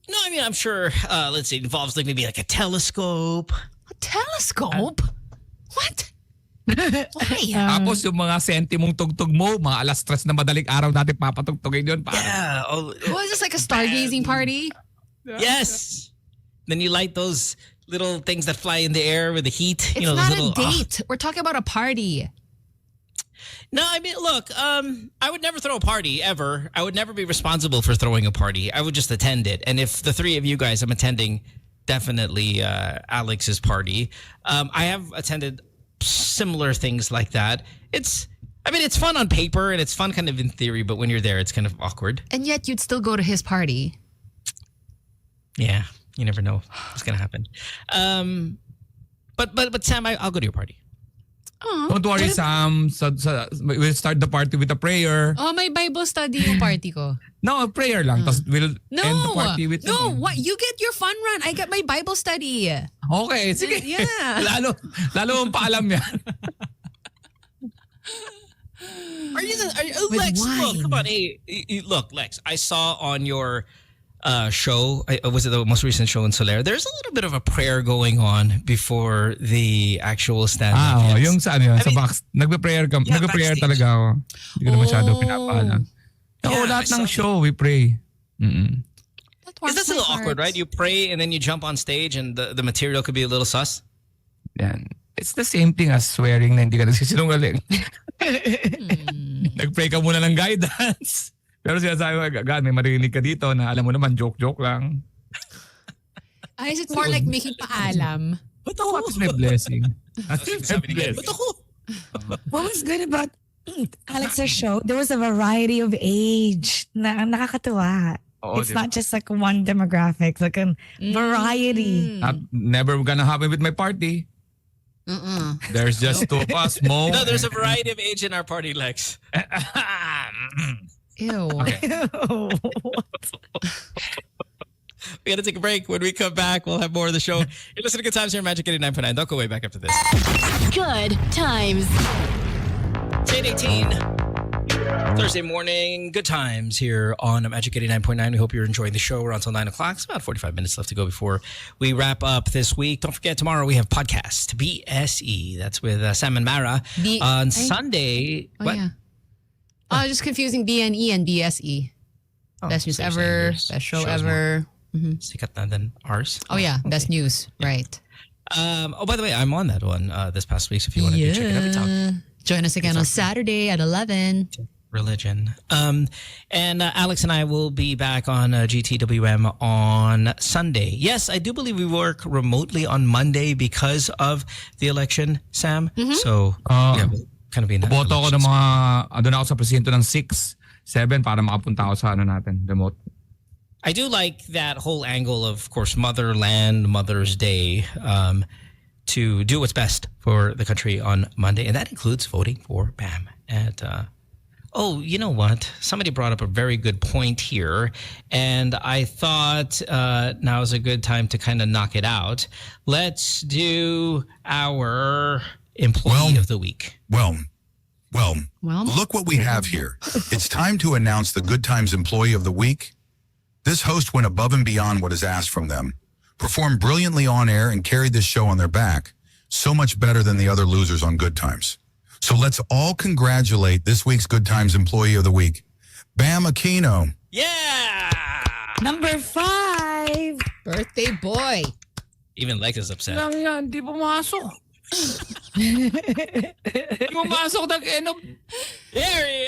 [SPEAKER 9] No, I mean, I'm sure, let's see, it involves like maybe like a telescope.
[SPEAKER 2] A telescope? What? Why?
[SPEAKER 5] Tapos yung mga senti mong tugtog mo, mga alas 3 na madaling araw natin papatugtugin yun.
[SPEAKER 9] Yeah. Oh,
[SPEAKER 2] Was this like a stargazing party?
[SPEAKER 9] yes. Then you light those little things that fly in the air with the heat.
[SPEAKER 2] It's
[SPEAKER 9] those
[SPEAKER 2] not
[SPEAKER 9] little,
[SPEAKER 2] a date. We're talking about a party.
[SPEAKER 9] No, I mean, look, I would never throw a party ever. I would never be responsible for throwing a party. I would just attend it. And if the three of you guys, I'm attending definitely Alex's party. I have attended similar things like that. It's fun on paper and it's fun kind of in theory, but when you're there, it's kind of awkward.
[SPEAKER 2] And yet you'd still go to his party.
[SPEAKER 9] Yeah, you never know what's gonna happen. But Sam, I'll go to your party.
[SPEAKER 2] Oh,
[SPEAKER 5] Don't worry, Sam. We'll start the party with a prayer.
[SPEAKER 2] Oh, may Bible study yung party ko.
[SPEAKER 5] No, a prayer lang. Tapos we'll end the party with...
[SPEAKER 2] What? You get your fun run. I get my Bible study.
[SPEAKER 5] Okay, sige.
[SPEAKER 2] Yeah.
[SPEAKER 5] lalo mong paalam yan.
[SPEAKER 9] Are you Lex? Look, come on. Hey, look, Lex. I saw on your show, was it the most recent show in Soler? There's a little bit of a prayer going on before the actual stand-up.
[SPEAKER 5] Yung sa sa box. Nagpe-prayer ka. Nagpe-prayer talaga ako. Hindi ko na masyado pinapaalam. Lahat ng show, we pray.
[SPEAKER 9] Is that a little awkward, right? You pray and then you jump on stage and the material could be a little sus?
[SPEAKER 5] Yan. It's the same thing as swearing na hindi ka nagsisinungaling. Nag-pray ka muna ng guidance. Pero sinasabi mo, God, may marinig ka dito na alam mo naman, joke-joke lang.
[SPEAKER 2] Is it more like making paalam?
[SPEAKER 5] But ako, it's my blessing.
[SPEAKER 4] What was good about Alex's show? There was a variety of age na nakakatuwa. It's not just like one demographic, like a variety.
[SPEAKER 5] Never gonna happen with my party. There's just two of us, Mo.
[SPEAKER 9] No, there's a variety of age in our party, Lex.
[SPEAKER 2] Ew.
[SPEAKER 9] We got to take a break. When we come back, we'll have more of the show. You're listening to Good Times here, Magic 89.9. Don't go way back after this.
[SPEAKER 1] Good times.
[SPEAKER 9] It's 8:18. Thursday morning. Good Times here on Magic 89.9. We hope you're enjoying the show. We're on until 9 o'clock. It's about 45 minutes left to go before we wrap up this week. Don't forget, tomorrow we have podcast BSE. That's with Sam and Mara. On Sunday.
[SPEAKER 2] Oh, yeah. Just confusing BNE and BSE. Best news ever. Best show ever.
[SPEAKER 9] Sikat na than ours.
[SPEAKER 2] Oh, yeah. Best news. Right.
[SPEAKER 9] By the way, I'm on that one this past week. So if you want to check it out, we talk.
[SPEAKER 2] Join us again on Saturday at 11.
[SPEAKER 9] Religion. And Alex and I will be back on GTWM on Sunday. Yes, I do believe we work remotely on Monday because of the election, Sam. So, yeah, we'll kind of be in that.
[SPEAKER 5] Boto ako ng mga, doon ako sa presinto ng 6, 7 para makapunta ako sa natin, remote.
[SPEAKER 9] I do like that whole angle of course, Motherland, Mother's Day, to do what's best for the country on Monday. And that includes voting for BAM at... Oh, you know what? Somebody brought up a very good point here, and I thought now is a good time to kind of knock it out. Let's do our employee of the week.
[SPEAKER 11] Well, look what we have here. It's time to announce the Good Times Employee of the Week. This host went above and beyond what is asked from them, performed brilliantly on air, and carried this show on their back, so much better than the other losers on Good Times. So let's all congratulate this week's Good Times Employee of the Week, Bam Aquino.
[SPEAKER 3] Yeah.
[SPEAKER 4] Number 5.
[SPEAKER 2] Birthday boy.
[SPEAKER 3] Even Lex is upset.
[SPEAKER 5] Lang yan, di pumasok. Di pumasok nag-end of...
[SPEAKER 3] There he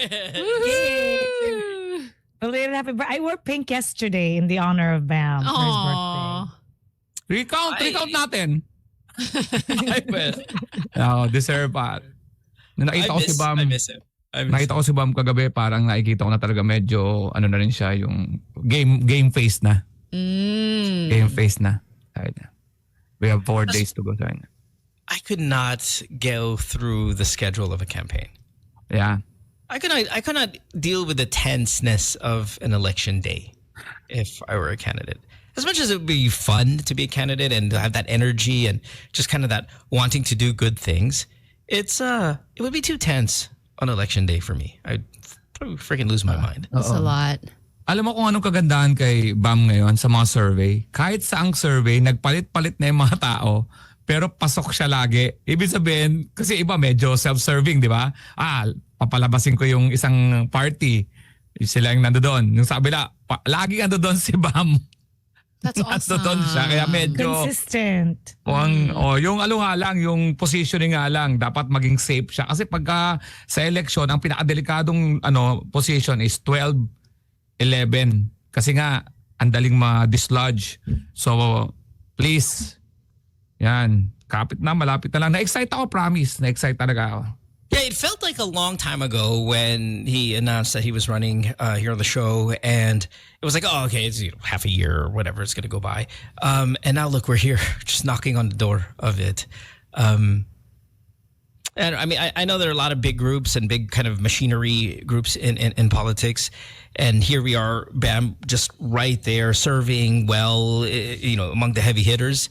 [SPEAKER 3] is.
[SPEAKER 4] Belated happy birthday. I wore pink yesterday in the honor of Bam for his birthday.
[SPEAKER 5] Recount natin.
[SPEAKER 3] I will.
[SPEAKER 5] Oh, deserve pa. Nung nakita ko si Bam,
[SPEAKER 3] I miss him.
[SPEAKER 5] nakita ko si Bam kagabi, parang nakikita ko na talaga medyo ano na rin siya, yung game face na. Game face na. We have 4 days to go.
[SPEAKER 3] I could not go through the schedule of a campaign.
[SPEAKER 5] Yeah.
[SPEAKER 3] I could not deal with the tenseness of an election day if I were a candidate. As much as it would be fun to be a candidate and to have that energy and just kind of that wanting to do good things, it would be too tense on election day for me. I'd probably freaking lose my mind.
[SPEAKER 2] That's a lot.
[SPEAKER 5] Alam mo kung anong kagandahan kay Bam ngayon sa mga survey? Kahit saang survey, nagpalit-palit na yung mga tao, pero pasok siya lagi. Ibig sabihin, kasi iba medyo self-serving, di ba? Papalabasin ko yung isang party. Sila yung nandoon. Yung sabi na, lagi nandoon si Bam.
[SPEAKER 2] That's awesome.
[SPEAKER 5] Nandoon siya. Kaya medyo...
[SPEAKER 4] Consistent.
[SPEAKER 5] Yung ano nga lang, yung positioning nga lang, dapat maging safe siya. Kasi pagka sa election, ang pinakadelikadong position is 12, 11. Kasi nga, ang daling ma-dislodge. So, please, yan, malapit na lang. Na-excite ako, promise. Na-excite talaga ako.
[SPEAKER 3] Yeah, it felt like a long time ago when he announced that he was running here on the show, and it was like, oh, okay, it's half a year or whatever, it's going to go by. And now look, we're here, just knocking on the door of it. And I mean, I know there are a lot of big groups and big kind of machinery groups in politics. And here we are, Bam, just right there, serving well, among the heavy hitters.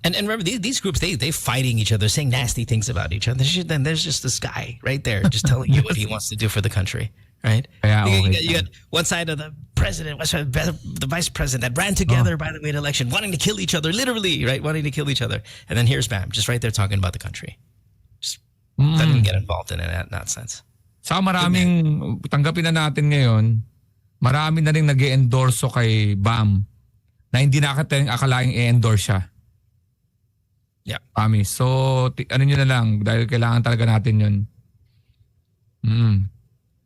[SPEAKER 3] And remember, these groups, they fighting each other, saying nasty things about each other. Then there's just this guy right there just telling you what he wants to do for the country, right?
[SPEAKER 5] Yeah,
[SPEAKER 3] you got one side of the president, one side of the vice president that ran together, by the way, in election, wanting to kill each other, literally, right? Wanting to kill each other. And then here's Bam, just right there talking about the country. Just doesn't get involved in it in that sense.
[SPEAKER 5] Sa maraming, tanggapin na natin ngayon, marami na rin nag-endorso kay Bam na hindi natin akalaing i-endorse siya.
[SPEAKER 3] Yeah.
[SPEAKER 5] Promise. So, ano nyo na lang, dahil kailangan talaga natin yun.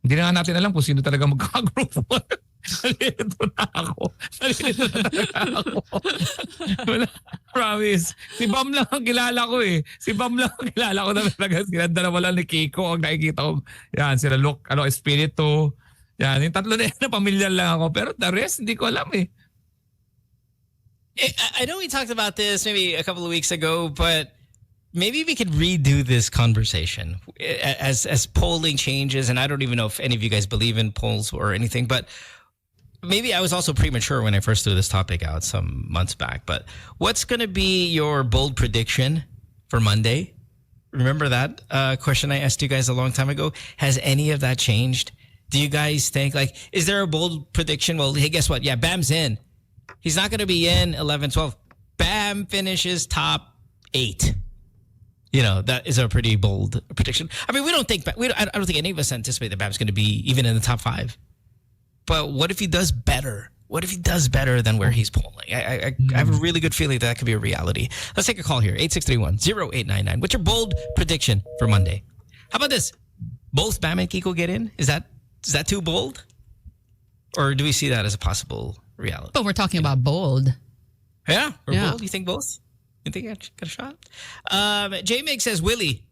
[SPEAKER 5] Hindi na nga natin alam kung sino talaga magkakagrupo. Nalilito na ako. Promise. Si Bam lang ang kilala ko eh. Si Bam lang ang kilala ko na talaga. Sila dalawa lang ni Kiko ang nakikita ko. Yan, sila Espiritu. Yan, yung tatlo na yan na pamilyar lang ako. Pero the rest, hindi ko alam eh.
[SPEAKER 3] I know we talked about this maybe a couple of weeks ago, but maybe we could redo this conversation as polling changes. And I don't even know if any of you guys believe in polls or anything, but maybe I was also premature when I first threw this topic out some months back. But what's going to be your bold prediction for Monday? Remember that question I asked you guys a long time ago? Has any of that changed? Do you guys think, is there a bold prediction? Well, hey, guess what? Yeah, Bam's in. He's not going to be in 11, 12. Bam finishes top 8. That is a pretty bold prediction. I mean, I don't think any of us anticipate that Bam's going to be even in the top 5. But what if he does better? What if he does better than where he's polling? I have a really good feeling that could be a reality. Let's take a call here. 8631-0899. What's your bold prediction for Monday? How about this? Both Bam and Kiko get in? Is that too bold? Or do we see that as a possible reality?
[SPEAKER 2] But we're talking about bold.
[SPEAKER 3] Yeah, bold. You think both? You think I got a shot? J-Meg says Willie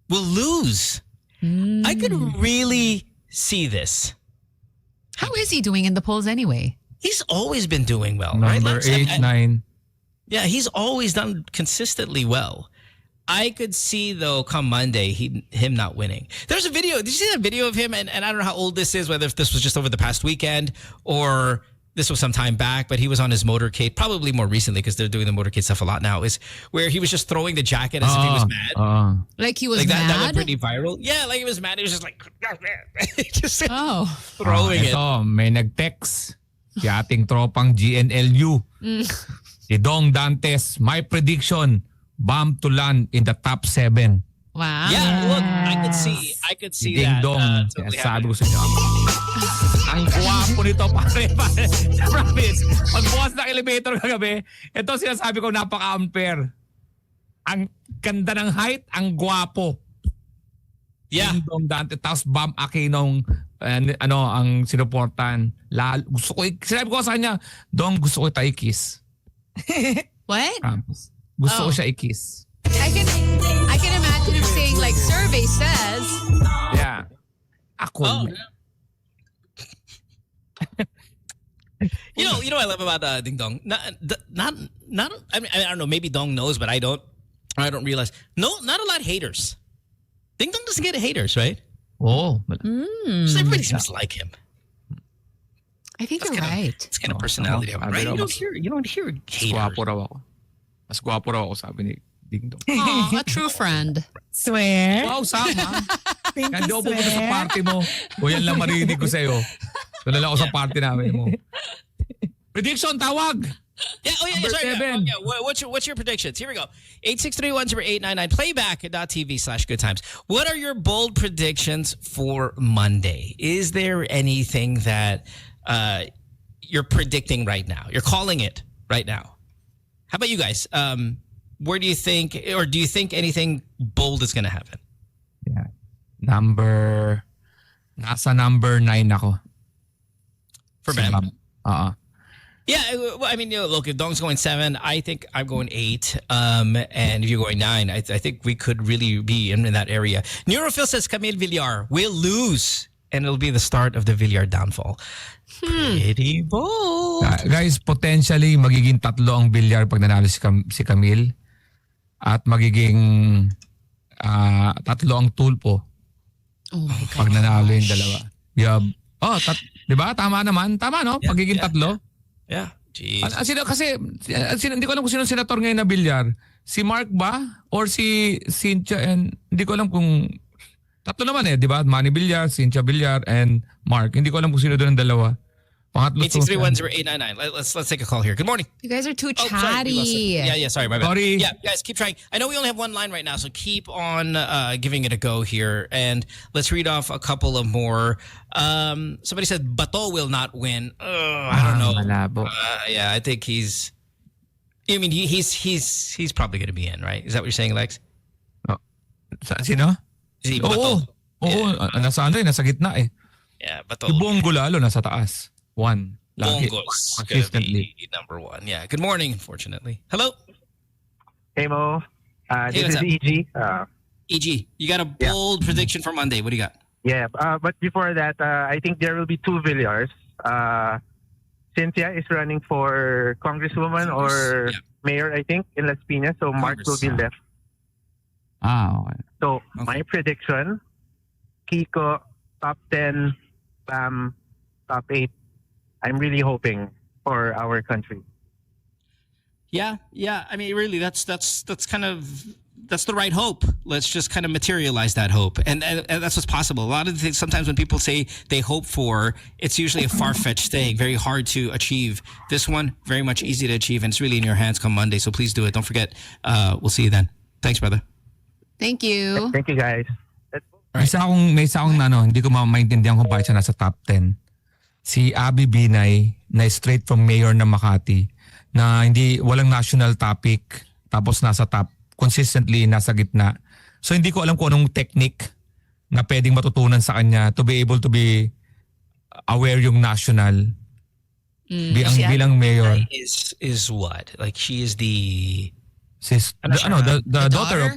[SPEAKER 3] will lose. I could really see this.
[SPEAKER 2] How is he doing in the polls anyway?
[SPEAKER 3] He's always been doing well, right?
[SPEAKER 5] Number 8, 9.
[SPEAKER 3] Yeah, he's always done consistently well. I could see, though, come Monday, him not winning. There's a video. Did you see that video of him? And I don't know how old this is, whether if this was just over the past weekend or this was some time back, but he was on his motorcade, probably more recently because they're doing the motorcade stuff a lot now, is where he was just throwing the jacket as if he was mad.
[SPEAKER 2] Like he was mad?
[SPEAKER 3] That went pretty viral. Yeah, like he was mad. He was just like, just throwing it.
[SPEAKER 5] Ito, may nag-text. Si ating tropang GNLU. Si Dong Dantes, my prediction, Bam to land in the top 7.
[SPEAKER 2] Wow.
[SPEAKER 9] Yeah, look, I could see
[SPEAKER 5] Ding
[SPEAKER 9] that.
[SPEAKER 5] dong.
[SPEAKER 9] Totally
[SPEAKER 5] Sabi
[SPEAKER 9] happening.
[SPEAKER 5] ko sa inyo. Ang gwapo nito, pare. Promise. Pagbukas ng elevator kagabi, ito sinasabi ko napaka-unfair. Ang ganda ng height, ang gwapo.
[SPEAKER 9] Yeah.
[SPEAKER 5] Ding dong Dante. Tapos Bam Aquino ang sinuportan. Gusto ko, sinabi ko sa kanya, Dong, gusto ko tayo kiss.
[SPEAKER 2] What?
[SPEAKER 5] Gusto ko siya i-kiss.
[SPEAKER 2] I can imagine him saying like survey says.
[SPEAKER 5] Yeah. Ako.
[SPEAKER 9] You know what I love about Ding Dong? Not. I mean, I don't know. Maybe Dong knows, but I don't realize. No, not a lot of haters. Ding Dong doesn't get haters, right?
[SPEAKER 5] Oh.
[SPEAKER 9] So everybody seems to like him.
[SPEAKER 2] I think you're right.
[SPEAKER 9] It's kind of personality, right? You don't hear
[SPEAKER 5] Mas
[SPEAKER 9] haters.
[SPEAKER 5] gwapo raw ako. Mas gwapo raw ako, sabi ni Ding Dong.
[SPEAKER 2] Aw, a true friend.
[SPEAKER 4] Swear.
[SPEAKER 5] Wow, sama.
[SPEAKER 4] Thank
[SPEAKER 5] Kaya di
[SPEAKER 4] you,
[SPEAKER 5] ako pumunta sa
[SPEAKER 4] swear.
[SPEAKER 5] party mo. O yan lang marinig ko sa'yo. Doon lang ako sa party namin mo. Prediction, tawag!
[SPEAKER 9] Yeah,
[SPEAKER 5] Number
[SPEAKER 9] sorry.
[SPEAKER 5] 7.
[SPEAKER 9] Yeah, what's your predictions? Here we go. 863-10899. Playback.tv/goodtimes. What are your bold predictions for Monday? Is there anything that you're predicting right now? You're calling it right now. How about you guys? Where do you think, or do you think anything bold is going to happen?
[SPEAKER 5] Yeah. Nasa number 9 ako.
[SPEAKER 9] For Ben? Yeah, well, I mean, look, if Dong's going 7, I think I'm going 8. And if you're going 9, I think we could really be in that area. Neurophil says Camille Villar will lose, and it'll be the start of the Villar downfall. Pretty bold.
[SPEAKER 5] Guys, potentially magiging 3 ang Villar pag nanalo si Camille. At magiging 3 ang Tulpo
[SPEAKER 2] Oh my God.
[SPEAKER 5] pag nanalo yung dalawa. Yeah. Oh, di ba? Tama naman. Tama, no? Pagiging 3.
[SPEAKER 9] Yeah. Jeez.
[SPEAKER 5] Hindi ko alam kung sino senator ngayon na Villar. Si Mark ba? Or si Cynthia? And hindi ko alam kung 3 naman di ba? Manny Villar, Cynthia Villar, and Mark. Hindi ko alam kung sino doon ang dalawa. Pangatlo.
[SPEAKER 9] 863-10899. Let's take a call here. Good morning.
[SPEAKER 2] You guys are too
[SPEAKER 9] Oh, sorry, we lost
[SPEAKER 2] chatty.
[SPEAKER 9] it. Yeah, sorry, my bad.
[SPEAKER 5] Sorry.
[SPEAKER 9] Yeah, guys, keep trying. I know we only have one line right now, so keep on giving it a go here. And let's read off a couple of more. Somebody said Bato will not win. I don't know.
[SPEAKER 5] Malabo.
[SPEAKER 9] Yeah, I think he's. I mean, he's probably going to be in, right? Is that what you're saying, Lex?
[SPEAKER 5] Sino?
[SPEAKER 9] Si
[SPEAKER 5] Oo.
[SPEAKER 9] Bato.
[SPEAKER 5] Oo. Nasa nasa gitna eh.
[SPEAKER 9] Yeah, Bato.
[SPEAKER 5] Yung Bongo lalo nasa taas. 1. Lagi.
[SPEAKER 9] Bongo's gonna
[SPEAKER 5] Consistently.
[SPEAKER 9] be number 1. Yeah. Good morning, unfortunately. Hello,
[SPEAKER 10] Hey Mo,
[SPEAKER 9] Hey,
[SPEAKER 10] this
[SPEAKER 9] what's
[SPEAKER 10] is
[SPEAKER 9] up?
[SPEAKER 10] EG.
[SPEAKER 9] EG. You got a bold prediction for Monday. What do you got?
[SPEAKER 10] Yeah, but before that, I think there will be 2 Villars. Cynthia is running for congresswoman or
[SPEAKER 9] Yeah.
[SPEAKER 10] mayor, I think, in Las Piñas. So Mark will be
[SPEAKER 9] Congress.
[SPEAKER 10] left.
[SPEAKER 5] Okay.
[SPEAKER 10] So
[SPEAKER 9] Okay.
[SPEAKER 10] my prediction, Kiko, top 10, Bam, top 8. I'm really hoping for our country.
[SPEAKER 9] Yeah. I mean, really, that's kind of that's the right hope. Let's just kind of materialize that hope, and that's what's possible. A lot of the things sometimes when people say they hope for, it's usually a far-fetched thing, very hard to achieve. This one, very much easy to achieve, and it's really in your hands come Monday. So please do it. Don't forget. We'll see you then. Thanks, brother.
[SPEAKER 2] Thank you.
[SPEAKER 10] Thank you, guys.
[SPEAKER 5] May isa akong hindi ko maintindihan kung bakit siya nasa top 10. Si Abby Binay na straight from mayor ng Makati na walang national topic tapos nasa top, consistently nasa gitna. So hindi ko alam kung anong technique na pwedeng matutunan sa kanya to be able to be aware yung national bilang mayor.
[SPEAKER 9] Is what? Like she is the
[SPEAKER 5] The daughter of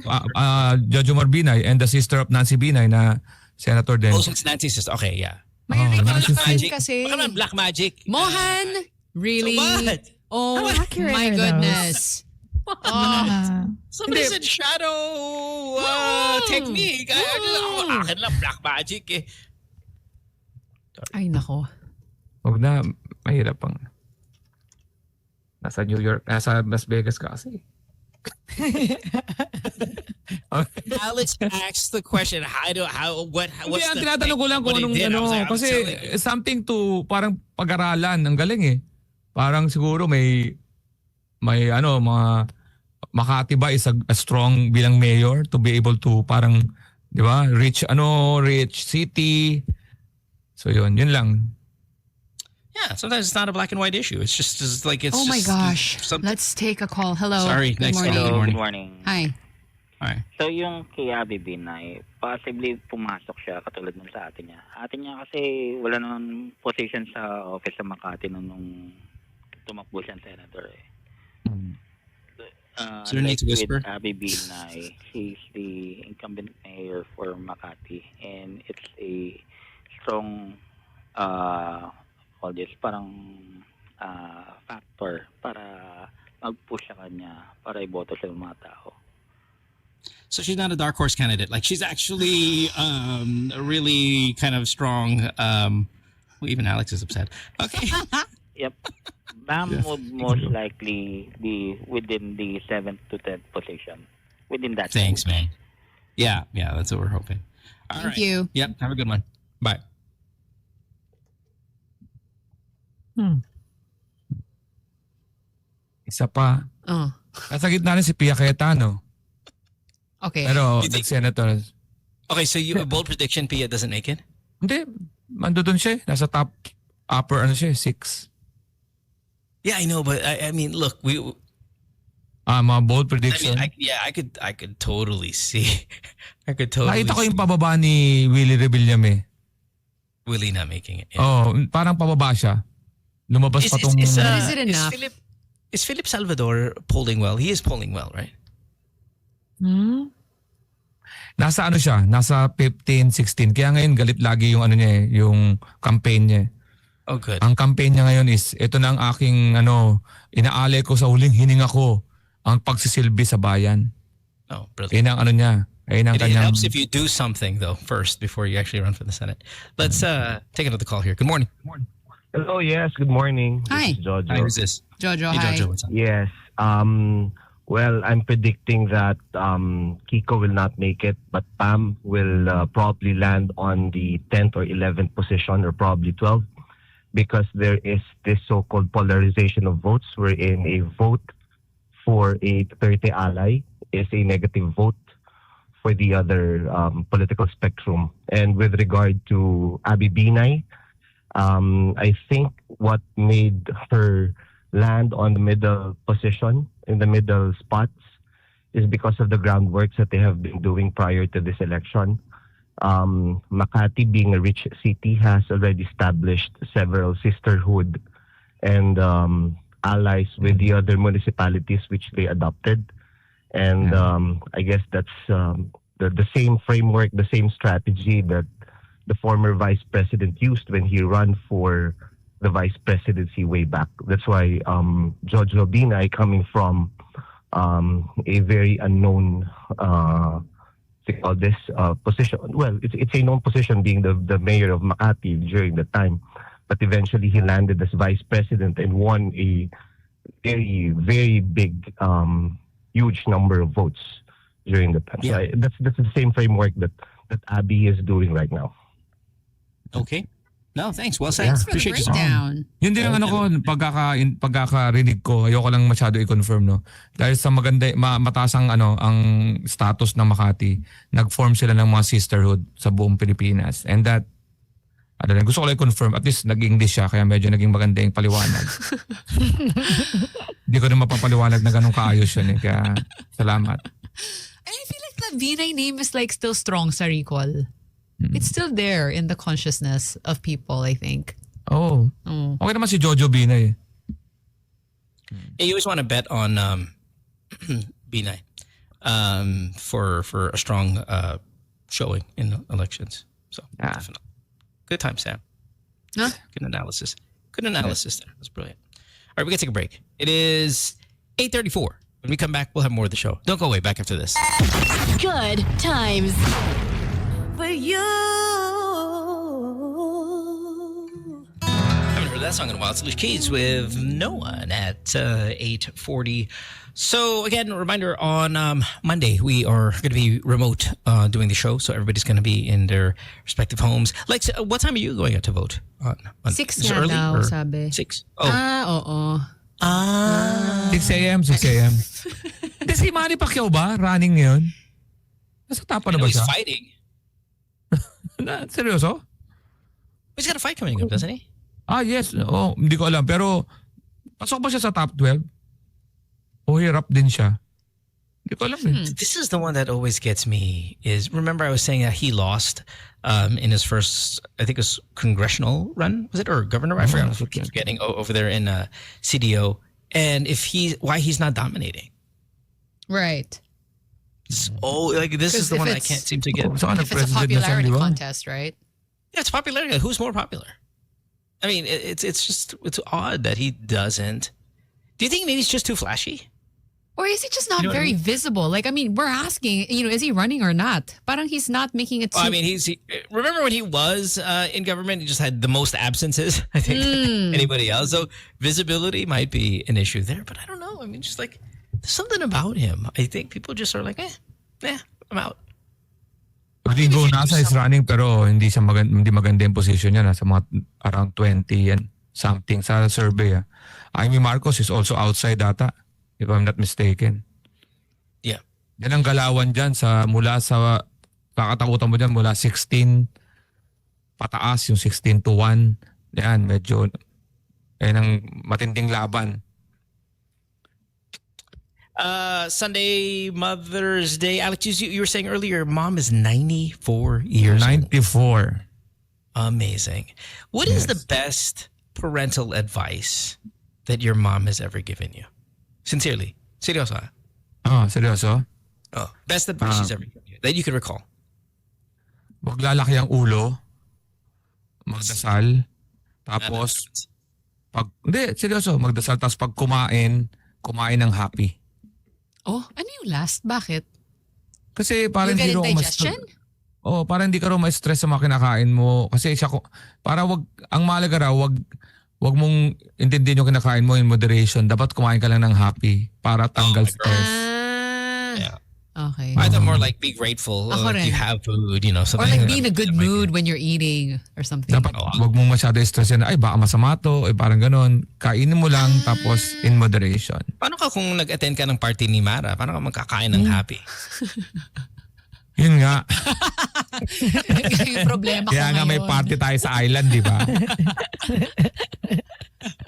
[SPEAKER 5] Judge Omar Binay and the sister of Nancy Binay na senator din.
[SPEAKER 9] Oh, it's Nancy's sister. Okay, yeah.
[SPEAKER 2] May
[SPEAKER 5] Nancy
[SPEAKER 2] black magic
[SPEAKER 5] Binay.
[SPEAKER 2] kasi.
[SPEAKER 9] Baka naman black magic.
[SPEAKER 2] Mohan? Really?
[SPEAKER 9] So what?
[SPEAKER 2] Oh
[SPEAKER 4] accurate
[SPEAKER 2] my
[SPEAKER 4] are those?
[SPEAKER 2] goodness.
[SPEAKER 9] Somebody said shadow technique. Akin lang black magic eh.
[SPEAKER 2] Ay, nako.
[SPEAKER 5] Huwag na, mahirap pang nasa New York, nasa Las Vegas ka kasi.
[SPEAKER 9] Alex asked the question, what's
[SPEAKER 5] Hindi,
[SPEAKER 9] the
[SPEAKER 5] tinatanong ko lang kung
[SPEAKER 9] what he
[SPEAKER 5] anong
[SPEAKER 9] did. I was like, I'm
[SPEAKER 5] kasi
[SPEAKER 9] telling you.
[SPEAKER 5] something to parang pag-aralan, ang galing eh. Parang siguro may mga Makati ba is a strong bilang mayor to be able to parang, di ba, rich city. So yun lang.
[SPEAKER 9] Yeah, sometimes it's not a black and white issue. It's just like it's.
[SPEAKER 2] Oh my
[SPEAKER 9] just
[SPEAKER 2] gosh.
[SPEAKER 9] something.
[SPEAKER 2] Let's take a call. Hello.
[SPEAKER 9] Sorry,
[SPEAKER 2] Good
[SPEAKER 9] next
[SPEAKER 2] morning.
[SPEAKER 9] call.
[SPEAKER 12] Hello, good morning.
[SPEAKER 2] Hi.
[SPEAKER 9] Alright.
[SPEAKER 12] So yung kay Abby Binay, possibly pumasok siya katulad ng sa atin niya. Atin niya kasi wala naman position sa office sa Makati nung tumakbo siyang senator eh.
[SPEAKER 9] Is there a need to whisper?
[SPEAKER 12] With Abby Binay, she's the incumbent mayor for Makati and it's a strong all this parang factor para mag-push sa kanya para iboto sa mga tao.
[SPEAKER 9] So she's not a dark horse candidate. Like she's actually a really kind of strong. Well, even Alex is upset. Okay.
[SPEAKER 12] Yep. Bam would most likely be within the 7th to 10th position. Within that.
[SPEAKER 9] Thanks, man. Yeah, that's what we're hoping. All
[SPEAKER 2] Thank
[SPEAKER 9] right.
[SPEAKER 2] you.
[SPEAKER 9] Yep. Have a good one. Bye.
[SPEAKER 5] Isa pa.
[SPEAKER 2] Oh.
[SPEAKER 5] Nasa gitna rin si Pia Cayetano.
[SPEAKER 2] Okay.
[SPEAKER 5] Pero
[SPEAKER 9] You think-
[SPEAKER 5] nag-senator.
[SPEAKER 9] Okay, so you have a bold prediction. Pia doesn't make it.
[SPEAKER 5] Hindi. Ando doon siya. Nasa top upper 6.
[SPEAKER 9] Yeah, I know, but I mean, look,
[SPEAKER 5] Mga bold
[SPEAKER 9] I
[SPEAKER 5] prediction.
[SPEAKER 9] mean, I could totally see. I could totally.
[SPEAKER 5] Nakita ko
[SPEAKER 9] see
[SPEAKER 5] yung pababa ni Willie Rebillame.
[SPEAKER 9] Willie not making it. Yeah.
[SPEAKER 5] Oh, parang pababa siya. Lumabas pa tong...
[SPEAKER 2] Is it enough?
[SPEAKER 9] Is Philip Salvador polling well? He is polling well, right?
[SPEAKER 5] Nasa siya, nasa 15, 16. Kaya ngayon galit lagi yung niya yung campaign niya.
[SPEAKER 9] Oh, good.
[SPEAKER 5] Ang campaign niya ngayon is, ito na ang aking inaalay ko sa huling hininga ko, ang pagsisilbi sa bayan.
[SPEAKER 9] Oh, brilliant.
[SPEAKER 5] Yan ang niya. Ayun ang
[SPEAKER 9] It
[SPEAKER 5] kanyang...
[SPEAKER 9] helps if you do something though first before you actually run for the Senate. Let's take another call here. Good morning.
[SPEAKER 13] Hello, yes, good morning.
[SPEAKER 2] Hi.
[SPEAKER 13] This is Jojo.
[SPEAKER 9] Hi, who's this?
[SPEAKER 2] Jojo,
[SPEAKER 9] Hey,
[SPEAKER 2] hi.
[SPEAKER 9] Jojo, what's up?
[SPEAKER 13] Yes. Well, I'm predicting that Kiko will not make it, but Pam will probably land on the 10th or 11th position, or probably 12th, because there is this so-called polarization of votes, wherein a vote for a Duterte ally is a negative vote for the other political spectrum. And with regard to Abby Binay, I think what made her land on the middle position, in the middle spots, is because of the groundworks that they have been doing prior to this election. Makati, being a rich city, has already established several sisterhood and allies with the other municipalities which they adopted. And I guess that's the same framework, the same strategy that the former vice president used when he ran for the vice presidency way back. That's why Jojo Binay, coming from a very unknown position. Well, it's a known position, being the mayor of Makati during the time, but eventually he landed as vice president and won a very, very big, huge number of votes during the time.
[SPEAKER 9] Yeah.
[SPEAKER 13] So that's the same framework that Abby is doing right now.
[SPEAKER 9] Okay. No, thanks. Well said.
[SPEAKER 2] Thanks for the
[SPEAKER 9] Appreciate you.
[SPEAKER 2] breakdown.
[SPEAKER 5] Yun din ang ko, pagkakarinig ko, ayoko lang masyado i-confirm, no? Dahil sa mataas ang status ng Makati, nag-form sila ng mga sisterhood sa buong Pilipinas. And that, gusto ko lang i-confirm, at least nag-English siya, kaya medyo naging maganda yung paliwanag. Hindi ko na mapapaliwanag na ganun kaayos yun, kaya salamat.
[SPEAKER 2] And I feel like the Binay name is like still strong sa recall. It's still there in the consciousness of people, I think.
[SPEAKER 5] Oh. Okay naman si Jojo Binay.
[SPEAKER 9] Yeah, you always want to bet on Binay for a strong showing in elections. So definitely. Good time, Sam.
[SPEAKER 2] Huh?
[SPEAKER 9] Good analysis. Good analysis there. That's brilliant. All right, we got to take a break. It is 8:34. When we come back, we'll have more of the show. Don't go away. Back after this.
[SPEAKER 1] Good times. For you.
[SPEAKER 9] Haven't heard that song in a while. It's Alicia Keys with No One at 8:40. So again, a reminder, on Monday we are going to be remote doing the show, so everybody's going to be in their respective homes. Like, what time are you going out to vote on Monday?
[SPEAKER 2] 6
[SPEAKER 9] Is it
[SPEAKER 2] nga
[SPEAKER 9] early
[SPEAKER 2] daw,
[SPEAKER 9] or
[SPEAKER 2] sabi.
[SPEAKER 9] 6?
[SPEAKER 2] Oo.
[SPEAKER 5] 6 a.m. Hindi si Manny Pacquiao ba? Running ngayon? Nasa tapa na ba
[SPEAKER 3] He's
[SPEAKER 5] siya?
[SPEAKER 3] fighting.
[SPEAKER 5] Seryoso?
[SPEAKER 3] He's got a fight coming up, doesn't he?
[SPEAKER 5] Yes. Oh, hindi ko alam. Pero, pasok ba siya sa top 12? O hirap din siya? Hindi ko alam eh.
[SPEAKER 3] This is the one that always gets me. Is remember I was saying that he lost in his first, I think it was congressional run, was it, or governor? I forgot. I keep forgetting over there in CDO. And why he's not dominating?
[SPEAKER 2] Right.
[SPEAKER 3] Like this is the one I can't seem to get.
[SPEAKER 2] If it's a popularity contest, right?
[SPEAKER 3] Yeah, it's popularity. Who's more popular? I mean, it's odd that he doesn't. Do you think maybe he's just too flashy?
[SPEAKER 2] Or is he just not very visible? Like, I mean, we're asking, is he running or not? Parang he's not making it too...
[SPEAKER 3] I mean, remember when he was in government, he just had the most absences, I think, than anybody else. So visibility might be an issue there, but I don't know. I mean, just like, there's something about him. I think people just are like, I'm out.
[SPEAKER 5] Rodrigo Nasa is running pero hindi maganda yung position niya. Nasa mga around 20 and something sa survey. Amy Marcos is also outside data, if I'm not mistaken.
[SPEAKER 3] Yeah.
[SPEAKER 5] Yan ang galawan dyan mula sa kakatakutan mo dyan mula 16 pataas, yung 16 to 1. Yan, medyo yan ang matinding laban.
[SPEAKER 3] Sunday, Mother's Day. Alex, you were saying earlier, mom is 94 years
[SPEAKER 5] 94.
[SPEAKER 3] Old. Amazing. What is the best parental advice that your mom has ever given you? Sincerely. Seryoso.
[SPEAKER 5] Seryoso?
[SPEAKER 3] Best advice she's ever given you that you can recall.
[SPEAKER 5] Huwag lalaki ang ulo. Magdasal. Tapos, seryoso, magdasal. Tapos pag kumain ng happy.
[SPEAKER 2] Ano yung last? Bakit?
[SPEAKER 5] Kasi parang
[SPEAKER 2] hindi rin digestion?
[SPEAKER 5] Parang hindi ka raw ma-stress sa mga kinakain mo. Kasi para ang mahalaga raw, wag mong intindihin yung kinakain mo in moderation. Dapat kumain ka lang ng happy para tanggal stress.
[SPEAKER 3] Yeah.
[SPEAKER 2] Okay.
[SPEAKER 3] I thought more like be grateful you have food, something.
[SPEAKER 2] Or like be in a good mood when you're eating or something.
[SPEAKER 5] Dapat wag mong masyado stress yan. Ay, baka masama to. Parang ganon. Kainin mo lang tapos in moderation.
[SPEAKER 3] Paano ka kung nag-attend ka ng party ni Mara? Paano ka magkakain ng happy?
[SPEAKER 5] Yun nga.
[SPEAKER 2] Yung problema ko
[SPEAKER 5] Kaya nga may party tayo sa island, di ba?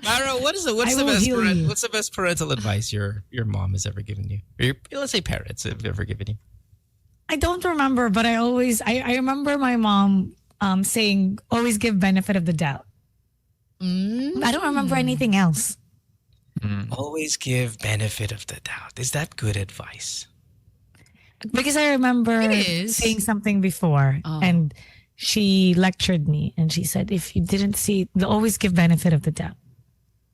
[SPEAKER 3] Mara, what's the best parental advice your mom has ever given you? Or let's say parents have ever given you.
[SPEAKER 4] I don't remember, but I remember my mom saying always give benefit of the doubt. I don't remember anything else.
[SPEAKER 3] Always give benefit of the doubt. Is that good advice?
[SPEAKER 4] Because I remember saying something before and she lectured me and she said, if you didn't see, always give benefit of the doubt.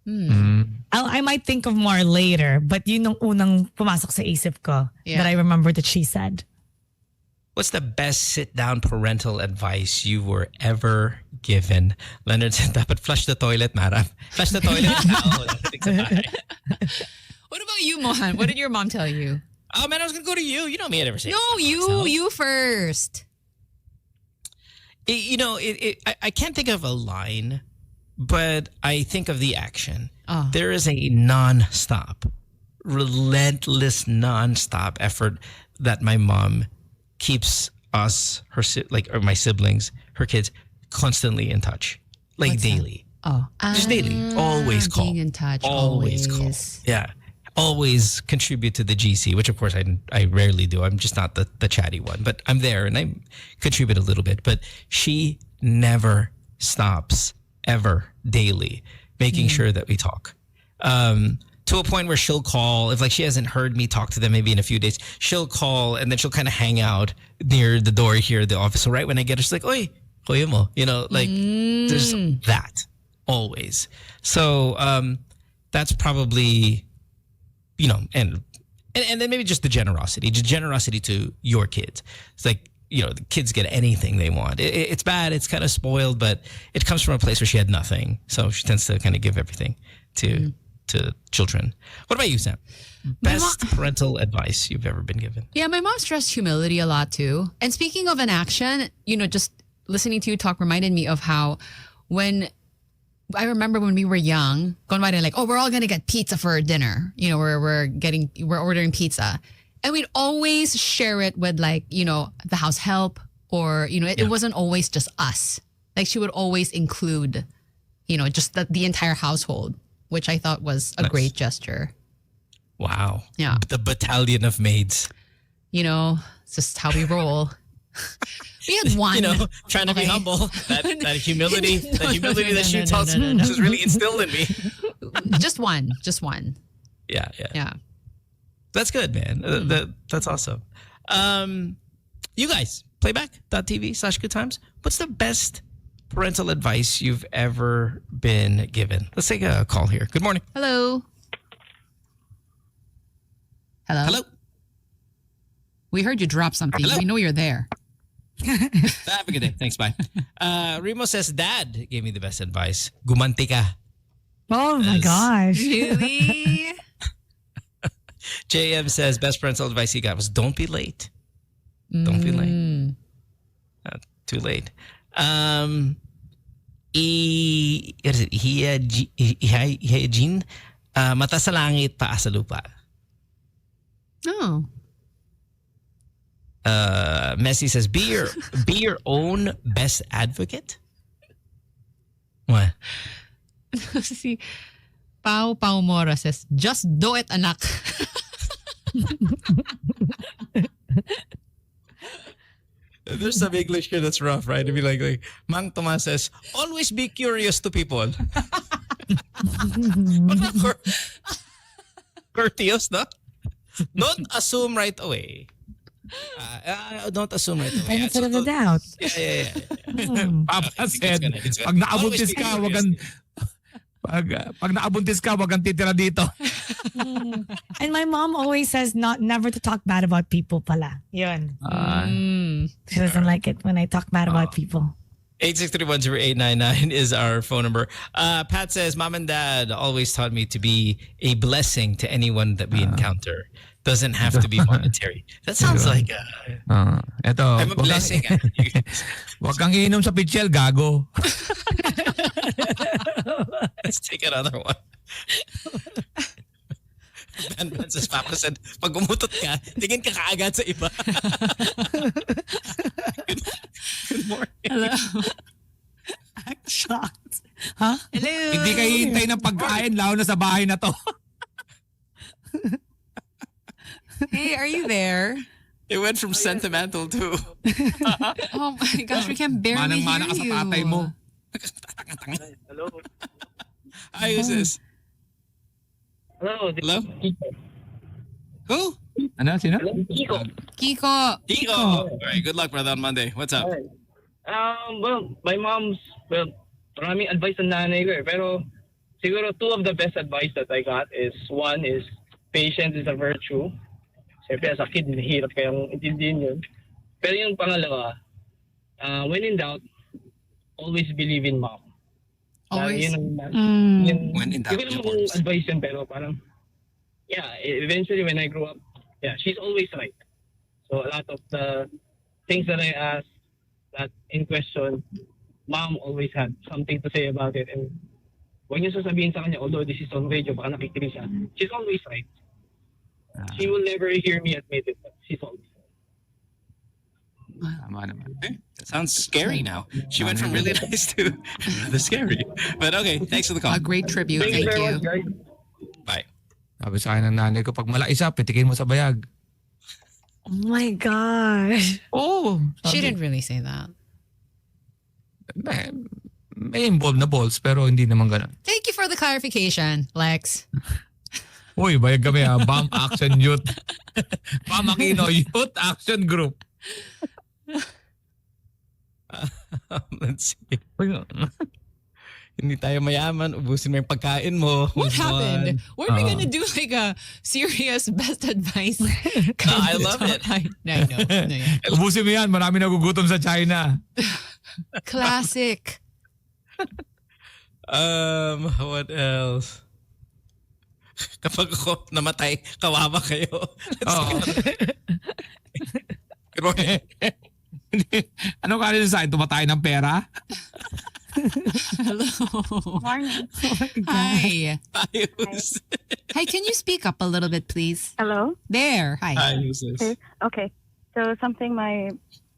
[SPEAKER 4] I might think of more later, but yun ang unang pumasok sa isip ko that I remember that she said.
[SPEAKER 3] What's the best sit-down parental advice you were ever given? Leonard said, dapat flush the toilet, Mara. Flush the toilet.
[SPEAKER 2] What about you, Mohan? What did your mom tell you?
[SPEAKER 3] Oh, man, I was going to go to you. You know me, I'd ever say.
[SPEAKER 2] No, you first.
[SPEAKER 3] I can't think of a line, but I think of the action. There is a non-stop, relentless non-stop effort that my mom keeps us, or my siblings, her kids, constantly in touch, like What's daily.
[SPEAKER 2] That?
[SPEAKER 3] Just daily. Always call.
[SPEAKER 2] Being in touch.
[SPEAKER 3] Always call. Yeah. Always contribute to the GC, which of course I rarely do. I'm just not the chatty one, but I'm there and I contribute a little bit. But she never stops, ever, daily, making sure that we talk. To a point where she'll call, if she hasn't heard me talk to them maybe in a few days, she'll call and then she'll kind of hang out near the door here at the office. So right when I get her, she's like, "Oy, kuya mo," there's that always. So that's probably, and then maybe just the generosity to your kids. It's like, the kids get anything they want. It's bad. It's kind of spoiled, but it comes from a place where she had nothing. So she tends to kind of give everything to children. What about you, Sam? Best parental advice you've ever been given?
[SPEAKER 2] Yeah, my mom stressed humility a lot too. And speaking of an action, just listening to you talk reminded me of how when I remember when we were young, kunwari like, oh, we're all gonna get pizza for dinner. You know, we're ordering pizza, and we'd always share it with like, you know, the house help, or you know, it wasn't always just us. Like she would always include, you know, just the entire household, which I thought was a great gesture.
[SPEAKER 3] Wow.
[SPEAKER 2] Yeah.
[SPEAKER 3] The battalion of maids.
[SPEAKER 2] You know, it's just how we roll. We had one.
[SPEAKER 3] You know, trying to be humble. That humility, that she taught me was really instilled in me.
[SPEAKER 2] Just one.
[SPEAKER 3] Yeah. That's good, man. That's awesome. You guys, playback.tv/goodtimes. What's the best parental advice you've ever been given? Let's take a call here. Good morning.
[SPEAKER 2] Hello. We heard you drop something.
[SPEAKER 3] Hello?
[SPEAKER 2] We know you're there.
[SPEAKER 3] Have a good day. Thanks, bye. Remo says, Dad gave me the best advice. Gumanti ka.
[SPEAKER 4] Oh my gosh.
[SPEAKER 2] Really?
[SPEAKER 3] JM says, best parental advice he got was don't be late. Don't be late. Too late. What is it? Hygiene. Mata sa langit, paa sa lupa.
[SPEAKER 2] Oh.
[SPEAKER 3] Messi says, be your own best advocate. What?
[SPEAKER 2] Si Pau Mora says, just do it, anak.
[SPEAKER 3] There's some English here that's rough, right? To be like Mang Tomas says, always be curious to people. Courteous, no? Don't assume right away. Don't assume right away.
[SPEAKER 4] Benefit of the doubt.
[SPEAKER 3] Yeah.
[SPEAKER 5] Papa said, pag naabuntis ka, wag kang titira dito.
[SPEAKER 4] And my mom always says never to talk bad about people pala. Yun. She doesn't like it when I talk bad about people.
[SPEAKER 3] 863-10899 is our phone number. Pat says, Mom and Dad always taught me to be a blessing to anyone that we encounter. Doesn't have to be monetary. That sounds like
[SPEAKER 5] Eto,
[SPEAKER 3] I'm a blessing.
[SPEAKER 5] Wag kang iinom sa pitchel, gago.
[SPEAKER 3] Let's take another one. Ben says, Papa said, pag umutot ka, tingin ka kaagad sa iba. Good morning.
[SPEAKER 2] Hello.
[SPEAKER 4] I'm shocked. Huh?
[SPEAKER 2] Hello.
[SPEAKER 5] Hindi ka hihintay ng pagkain, lalo na sa bahay na to.
[SPEAKER 2] Hey, are you there?
[SPEAKER 3] It went from sentimental to...
[SPEAKER 2] Oh my gosh, we can barely
[SPEAKER 5] Manang-mana ka sa
[SPEAKER 2] hear
[SPEAKER 5] tatay
[SPEAKER 2] you.
[SPEAKER 5] mo.
[SPEAKER 6] Hello.
[SPEAKER 3] Hi, who's this?
[SPEAKER 6] Hello.
[SPEAKER 3] Hello? Who?
[SPEAKER 5] Ano, sino?
[SPEAKER 2] Kiko.
[SPEAKER 3] All right, good luck, brother, on Monday. What's up?
[SPEAKER 6] Well, my mom's, maraming advice ng nanay ko eh. Pero siguro two of the best advice that I got is, one is, patience is a virtue. Siyempre, as a kid, hirap kayang intindihin yun. Pero yung pangalawa, when in doubt, always believe in mom.
[SPEAKER 2] Always?
[SPEAKER 3] When in doubt,
[SPEAKER 6] Hindi ko naman advice yun, pero parang, yeah, eventually when I grew up, yeah, she's always right. So a lot of the things that I asked, that in question, mom always had something to say about it. And huwag niyo sasabihin sa kanya, although this is on radio, baka nakikinig siya. She's always right. She will never hear me admit it, but she's always right.
[SPEAKER 5] Tama naman.
[SPEAKER 3] That sounds scary now. She went from really nice to the scary. But okay, thanks for the call.
[SPEAKER 2] A great tribute.
[SPEAKER 6] Thank you
[SPEAKER 2] Thank
[SPEAKER 6] very much,
[SPEAKER 2] you.
[SPEAKER 6] guys.
[SPEAKER 3] Bye.
[SPEAKER 5] Sabi sa akin ng nanay ko, pag malaisa, pitikin mo sa bayag.
[SPEAKER 4] Oh my gosh.
[SPEAKER 5] Oh.
[SPEAKER 2] She didn't really say that.
[SPEAKER 5] May involved na balls, pero hindi naman ganun.
[SPEAKER 2] Thank you for the clarification, Lex.
[SPEAKER 5] Uy, bayag kami ha. BAM Action Youth. BAM Aquino Youth Action Group.
[SPEAKER 3] Let's see. Hindi tayo mayaman. Ubusin mo yung pagkain mo.
[SPEAKER 2] What happened? Were we gonna do like a serious best advice?
[SPEAKER 3] I love it.
[SPEAKER 2] No, yeah.
[SPEAKER 5] Ubusin mo yan. Marami nagugutom sa China.
[SPEAKER 2] Classic.
[SPEAKER 3] What else? Kapag ako namatay, kawawa kayo.
[SPEAKER 5] Ano ka rin sa akin? Tumatay ng pera?
[SPEAKER 2] Hello.
[SPEAKER 14] Morning.
[SPEAKER 2] Hi.
[SPEAKER 9] Ayos.
[SPEAKER 2] Hi, can you speak up a little bit, please?
[SPEAKER 14] Hello?
[SPEAKER 2] There. Hi.
[SPEAKER 9] Ayos.
[SPEAKER 14] Okay. So something my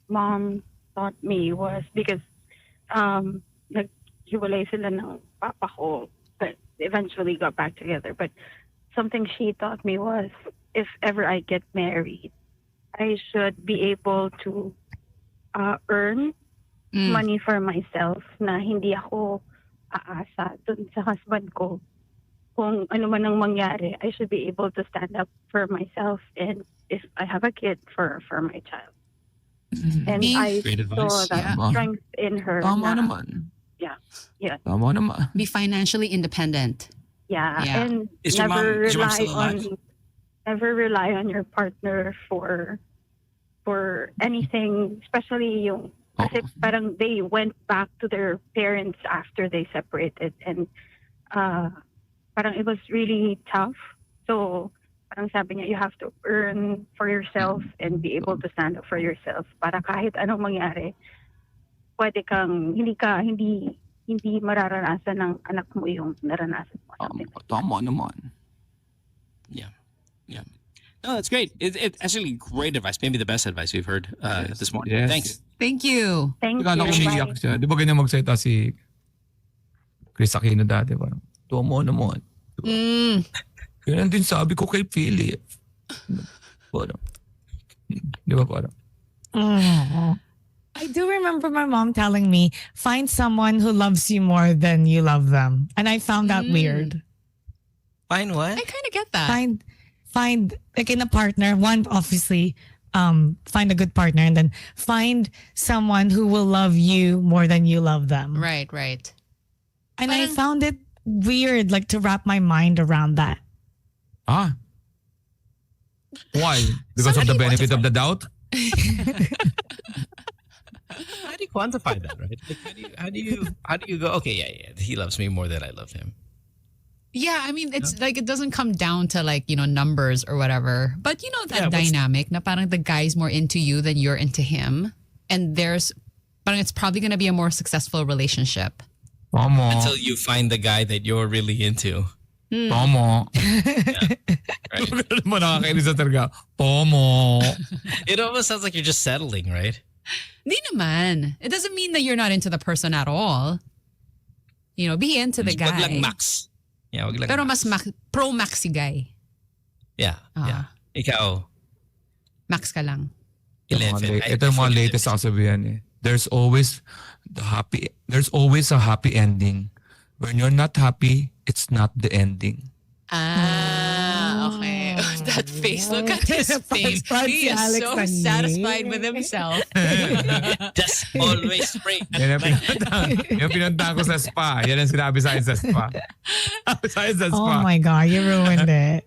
[SPEAKER 14] mom taught me was because naghiwalay sila ng papa ko, but eventually got back together. But something she taught me was if ever I get married, I should be able to earn money for myself na hindi ako aasa dun sa husband ko. Kung ano man ang mangyari, I should be able to stand up for myself and if I have a kid for my child. And I saw that strength in her.
[SPEAKER 5] Tama naman.
[SPEAKER 14] Yeah.
[SPEAKER 5] Tama naman.
[SPEAKER 2] Be financially independent.
[SPEAKER 14] Yeah. And
[SPEAKER 9] Is your mom still alive?
[SPEAKER 14] Never rely on your partner for anything, especially yung kasi parang they went back to their parents after they separated and parang it was really tough. So parang sabi niya, you have to earn for yourself and be able to stand up for yourself para kahit anong mangyari, pwede kang hindi mararanasan ng anak mo yung naranasan mo.
[SPEAKER 5] Tama naman.
[SPEAKER 9] Yeah. No, that's great. It's actually great advice. Maybe the best advice we've heard this morning.
[SPEAKER 5] Yes.
[SPEAKER 9] Thanks.
[SPEAKER 2] Thank you.
[SPEAKER 14] Thank
[SPEAKER 5] Kala ko
[SPEAKER 14] you.
[SPEAKER 5] umiiyak siya. Di ba ganyan magsalita si Chris Aquino dati? Parang, tama naman. Ganyan din sabi ko kay Philip. Parang, di ba parang?
[SPEAKER 4] I do remember my mom telling me, find someone who loves you more than you love them. And I found that weird.
[SPEAKER 3] Find what?
[SPEAKER 2] I kind of get that.
[SPEAKER 4] Find like in a partner, one obviously find a good partner and then find someone who will love you more than you love them.
[SPEAKER 2] Right.
[SPEAKER 4] And I found it weird like to wrap my mind around that.
[SPEAKER 5] Ah. Why? Because of the benefit of the doubt?
[SPEAKER 3] How do you quantify that, right? Like, how do you go, okay, yeah, he loves me more than I love him.
[SPEAKER 2] Yeah, I mean, it's like it doesn't come down to like, numbers or whatever. But that dynamic na parang the guy's more into you than you're into him. And parang it's probably going to be a more successful relationship.
[SPEAKER 5] Tama.
[SPEAKER 3] Until you find the guy that you're really into.
[SPEAKER 5] Tama.
[SPEAKER 3] Right?
[SPEAKER 5] Nakakainis na talaga. Tama.
[SPEAKER 3] It almost sounds like you're just settling, right?
[SPEAKER 2] Di naman. It doesn't mean that you're not into the person at all. Be into the guy.
[SPEAKER 3] Wag lang max. Yeah, wag lang
[SPEAKER 2] Pero
[SPEAKER 3] max.
[SPEAKER 2] mas pro-maxi guy.
[SPEAKER 3] Yeah. Ikaw,
[SPEAKER 2] Max ka lang.
[SPEAKER 3] 11.
[SPEAKER 5] Ito yung mga latest na kasabihan eh. There's always a happy ending. When you're not happy, it's not the ending.
[SPEAKER 2] Okay. That face. Look at his face. He is so satisfied with himself.
[SPEAKER 3] Just always pray.
[SPEAKER 5] Yan yung pinunta ko sa spa. Yan ang sinabi sa akin sa spa.
[SPEAKER 4] Oh my God, you ruined it.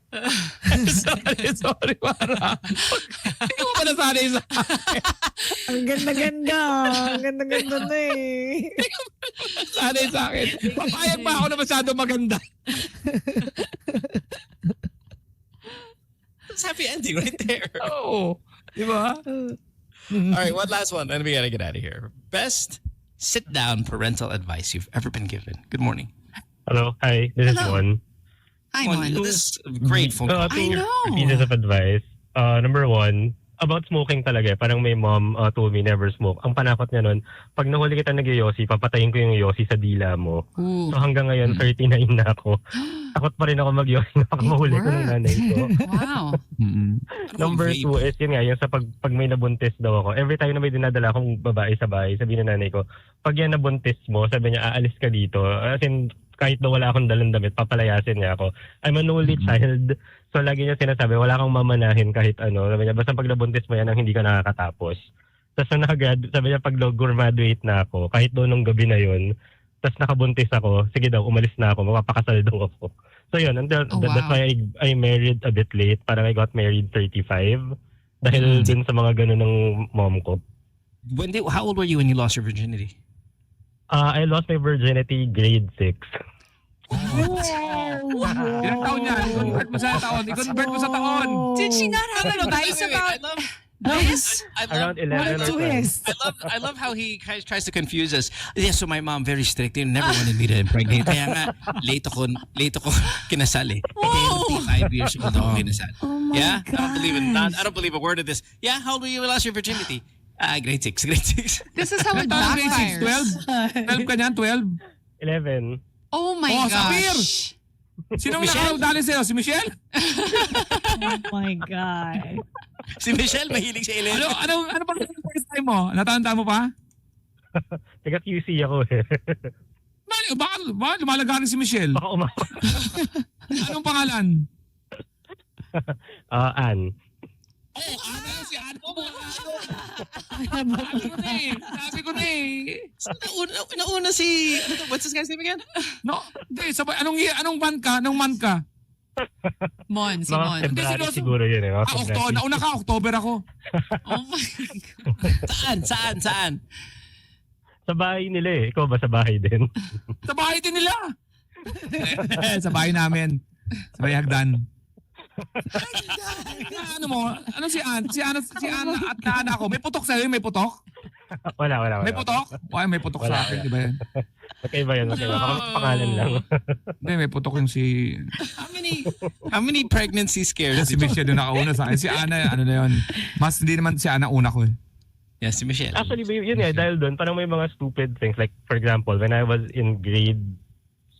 [SPEAKER 5] Sorry, para. Hindi ko pa nasanay sa akin.
[SPEAKER 4] Ang ganda-ganda. Ang ganda-ganda na eh.
[SPEAKER 5] Sanay sa akin. Papayag ba ako na masyado maganda?
[SPEAKER 3] It's happy ending right there.
[SPEAKER 5] Oh, di ba?
[SPEAKER 3] All right, one last one, and we gotta get out of here. Best sit-down parental advice you've ever been given. Good morning.
[SPEAKER 6] Hello. Hi. This is Juan.
[SPEAKER 2] Hi,
[SPEAKER 3] Juan,
[SPEAKER 2] Juan.
[SPEAKER 3] this is great phone call.
[SPEAKER 2] I know.
[SPEAKER 6] Pieces of advice. Number one, about smoking talaga. Parang my mom told me never smoke. Ang panakot niya nun, pag nahuli kita nag-yosi, papatayin ko yung yosi sa dila mo.
[SPEAKER 2] Ooh.
[SPEAKER 6] So hanggang ngayon, 39 na ako. Takot pa rin ako mag-yosi na baka mahuli ko ng nanay ko.
[SPEAKER 2] Wow.
[SPEAKER 6] Number two is yun nga, yung sa pag may nabuntis daw ako. Every time na may dinadala akong babae sa bahay, sabihin ng nanay ko, pag yan nabuntis mo, sabi niya, aalis ka dito. As in, kahit na wala akong dalang damit, papalayasin niya ako. I'm an only child. So lagi niya sinasabi, wala kang mamanahin kahit ano. Sabi niya, basta pag nabuntis mo yan, ang hindi ka nakakatapos. Tapos sabi niya, pag graduate na ako, kahit doon nung gabi na yun, tapos nakabuntis ako, sige daw, umalis na ako, mapapakasal daw ako. So yun, that's why I married a bit late. Parang I got married 35. Dahil dun sa mga ganun ng mom ko.
[SPEAKER 9] How old were you when you lost your virginity?
[SPEAKER 6] I lost my virginity grade 6.
[SPEAKER 5] Ilang taon yan? I-convert mo sa taon. I-convert mo sa taon.
[SPEAKER 2] Did she not have advice about
[SPEAKER 13] Around 11 or 12.
[SPEAKER 9] I love how he tries to confuse us. Yeah, so my mom very strict. They never wanted me to impregnate. Kaya nga, late ako kinasal eh. 25 years old ako kinasal. Yeah?
[SPEAKER 4] God.
[SPEAKER 9] I don't believe a word of this. Yeah, how old were you lost your virginity? Grade 6.
[SPEAKER 2] This is how it
[SPEAKER 5] Grade 6,
[SPEAKER 2] backfires.
[SPEAKER 5] 12? 12 ka niyan, 12?
[SPEAKER 13] 11.
[SPEAKER 2] Oh my gosh.
[SPEAKER 5] Sapir! Sinong nakadali sa'yo? Si Michelle?
[SPEAKER 4] Oh my God.
[SPEAKER 9] Si Michelle, mahilig sa 11.
[SPEAKER 5] Ano pa rin first time mo? Natanda mo pa?
[SPEAKER 13] Taga QC ako eh.
[SPEAKER 5] Baka lumalagarin si Michelle?
[SPEAKER 13] Baka
[SPEAKER 5] Anong pangalan?
[SPEAKER 13] Ann.
[SPEAKER 5] Oh, si Ann. Sabi ko na eh.
[SPEAKER 9] Nauna si... What's this guy's name again?
[SPEAKER 5] No, hindi. Sabay, anong month ka? Anong month ka?
[SPEAKER 2] Mon, si
[SPEAKER 13] Mga
[SPEAKER 2] Mon.
[SPEAKER 13] February siguro yun eh. Mga
[SPEAKER 5] October. Nauna ka, October ako.
[SPEAKER 2] Oh my God.
[SPEAKER 9] Saan?
[SPEAKER 13] Sa bahay nila eh. Ikaw ba sa bahay din?
[SPEAKER 5] Sa bahay din nila. Sa bahay namin. Sa bahay hagdan. Ano mo? Ano si Ann? Si Ann at Ana ako. May putok sa'yo? May putok?
[SPEAKER 13] Wala.
[SPEAKER 5] May putok? Wala, may putok sa akin. Diba yan?
[SPEAKER 13] Magkaiba yan. Pangalan lang.
[SPEAKER 5] Hindi, may putok yung si...
[SPEAKER 9] How many pregnancy scares?
[SPEAKER 5] Si Michelle yung nakauna sa akin. Si Ana, ano na yun. Mas hindi naman si Ana una ko eh.
[SPEAKER 9] Yeah, si Michelle.
[SPEAKER 13] Actually, yun eh. Dahil doon, parang may mga stupid things. Like, for example, when I was in grade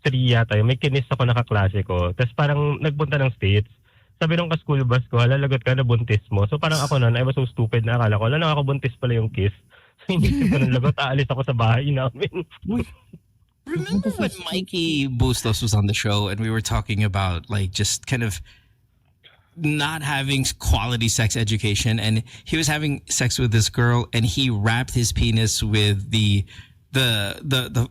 [SPEAKER 13] 3 yata, may kinis ako na kaklase ko. Tapos parang nagpunta ng States. Sabi nung ka-school bus ko, lagot ka na buntis mo. So parang ako nun, I was so stupid na akala ko, nakakabuntis pala yung kiss. So hindi ko nun lagot, aalis ako sa bahay namin.
[SPEAKER 9] Remember when Mikey Bustos was on the show and we were talking about like just kind of not having quality sex education, and he was having sex with this girl and he wrapped his penis with the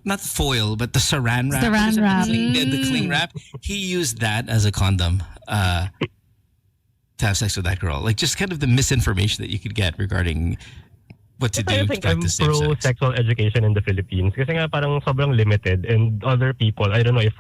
[SPEAKER 9] not the foil but the saran wrap.
[SPEAKER 4] Saran wrap.
[SPEAKER 9] The cling wrap. He used that as a condom to have sex with that girl. Like just kind of the misinformation that you could get regarding what to do.
[SPEAKER 13] I think I'm pro sexual education in the Philippines kasi nga parang sobrang limited, and other people, I don't know if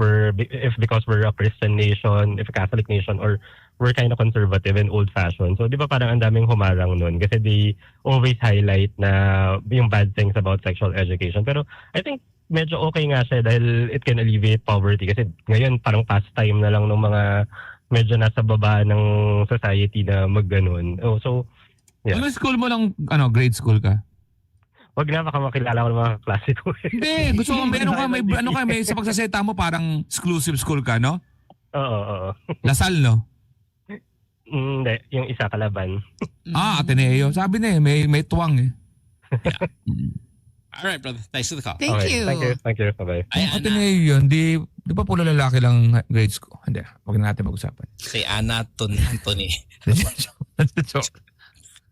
[SPEAKER 13] because we're a Christian nation, if a Catholic nation, or we're kind of conservative and old-fashioned. So di ba parang ang daming humarang nun kasi they always highlight na yung bad things about sexual education. Pero I think medyo okay nga siya dahil it can alleviate poverty kasi ngayon parang pastime na lang ng mga medyo nasa baba ng society na magganon. Oh, so yeah.
[SPEAKER 5] Ano school mo lang, grade school ka?
[SPEAKER 13] Wag na, baka makilala ko ng mga klase ko.
[SPEAKER 5] Hindi, gusto ko may sa pagsaseta mo parang exclusive school ka, no?
[SPEAKER 13] Oo.
[SPEAKER 5] Lasal, no?
[SPEAKER 13] Hindi, yung isa Kalaban.
[SPEAKER 5] Ateneo. Sabi na may tuwang eh.
[SPEAKER 9] Yeah. All right, brother. Thanks for the call.
[SPEAKER 2] Thank you.
[SPEAKER 13] Thank you. Bye-bye.
[SPEAKER 5] Ateneo yun. Di ba puro lalaki lang grade school? Hindi, wag na natin mag-usapan.
[SPEAKER 9] Si Ana Anthony.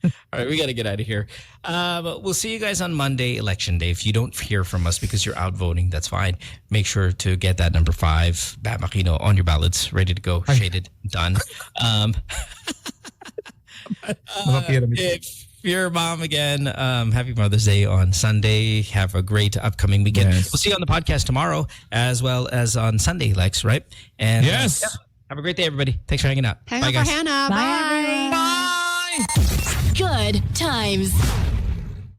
[SPEAKER 9] All right, we got to get out of here. We'll see you guys on Monday, Election Day. If you don't hear from us because you're out voting, that's fine. Make sure to get that number 5, Bat Aquino, on your ballots, ready to go, shaded, done. If you're a mom again, happy Mother's Day on Sunday. Have a great upcoming weekend.
[SPEAKER 5] Yes.
[SPEAKER 9] We'll see you on the podcast tomorrow as well as on Sunday, Lex, right? And
[SPEAKER 5] yes.
[SPEAKER 9] Have a great day, everybody. Thanks for hanging out.
[SPEAKER 2] Hang
[SPEAKER 9] Bye,
[SPEAKER 2] up
[SPEAKER 9] guys.
[SPEAKER 2] for Hannah. Bye.
[SPEAKER 4] Bye.
[SPEAKER 1] Good times.